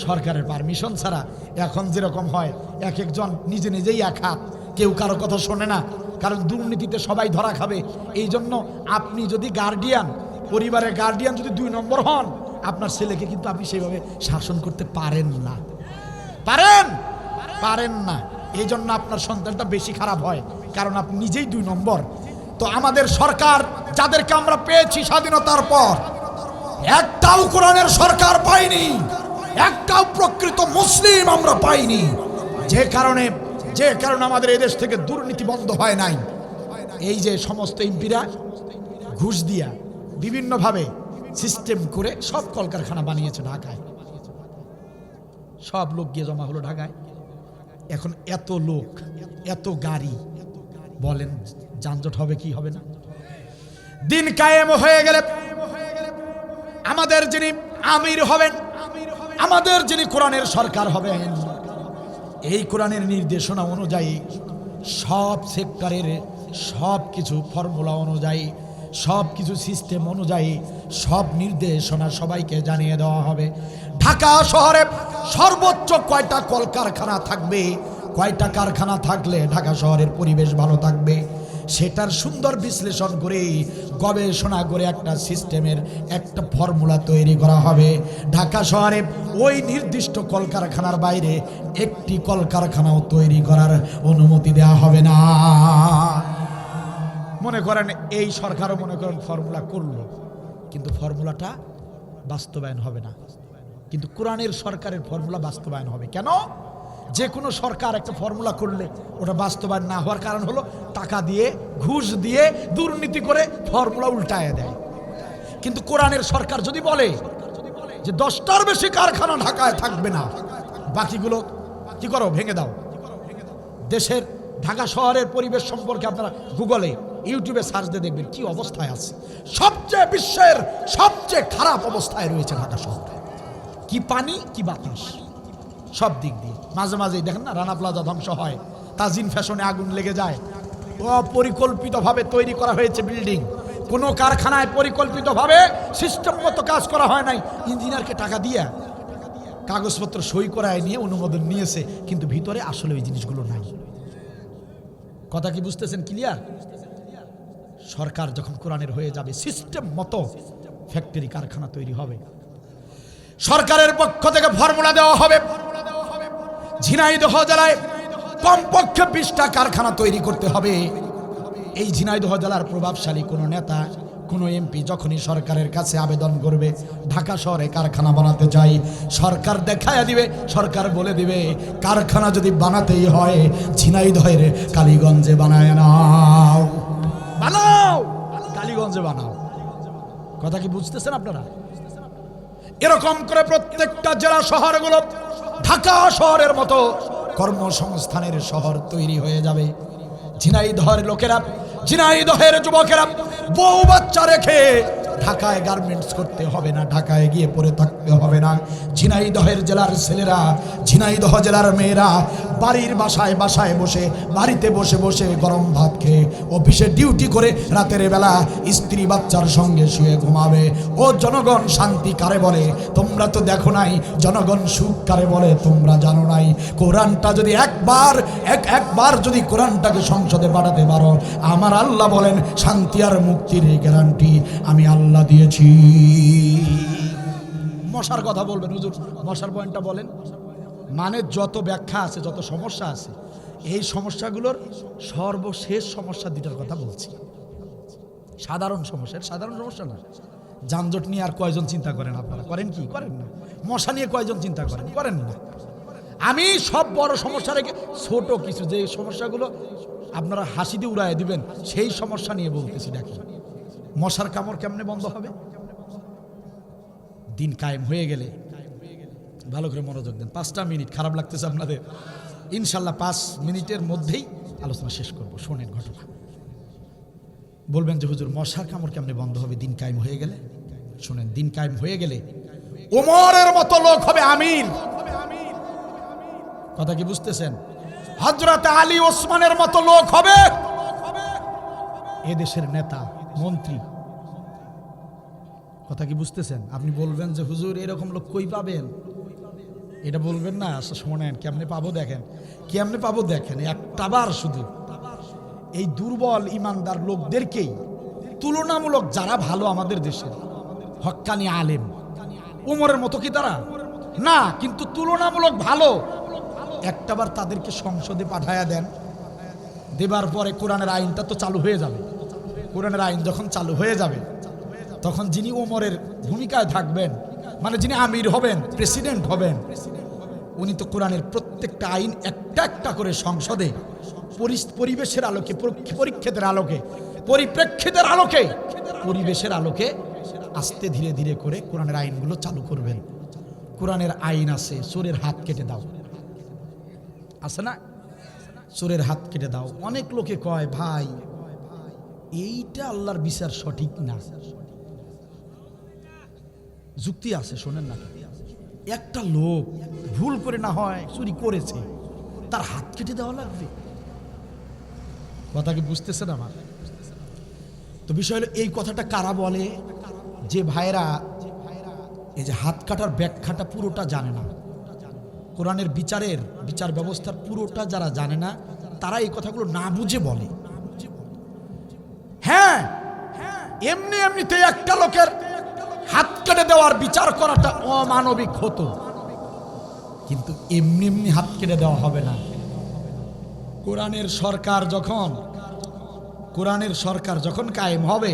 সরকারের পারমিশন ছাড়া এখন যেরকম হয়, এক একজন নিজে নিজেই এক হাত, কেউ কারো কথা শোনে না, কারণ দুর্নীতিতে সবাই ধরা খাবে। এই জন্য আপনি যদি গার্ডিয়ান, পরিবারের গার্ডিয়ান যদি 2 নম্বর হন, আপনার ছেলেকে কিন্তু আপনি সেইভাবে শাসন করতে পারেন না, পারেন না। এই জন্য আপনার সন্তানটা বেশি খারাপ হয়, কারণ আপনি নিজেই 2 নম্বর। তো আমাদের সরকার যাদেরকে আমরা পেয়েছি স্বাধীনতার পর, একটাও কোরআনের সরকার পাইনি। একটাও প্রকৃত মুসলিম আমরা পাইনি। যে কারণে আমাদের এই দেশ থেকে দুর্নীতি বন্ধ হয় নাই। এই যে সমস্ত এমপিরা ঘুষ দিয়া বিভিন্নভাবে সিস্টেম করে সব কলকারখানা বানিয়েছে ঢাকায়, সব লোক গিয়ে জমা হলো ঢাকায়। এখন এত লোক, এত গাড়ি, বলেন যানজট হবে কি হবে না? দিন কায়েম হয়ে গেলে আমাদের যিনি আমির হবেন, আমাদের যিনি কোরআনের সরকার হবেন, এই কোরআনের নির্দেশনা অনুযায়ী সব সেক্টরের সব কিছু ফর্মুলা অনুযায়ী, সব কিছু সিস্টেম অনুযায়ী সব নির্দেশনা সবাইকে জানিয়ে দেওয়া হবে। ঢাকা শহরে সর্বোচ্চ কয়টা কলকারখানা থাকবে, কয়টা কারখানা থাকলে ঢাকা শহরের পরিবেশ ভালো থাকবে, সেটার সুন্দর বিশ্লেষণ করে গবেষণা করে একটা সিস্টেমের একটা ফর্মুলা তৈরি করা হবে। ঢাকা শহরে ওই নির্দিষ্ট কলকারখানার বাইরে একটি কলকারখানাও তৈরি করার অনুমতি দেওয়া হবে না। মনে করেন এই সরকারও মনে করেন ফর্মুলা করলো, কিন্তু ফর্মুলাটা বাস্তবায়ন হবে না। কিন্তু কোরআনের সরকারের ফর্মুলা বাস্তবায়ন হবে। কেন? যে কোনো সরকার একটা ফর্মুলা করলে ওটা বাস্তবায়ন না হওয়ার কারণ হলো টাকা দিয়ে, ঘুষ দিয়ে, দুর্নীতি করে ফর্মুলা উল্টায় দেয়। কিন্তু কোরআনের সরকার যদি বলে যে 10টার বেশি কারখানা ঢাকায় থাকবে না, বাকিগুলো কি করো, ভেঙে দাও। দেশের ঢাকা শহরের পরিবেশ সম্পর্কে আপনারা গুগলে, ইউটিউবে সার্চ দিয়ে দেখবেন কি অবস্থায় আছে। সবচেয়ে বিশ্বের সবচেয়ে খারাপ অবস্থায় রয়েছে ঢাকা শহর। কি পানি, কি বাতাস, সব দিক দিয়ে। মাঝে মাঝেই দেখেন না রানা প্লাজা ধ্বংস হয়, তাজিন ফ্যাশনে আগুন লেগে যায়। অপরিকল্পিতভাবে তৈরি করা হয়েছে বিল্ডিং, কোনো কারখানায় পরিকল্পিতভাবে সিস্টেম মতো কাজ করা হয় নাই। ইঞ্জিনিয়ারকে টাকা দিয়ে কাগজপত্র সই করায় নিয়ে অনুমোদন নিয়েছে, কিন্তু ভিতরে আসলে ওই জিনিসগুলো নাই। কথা কি বুঝতেছেন? ক্লিয়ার? সরকার যখন কোরআনের হয়ে যাবে, সিস্টেম মতো ফ্যাক্টরি কারখানা তৈরি হবে। সরকারের পক্ষ থেকে ফর্মুলা দেওয়া হবে, ঝিনাইদহ জেলায় কমপক্ষে 20টা কারখানা তৈরি করতে হবে। এই ঝিনাইদহ জেলার প্রভাবশালী কোনো নেতা, কোনো এমপি যখনই সরকারের কাছে আবেদন করবে ঢাকা শহরে কারখানা বানাতে চাই, সরকার দেখায়া দিবে, সরকার বলে দিবে কারখানা যদি বানাতেই হয় ঝিনাইদহের কালীগঞ্জে বানায় নাও, বানাও, কালীগঞ্জে বানাও। কথা কি বুঝতেছেন আপনারা? এরকম করে প্রত্যেকটা জেলা শহরগুলো ঢাকা শহরের মতো কর্মসংস্থানের শহর তৈরি হয়ে যাবে। ঝিনাইদহের লোকেরা, ঝিনাইদহের যুবকেরা বউ বাচ্চা রেখে ঢাকায় গার্মেন্টস করতে হবে না, ঢাকায় গিয়ে পরে থাকতে হবে না। ঝিনাইদহের জেলার ছেলেরা, ঝিনাইদহ জেলার মেয়েরা বাড়ির বাসায় বাসায় বসে, বাড়িতে বসে বসে গরম ভাত খেয়ে অফিসে ডিউটি করে রাতের বেলা স্ত্রী বাচ্চার সঙ্গে শুয়ে ঘুমাবে। ও জনগণ শান্তি কারে বলে তোমরা তো দেখো নাই, জনগণ সুখ কারে বলে তোমরা জানো নাই। কোরআনটা যদি একবার যদি কোরআনটাকে সংসদে পাঠাতে পারো, আমার আল্লাহ বলেন শান্তি আর মুক্তির গ্যারান্টি আমি আল্লাহ দিয়েছি। মশার কথা বলবেন হুজুর, মশার পয়েন্টটা বলেন। মানে যত ব্যাখ্যা আছে, যত সমস্যা আছে, এই সমস্যাগুলোর সর্বশেষ সমস্যা দুটার কথা বলছি। সাধারণ সমস্যা না। যানজট নিয়ে আর কয়জন চিন্তা করেন আপনারা? করেন কি? করেন না। মশা নিয়ে কয়জন চিন্তা করেন? করেন না। আমি সব বড় সমস্যা রেখে ছোট কিছু যে সমস্যাগুলো আপনারা হাসি দিয়ে উড়ায় দিবেন, সেই সমস্যা নিয়ে বলতেছি। দেখেন মশার কামড় কেমনে বন্ধ হবে? দিন কায়েম হয়ে গেলে, ভালো করে মনোযোগ দেন। 5টা মিনিট, খারাপ লাগতেছে আপনাদের? ইনশাল্লাহ 5 মিনিটের মধ্যেই আলোচনা শেষ করব। শোনেন ঘটনা, বলবেন যে হুজুর মশার কামড় কেমনে বন্ধ হবে দিন কায়েম হয়ে গেলে? শোনেন, দিন কায়েম হয়ে গেলে ওমরের মতো লোক হবে আমির। কথা কি বুঝতেছেন? হযরত আলী ওসমানের মতো লোক হবে এদেশের নেতা, মন্ত্রী। কথা কি বুঝতেছেন? আপনি বলবেন যে হুজুর এরকম লোক কই পাবেন, এটা বলবেন না। আচ্ছা শোনেন কেমনে পাবো, দেখেন কেমনে পাবো। দেখেন একটাবার শুধু এই দুর্বল ইমানদার লোকদেরকেই, তুলনামূলক যারা ভালো আমাদের দেশের হক্কানি আলেম, ওমরের মতো কি তারা না, কিন্তু তুলনামূলক ভালো, একটাবার তাদেরকে সংসদে পাঠায়া দেন। দেবার পরে কোরআনের আইনটা তো চালু হয়ে যাবে। কোরআনের আইন যখন চালু হয়ে যাবে, তখন যিনি ওমরের ভূমিকায় থাকবেন মানে যিনি আমির হবেন, প্রেসিডেন্ট হবেন, উনি তো কোরআনের প্রত্যেকটা আইন একটা একটা করে সংসদে পরিবেশের আলোকে, পরীক্ষিতের আলোকে, পরিপ্রেক্ষিতের আলোকে, পরিবেশের আলোকে আস্তে ধীরে ধীরে করে কোরআনের আইনগুলো চালু করবেন। কোরআনের আইন আছে চোরের হাত কেটে দাও, আছে না? চোরের হাত কেটে দাও। অনেক লোকে কয় ভাই এইটা আল্লাহর বিচার সঠিক না। যুক্তি আছে, শোনেন না। একটা লোক ভুল করে না হয় চুরি করেছে, তার হাত কেটে দেওয়া লাগবে? কথা কি বুঝতেছেন আমার? তো বিষয় হলো এই কথাটা কারা বলে? যে ভাইরা এই যে হাত কাটার ব্যাখ্যাটা পুরোটা জানে না, কোরআনের বিচার ব্যবস্থার পুরোটা যারা জানে না, তারা এই কথাগুলো না বুঝে বলে। হ্যাঁ, এমনিতে একটা লোকের হাত কেটে দেওয়ার বিচার করাটা অমানবিক হতো, কিন্তু এমনি হাত কেটে দেওয়া হবে না। কোরআনের সরকার যখন কায়েম হবে,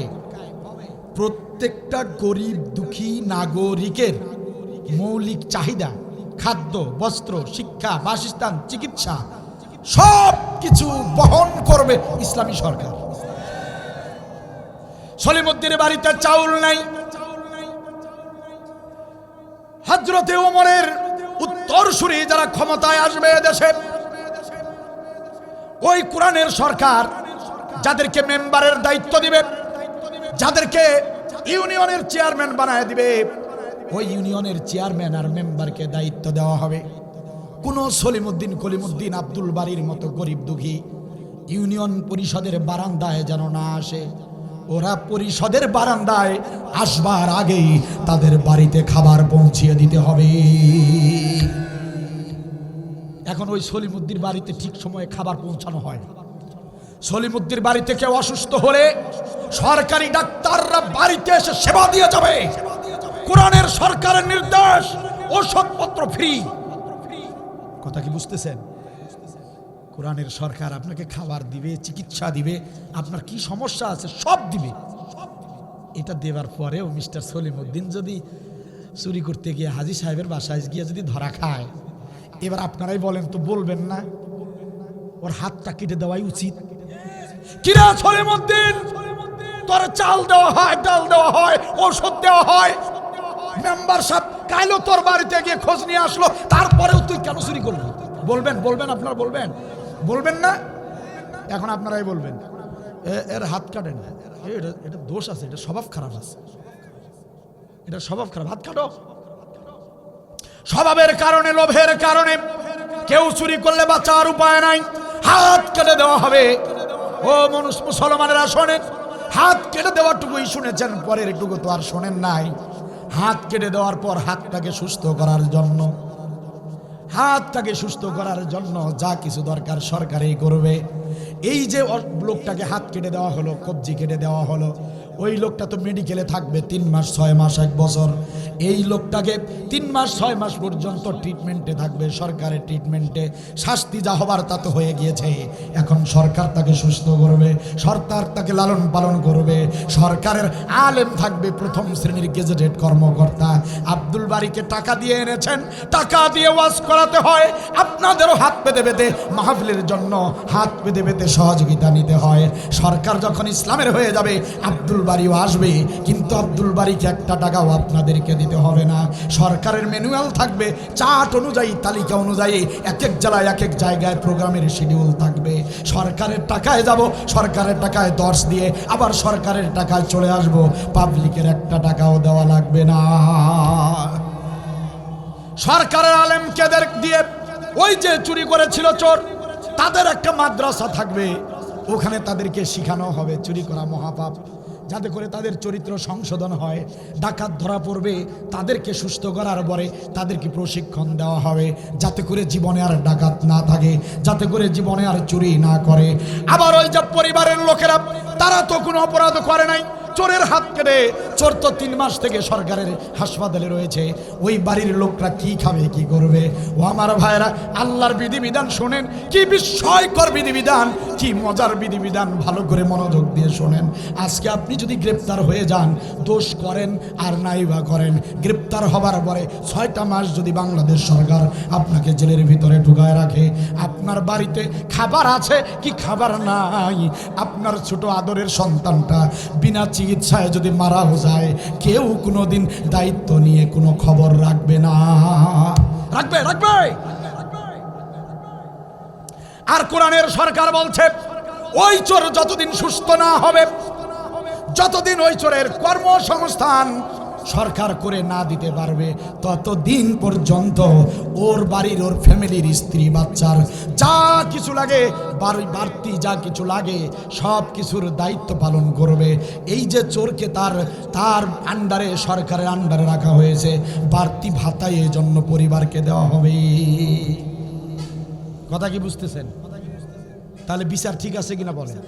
প্রত্যেকটা গরিব দুঃখী নাগরিকের মৌলিক চাহিদা, খাদ্য, বস্ত্র, শিক্ষা, বাসস্থান, চিকিৎসা সব কিছু বহন করবে ইসলামী সরকার। সলিমুদ্দিনের বাড়িতে চাউল নাই, হযরতে ওমরের উত্তরসূরি যারা ক্ষমতায় আসবে দেশে, ওই কোরআনের সরকার যাদেরকে মেম্বারের দায়িত্ব দিবে, যাদেরকে ইউনিয়নের চেয়ারম্যান বানায় দিবে, ওই ইউনিয়নের চেয়ারম্যান আর মেম্বারকে দায়িত্ব দেওয়া হবে। কোন সলিমুদ্দিন কলিমুদ্দিন আব্দুল বাড়ির মতো গরিব দুঃখী ইউনিয়ন পরিষদের বারান্দায় যেন না আসে। ওরা পরিষদের বারান্দায় আসবার আগেই তাদের বাড়িতে খাবার পৌঁছিয়ে দিতে হবে। এখন ওই সলিমুদ্দির বাড়িতে ঠিক সময়ে খাবার পৌঁছানো হয়। সলিমুদ্দির বাড়িতে কেউ অসুস্থ হলে সরকারি ডাক্তাররা বাড়িতে এসে সেবা দিয়ে যাবে। কোরআনের সরকারের নির্দেশ, ওষুধপত্র ফ্রি। কথা কি বুঝতেছেন? কোরআনের সরকার আপনাকে খাবার দিবে, চিকিৎসা দিবে, আপনার কি সমস্যা আছে সব দিবে। এটা দেওয়ার পরেও মিস্টার সলিমুদ্দিন যদি চুরি করতে গিয়ে হাজী সাহেবের বাসায় গিয়ে যদি ধরা খায়, এবার আপনারাই বলেন তো, বলবেন না ওর হাতটা কেটে দেওয়াই উচিত? কিরা সলিমুদ্দিন, তোর চাল দেওয়া হয়, ডাল দেওয়া হয়, ওষুধ দেওয়া হয়, মেম্বার সাহেব কাইলো তোর বাড়িতে গিয়ে খোঁজ নিয়ে আসলো, তারপরেও তুই কেন চুরি করলি? বলবেন আপনারা বলবেন না? এখন আপনারাই বলবেন এর হাত কাটেন, এটা দোষ আছে, এটা স্বভাব খারাপ আছে, এটা স্বভাব খারাপ, হাত কাটো। স্বভাবের কারণে, লোভের কারণে কেউ চুরি করলে বাঁচার উপায় নাই, হাত কেটে দেওয়া হবে। ও মুসলমানেরা শোনেন, হাত কেটে দেওয়াটুকুই শুনেছেন, পরের টুকু তো আর শোনেন নাই। হাত কেটে দেওয়ার পর হাতটাকে সুস্থ করার জন্য যা কিছু দরকার সরকারই করবে। এই যে লোকটাকে হাত কেটে দেওয়া হলো, কবজি কেটে দেওয়া হলো, ওই লোকটা তো মেডিকেলে থাকবে 3 মাস, 6 মাস, 1 বছর। এই লোকটাকে 3 মাস 6 মাস পর্যন্ত ট্রিটমেন্টে থাকবে, সরকারের ট্রিটমেন্টে। শাস্তি যা হবার তা তো হয়ে গিয়েছে, এখন সরকার তাকে সুস্থ করবে, সরকার তাকে লালন পালন করবে। সরকারের আলেম থাকবে, প্রথম শ্রেণীর গেজেটেড কর্মকর্তা। আব্দুল বারীকে টাকা দিয়ে এনেছেন, টাকা দিয়ে ওয়াজ করাতে হয়, আপনাদেরও হাত পেতে পেতে মাহফিলের জন্য হাত পেতে পেতে সহযোগিতা নিতে হয়। সরকার যখন ইসলামের হয়ে যাবে, আব্দুল বারীও আসবে, কিন্তু আব্দুল বারীকে 1 টাকাও আপনাদেরকে দিতে হবে না। সরকারের ম্যানুয়াল থাকবে, চার্ট অনুযায়ী, তালিকা অনুযায়ী এক এক জেলায় এক এক জায়গায় প্রোগ্রামের শিডিউল থাকবে। সরকারের টাকায় যাব, সরকারের টাকায় দর্শ দিয়ে আবার সরকারের টাকায় চলে আসব, পাবলিকের 1 টাকাও দেওয়া লাগবে না। সরকারের আলেমকেদের দিয়ে ওই যে চুরি করেছিল চোর, তাদের একটা মাদ্রাসা থাকবে, ওখানে তাদেরকে শেখানো হবে চুরি করা মহাপাপ, যাতে করে তাদের চরিত্র সংশোধন হয়। ডাকাত ধরা পড়বে, তাদেরকে সুস্থ করার পরে তাদেরকে প্রশিক্ষণ দেওয়া হবে, যাতে করে জীবনে আর ডাকাত না থাকে, যাতে করে জীবনে আর চুরি না করে। আবার ওই যে পরিবারের লোকেরা, তারা তো কোনো অপরাধ করে নাই, চোরের হাত কেটে, চোর তো 3 মাস থেকে সরকারের হাসপাতালে রয়েছে, ওই বাড়ির লোকরা কি খাবে কি করবে? ও আমার ভাইরা, আল্লাহর বিধিবিধান শোনেন, কি বিস্ময়কর বিধিবিধান, কি মজার বিধিবিধান, ভালো করে মনোযোগ দিয়ে শোনেন। আজকে আপনি যদি গ্রেপ্তার হয়ে যান, দোষ করেন আর নাই বা করেন, গ্রেপ্তার হবার পরে 6টা মাস যদি বাংলাদেশ সরকার আপনাকে জেলের ভিতরে ঢুকায় রাখে, আপনার বাড়িতে খাবার আছে কি খাবার নাই, আপনার ছোট আদরের সন্তানটা বিনা চিকিৎসায় যদি মারাও যায়, কেউ কোনোদিন দায়িত্ব নিয়ে কোনো খবর রাখবে না। রাখবে? আর কোরআনের সরকার বলছে, ওই চোর যতদিন সুস্থ না হবে, যতদিন ওই চোরের কর্মসংস্থান সরকার করে না দিতে পারবে, ততদিন পর্যন্ত ওর বাড়ির, ওর ফ্যামিলির, স্ত্রী বাচ্চার যা কিছু লাগে, বাড়তি যা কিছু লাগে, সব কিছুর দায়িত্ব পালন করবে। এই যে চোরকে তার আন্ডারে, সরকারের আন্ডারে রাখা হয়েছে, বাড়তি ভাতায় এই জন্য পরিবারকে দেওয়া হবে। কথা কি বুঝতেছেন? তাহলে বিচার ঠিক আছে কিনা বলেন?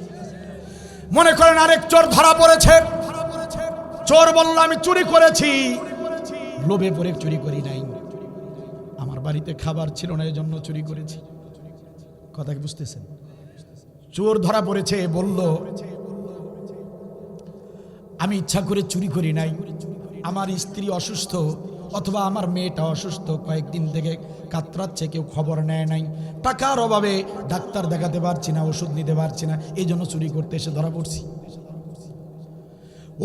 মনে করেন আরেক চোর ধরা পড়েছে, চোর বলল আমি চুরি করেছি, লোভে পড়ে চুরি করি নাই, আমার বাড়িতে খাবার ছিল না, এই জন্য চুরি করেছি। কথা কি বুঝতেছেন? চোর ধরা পড়েছে, বলল আমি ইচ্ছা করে চুরি করি নাই, আমার স্ত্রী অসুস্থ অথবা আমার মেয়েটা অসুস্থ, কয়েকদিন থেকে কাতরাচ্ছে, কেউ খবর নেয় নাই, টাকার অভাবে ডাক্তার দেখাতে পারছি না, ওষুধ নিতে পারছি না, এই জন্য চুরি করতে এসে ধরা পড়ছি।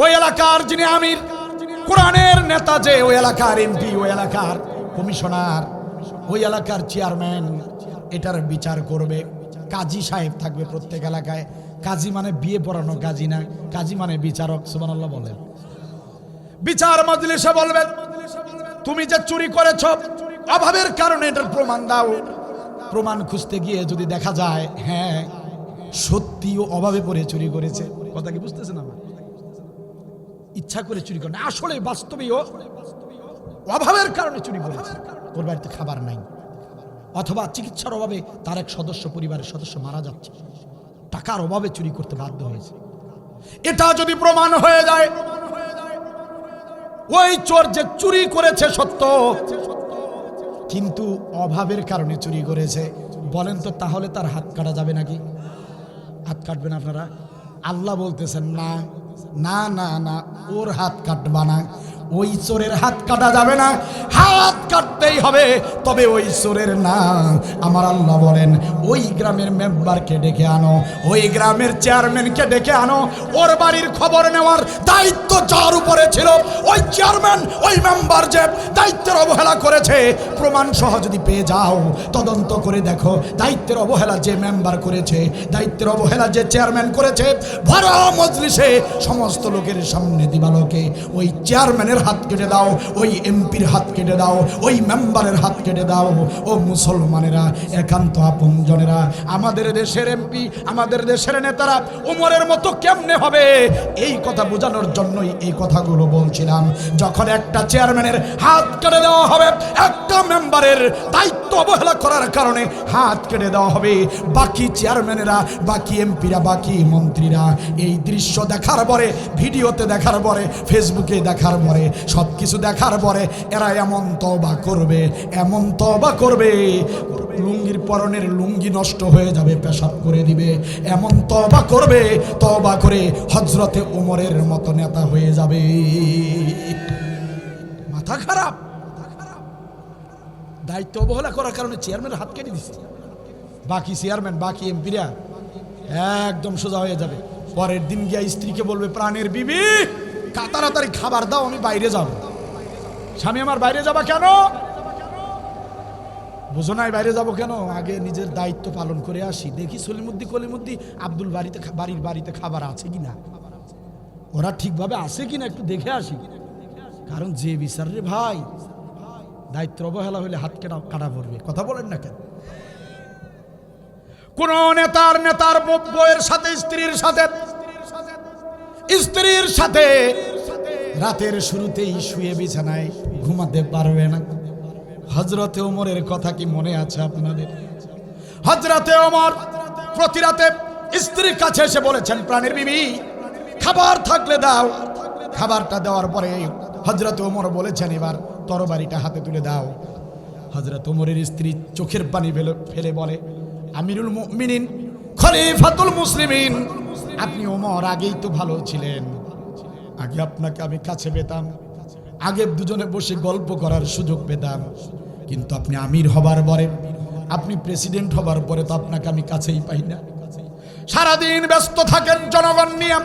ওই এলাকার যিনি আমির, কোরআনের নেতা, যে ওই এলাকার এমপি, ওই এলাকার কমিশনার, ওই এলাকার চেয়ারম্যান, এটার বিচার করবে। কাজী সাহেব থাকবে প্রত্যেক এলাকায়। কাজী মানে বিয়ে পড়ানো কাজী না, কাজী মানে বিচারক। সুবহানাল্লাহ বলেন। বিচার মজলিসে বলবেন, তুমি যে চুরি করেছ অভাবের কারণে, এটার প্রমাণ দাও। প্রমাণ খুঁজতে গিয়ে যদি দেখা যায় হ্যাঁ সত্যিও অভাবে পড়ে চুরি করেছে, কথা কি বুঝতেছেন? আমার ইচ্ছা করে চুরি করে না, আসলে বাস্তবেও অভাবের কারণে চুরি করেছে, ওর বাড়িতে খাবার নাই, অথবা চিকিৎসার অভাবে তার এক সদস্য, পরিবারের সদস্য মারা যাচ্ছে, টাকার অভাবে চুরি করতে বাধ্য হয়েছে, এটা যদি প্রমাণ হয়ে যায় ওই চোর যে চুরি করেছে সত্য, কিন্তু অভাবের কারণে চুরি করেছে, বলেন তো তাহলে তার হাত কাটা যাবে নাকি? হাত কাটবেন আপনারা? আল্লাহ বলতেছেন না না না না, ওর হাত কাটবা না, ওই চোরের হাত কাটা যাবে না, হাত কাটতেই হবে। তবে ওই চোরের না, আমার আল্লাহ বলেন ওই গ্রামের মেম্বারকে ডেকে আনো, ওই গ্রামের চেয়ারম্যানকে ডেকে আনো, ওর বাড়ির খবর নেওয়ার দায়িত্ব যার উপরে ছিল, ওই চেয়ারম্যান, ওই মেম্বার যে দায়িত্বের অবহেলা করেছে, প্রমাণ সহ যদি পেয়ে যাও, তদন্ত করে দেখো দায়িত্বের অবহেলা যে মেম্বার করেছে, দায়িত্বের অবহেলা যে চেয়ারম্যান করেছে, বড় মজলিসে সমস্ত লোকের সামনে দিবালোকে ওই চেয়ারম্যানের হাত কেটে দাও, ওই এমপির হাত কেটে দাও, ওই মেম্বারের হাত কেটে দাও। ও মুসলমানেরা, একান্ত আপনজনেরা, আমাদের দেশের এমপি, আমাদের দেশের নেতারা ওমরের মতো কেমনে হবে, এই কথা বোঝানোর জন্যই এই কথাগুলো বলছিলাম। যখন একটা চেয়ারম্যানের হাত কেটে দেওয়া হবে, একটা মেম্বারের দায়িত্ব অবহেলা করার কারণে হাত কেটে দেওয়া হবে, বাকি চেয়ারম্যানেরা, বাকি এমপিরা, বাকি মন্ত্রীরা এই দৃশ্য দেখার পরে, ভিডিওতে দেখার পরে, ফেসবুকে দেখার পরে, সব কিছু দেখার পরে এরা এমন তওবা করবে, এমন তওবা করবে, লুঙ্গির পরনের লুঙ্গি নষ্ট হয়ে যাবে, পেশাব করে দিবে, এমন তওবা করবে, তওবা করে হযরতে ওমরের মতো নেতা হয়ে যাবে। মাথা খারাপ। দায়িত্ব অবহেলা করার কারণে চেয়ারম্যানের হাত কেটে দিচ্ছে, বাকি চেয়ারম্যান, বাকি এমপিরা একদম সোজা হয়ে যাবে। পরের দিন গিয়া স্ত্রীকে বলবে, প্রাণের বিবি তাড়াতাড়ি খাবার দাও, আমি বাইরে যাব। স্বামী আমার বাইরে যাবা কেন? বুঝো নাই বাইরে যাব কেন? আগে নিজের দায়িত্ব পালন করে আসি, দেখি কলিমুদ্দি আব্দুল বাড়িতে খাবার আছে কিনা, ওরা ঠিকভাবে আছে কিনা একটু দেখে আসি। কারণ যে বিচার রে ভাই, দায়িত্ব অবহেলা হলে হাত কাটা পড়বে। কথা বলেন না কেন? কোন নেতার বউয়ের সাথে, স্ত্রীর সাথে রাতের শুরুতেই শুয়ে বিছানায় ঘুমাতে পারবে না। হযরতে ওমরের কথা কি মনে আছে আপনাদের? হযরতে ওমর প্রতি রাতে স্ত্রীর কাছে এসে বলেছেন, প্রাণের বিবি খাবার থাকলে দাও। খাবারটা দেওয়ার পরে হযরত ওমর বলেছেন, এবার তরবারিটা হাতে তুলে দাও। হযরত ওমরের স্ত্রী চোখের পানি ফেলে বলে, আমিরুল মুমিনিন, খলিফাতুল মুসলিমিন, আপনি ওমর আগেই তো ভালো ছিলেন, আগে আপনাকে আমি কাছে পেতাম, আগে দুজনে বসে গল্প করার সুযোগ পেতাম, কিন্তু আপনি আমির হবার পরে, আপনি প্রেসিডেন্ট হবার পরে তো আপনাকে আমি কাছেই পাই না। সারাদিন ব্যস্ত থাকেন জনগণ নিয়ে।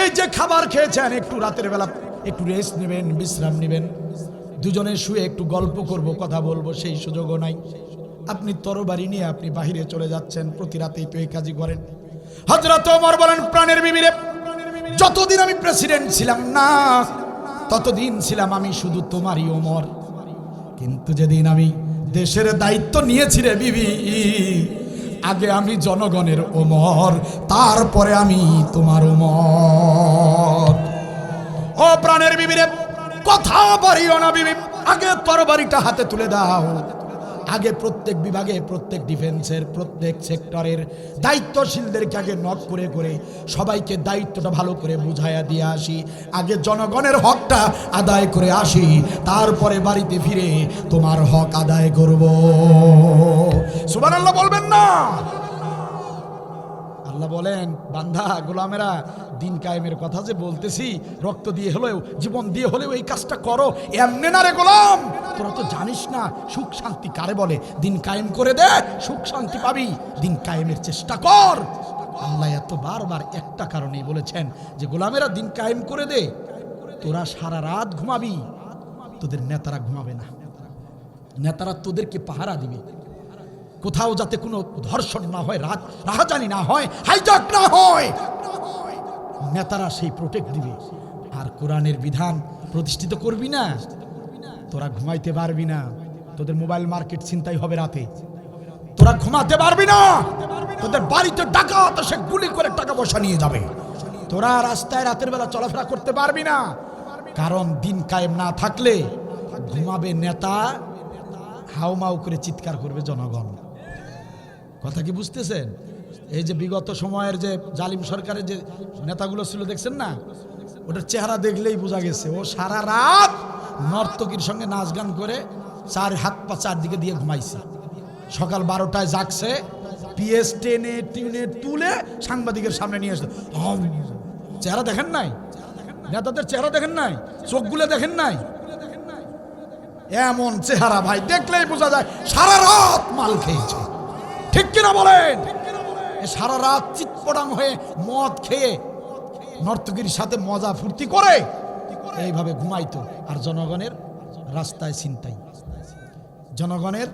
এই যে খাবার খেয়েছেন, একটু রাতের বেলা একটু রেস্ট নেবেন, বিশ্রাম নেবেন, দুজনে শুয়ে একটু গল্প করব, কথা বলবো, সেই সুযোগও নাই। আপনি তরবারি নিয়ে আপনি বাহিরে চলে যাচ্ছেন, প্রতি রাতেই তো এই কাজই করেন। হযরত ওমর বলেন, প্রাণের বিবিরে, যতদিন আমি প্রেসিডেন্ট ছিলাম না, ততদিন ছিলাম আমি শুধু তোমারই ওমর, কিন্তু যেদিন আমি দেশের দায়িত্ব নিয়েছি রে বিবি, আগে আমি জনগণের ওমর, তারপরে আমি তোমার ওমর। ও প্রাণের বিবিরে, কথা বাড়িও না বিবি, আগে তরবারিটা হাতে তুলে দাও। আগে প্রত্যেক বিভাগে, প্রত্যেক ডিফেন্সের প্রত্যেক সেক্টরের দায়িত্বশীলদেরকে আগে নক করে করে সবাইকে দায়িত্বটা ভালো করে বুঝাইয়া দিয়ে আসি, আগে জনগণের হকটা আদায় করে আসি, তারপরে বাড়িতে ফিরে তোমার হক আদায় করব। সুবহানাল্লাহ বলবেন না? আল্লাহ বলেন, বান্দা গোলামেরা, দিন কায়েমের কথা যে বলতেছি, রক্ত দিয়ে হলেও, জীবন দিয়ে হলেও এই কাজটা করো। এমনে না রে গোলাম, তোরা তো জানিস না সুখ শান্তি কারে বলে। দিন কায়েম করে দে, সুখ শান্তি পাবি, দিন কায়েমের চেষ্টা কর। আল্লাহ এত বারবার একটা কারণেই বলেছেন যে গোলামেরা দিন কায়েম করে দে, তোরা সারা রাত ঘুমাবি, তোদের নেতারা ঘুমাবে না। নেতারা তোদেরকে পাহারা দিবে, কোথাও যাতে কোনো ধর্ষণ না হয়, রাহাজানি না হয়, হাইজ্যাক না হয়, নেতারা সেই প্রোটেক্ট দিবে। আর কোরআনের বিধান প্রতিষ্ঠিত করবি না, তোরা ঘুমাইতে পারবি না, তোদের মোবাইল মার্কেট ছিনতাই হবে রাতে, তোরা ঘুমাতে পারবি না, তোদের বাড়িতে ডাকাত এসে গুলি করে টাকা পয়সা নিয়ে যাবে, তোরা রাস্তায় রাতের বেলা চলাফেরা করতে পারবি না। কারণ দিন কায়েম না থাকলে ঘুমাবে নেতা, হাউমাউ করে চিৎকার করবে জনগণ। কথা কি বুঝতেছেন? এই যে বিগত সময়ের যে জালিম সরকারের যে নেতাগুলো ছিল দেখছেন না, ওটার চেহারা দেখলেই বোঝা গেছে ও সারা রাত নর্তকীর সঙ্গে নাচ গান করে চার হাত পা চারদিকে দিয়ে ঘুমাইছে। সকাল 12টায় জাগছে, পিএস টেনে টিনে তুলে সাংবাদিকের সামনে নিয়ে আসছে। চেহারা দেখেন নাই? নেতাদের চেহারা দেখেন নাই? চোখগুলো দেখেন নাই? এমন চেহারা ভাই দেখলেই বোঝা যায় সারা রাত মাল খেয়েছে। ঠিক কিনা বলেন? সারা রাত চিৎপটাং হয়ে মদ খেয়ে নর্তকীর সাথে মজা ফুর্তি করে এইভাবে ঘুমাইতো। আর জনগণের রাস্তায় ছিনতাই, জনগণের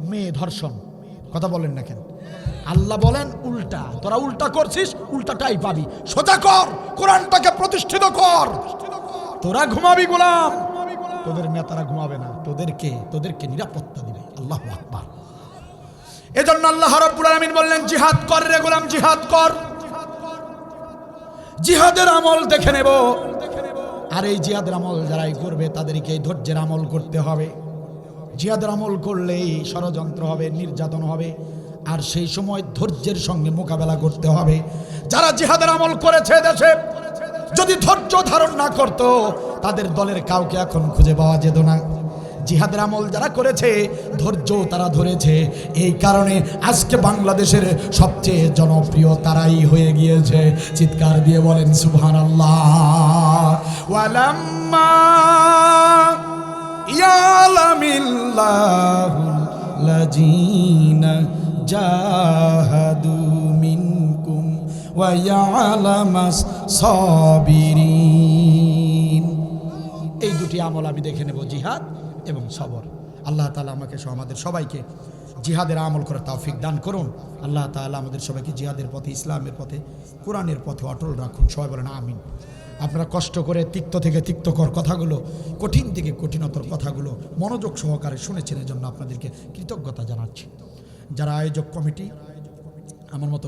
মেয়ে ধর্ষণ। কথা বলেন না কেন? আল্লাহ বলেন উল্টা, তোরা উল্টা করছিস, উল্টাটাই পাবি। সোজা কর, কোরআনটাকে প্রতিষ্ঠিত কর। তোরা ঘুমাবি গোলাম, তোদের নেতারা ঘুমাবে না, তোদেরকে নিরাপত্তা দিবে। আল্লাহু আকবার। এজন্য আল্লাহ রাব্বুল আলামিন বললেন, জিহাদ কর রে গোলাম, জিহাদ কর। জিহাদের আমল দেখে নেব। আর এই জিহাদের আমল যারাই করবে তাদেরকে ধৈর্যের আমল করতে হবে। জিহাদের আমল করলেই ষড়যন্ত্র হবে, নির্যাতন হবে, আর সেই সময় ধৈর্যের সঙ্গে মোকাবেলা করতে হবে। যারা জিহাদের আমল করেছে দেশে, যদি ধৈর্য ধারণ না করত, তাদের দলের কাউকে এখন খুঁজে পাওয়া যেত না। জিহাদের আমল যারা করেছে, ধৈর্য তারা ধরেছে, এই কারণে আজকে বাংলাদেশের সবচেয়ে জনপ্রিয় তারাই হয়ে গিয়েছে। চিৎকার দিয়ে বলেন সুবহানাল্লাহ। ওয়ালাম্মা ইয়ালামিল্লাহুল্লাযীনা জাহাদু মিনকুম ওয়া ইয়ালামাস সাবিরিন। এই দুটি আমল আমি দেখে নেব, জিহাদ এবং সবর। আল্লাহ তাআলা আমাকে সহ আমাদের সবাইকে জিহাদের আমল করার তৌফিক দান করুন। আল্লাহ তাআলা আমাদের সবাইকে জিহাদের পথে, ইসলামের পথে, কোরআনের পথে অটল রাখুন। সবাই বলেন আমিন। আপনারা কষ্ট করে তিক্ত থেকে তিক্তকর কথাগুলো, কঠিন থেকে কঠিনতর কথাগুলো মনোযোগ সহকারে শুনেছেন, এজন্য আপনাদেরকে কৃতজ্ঞতা জানাচ্ছি। যারা আয়োজক কমিটি, আমার মতো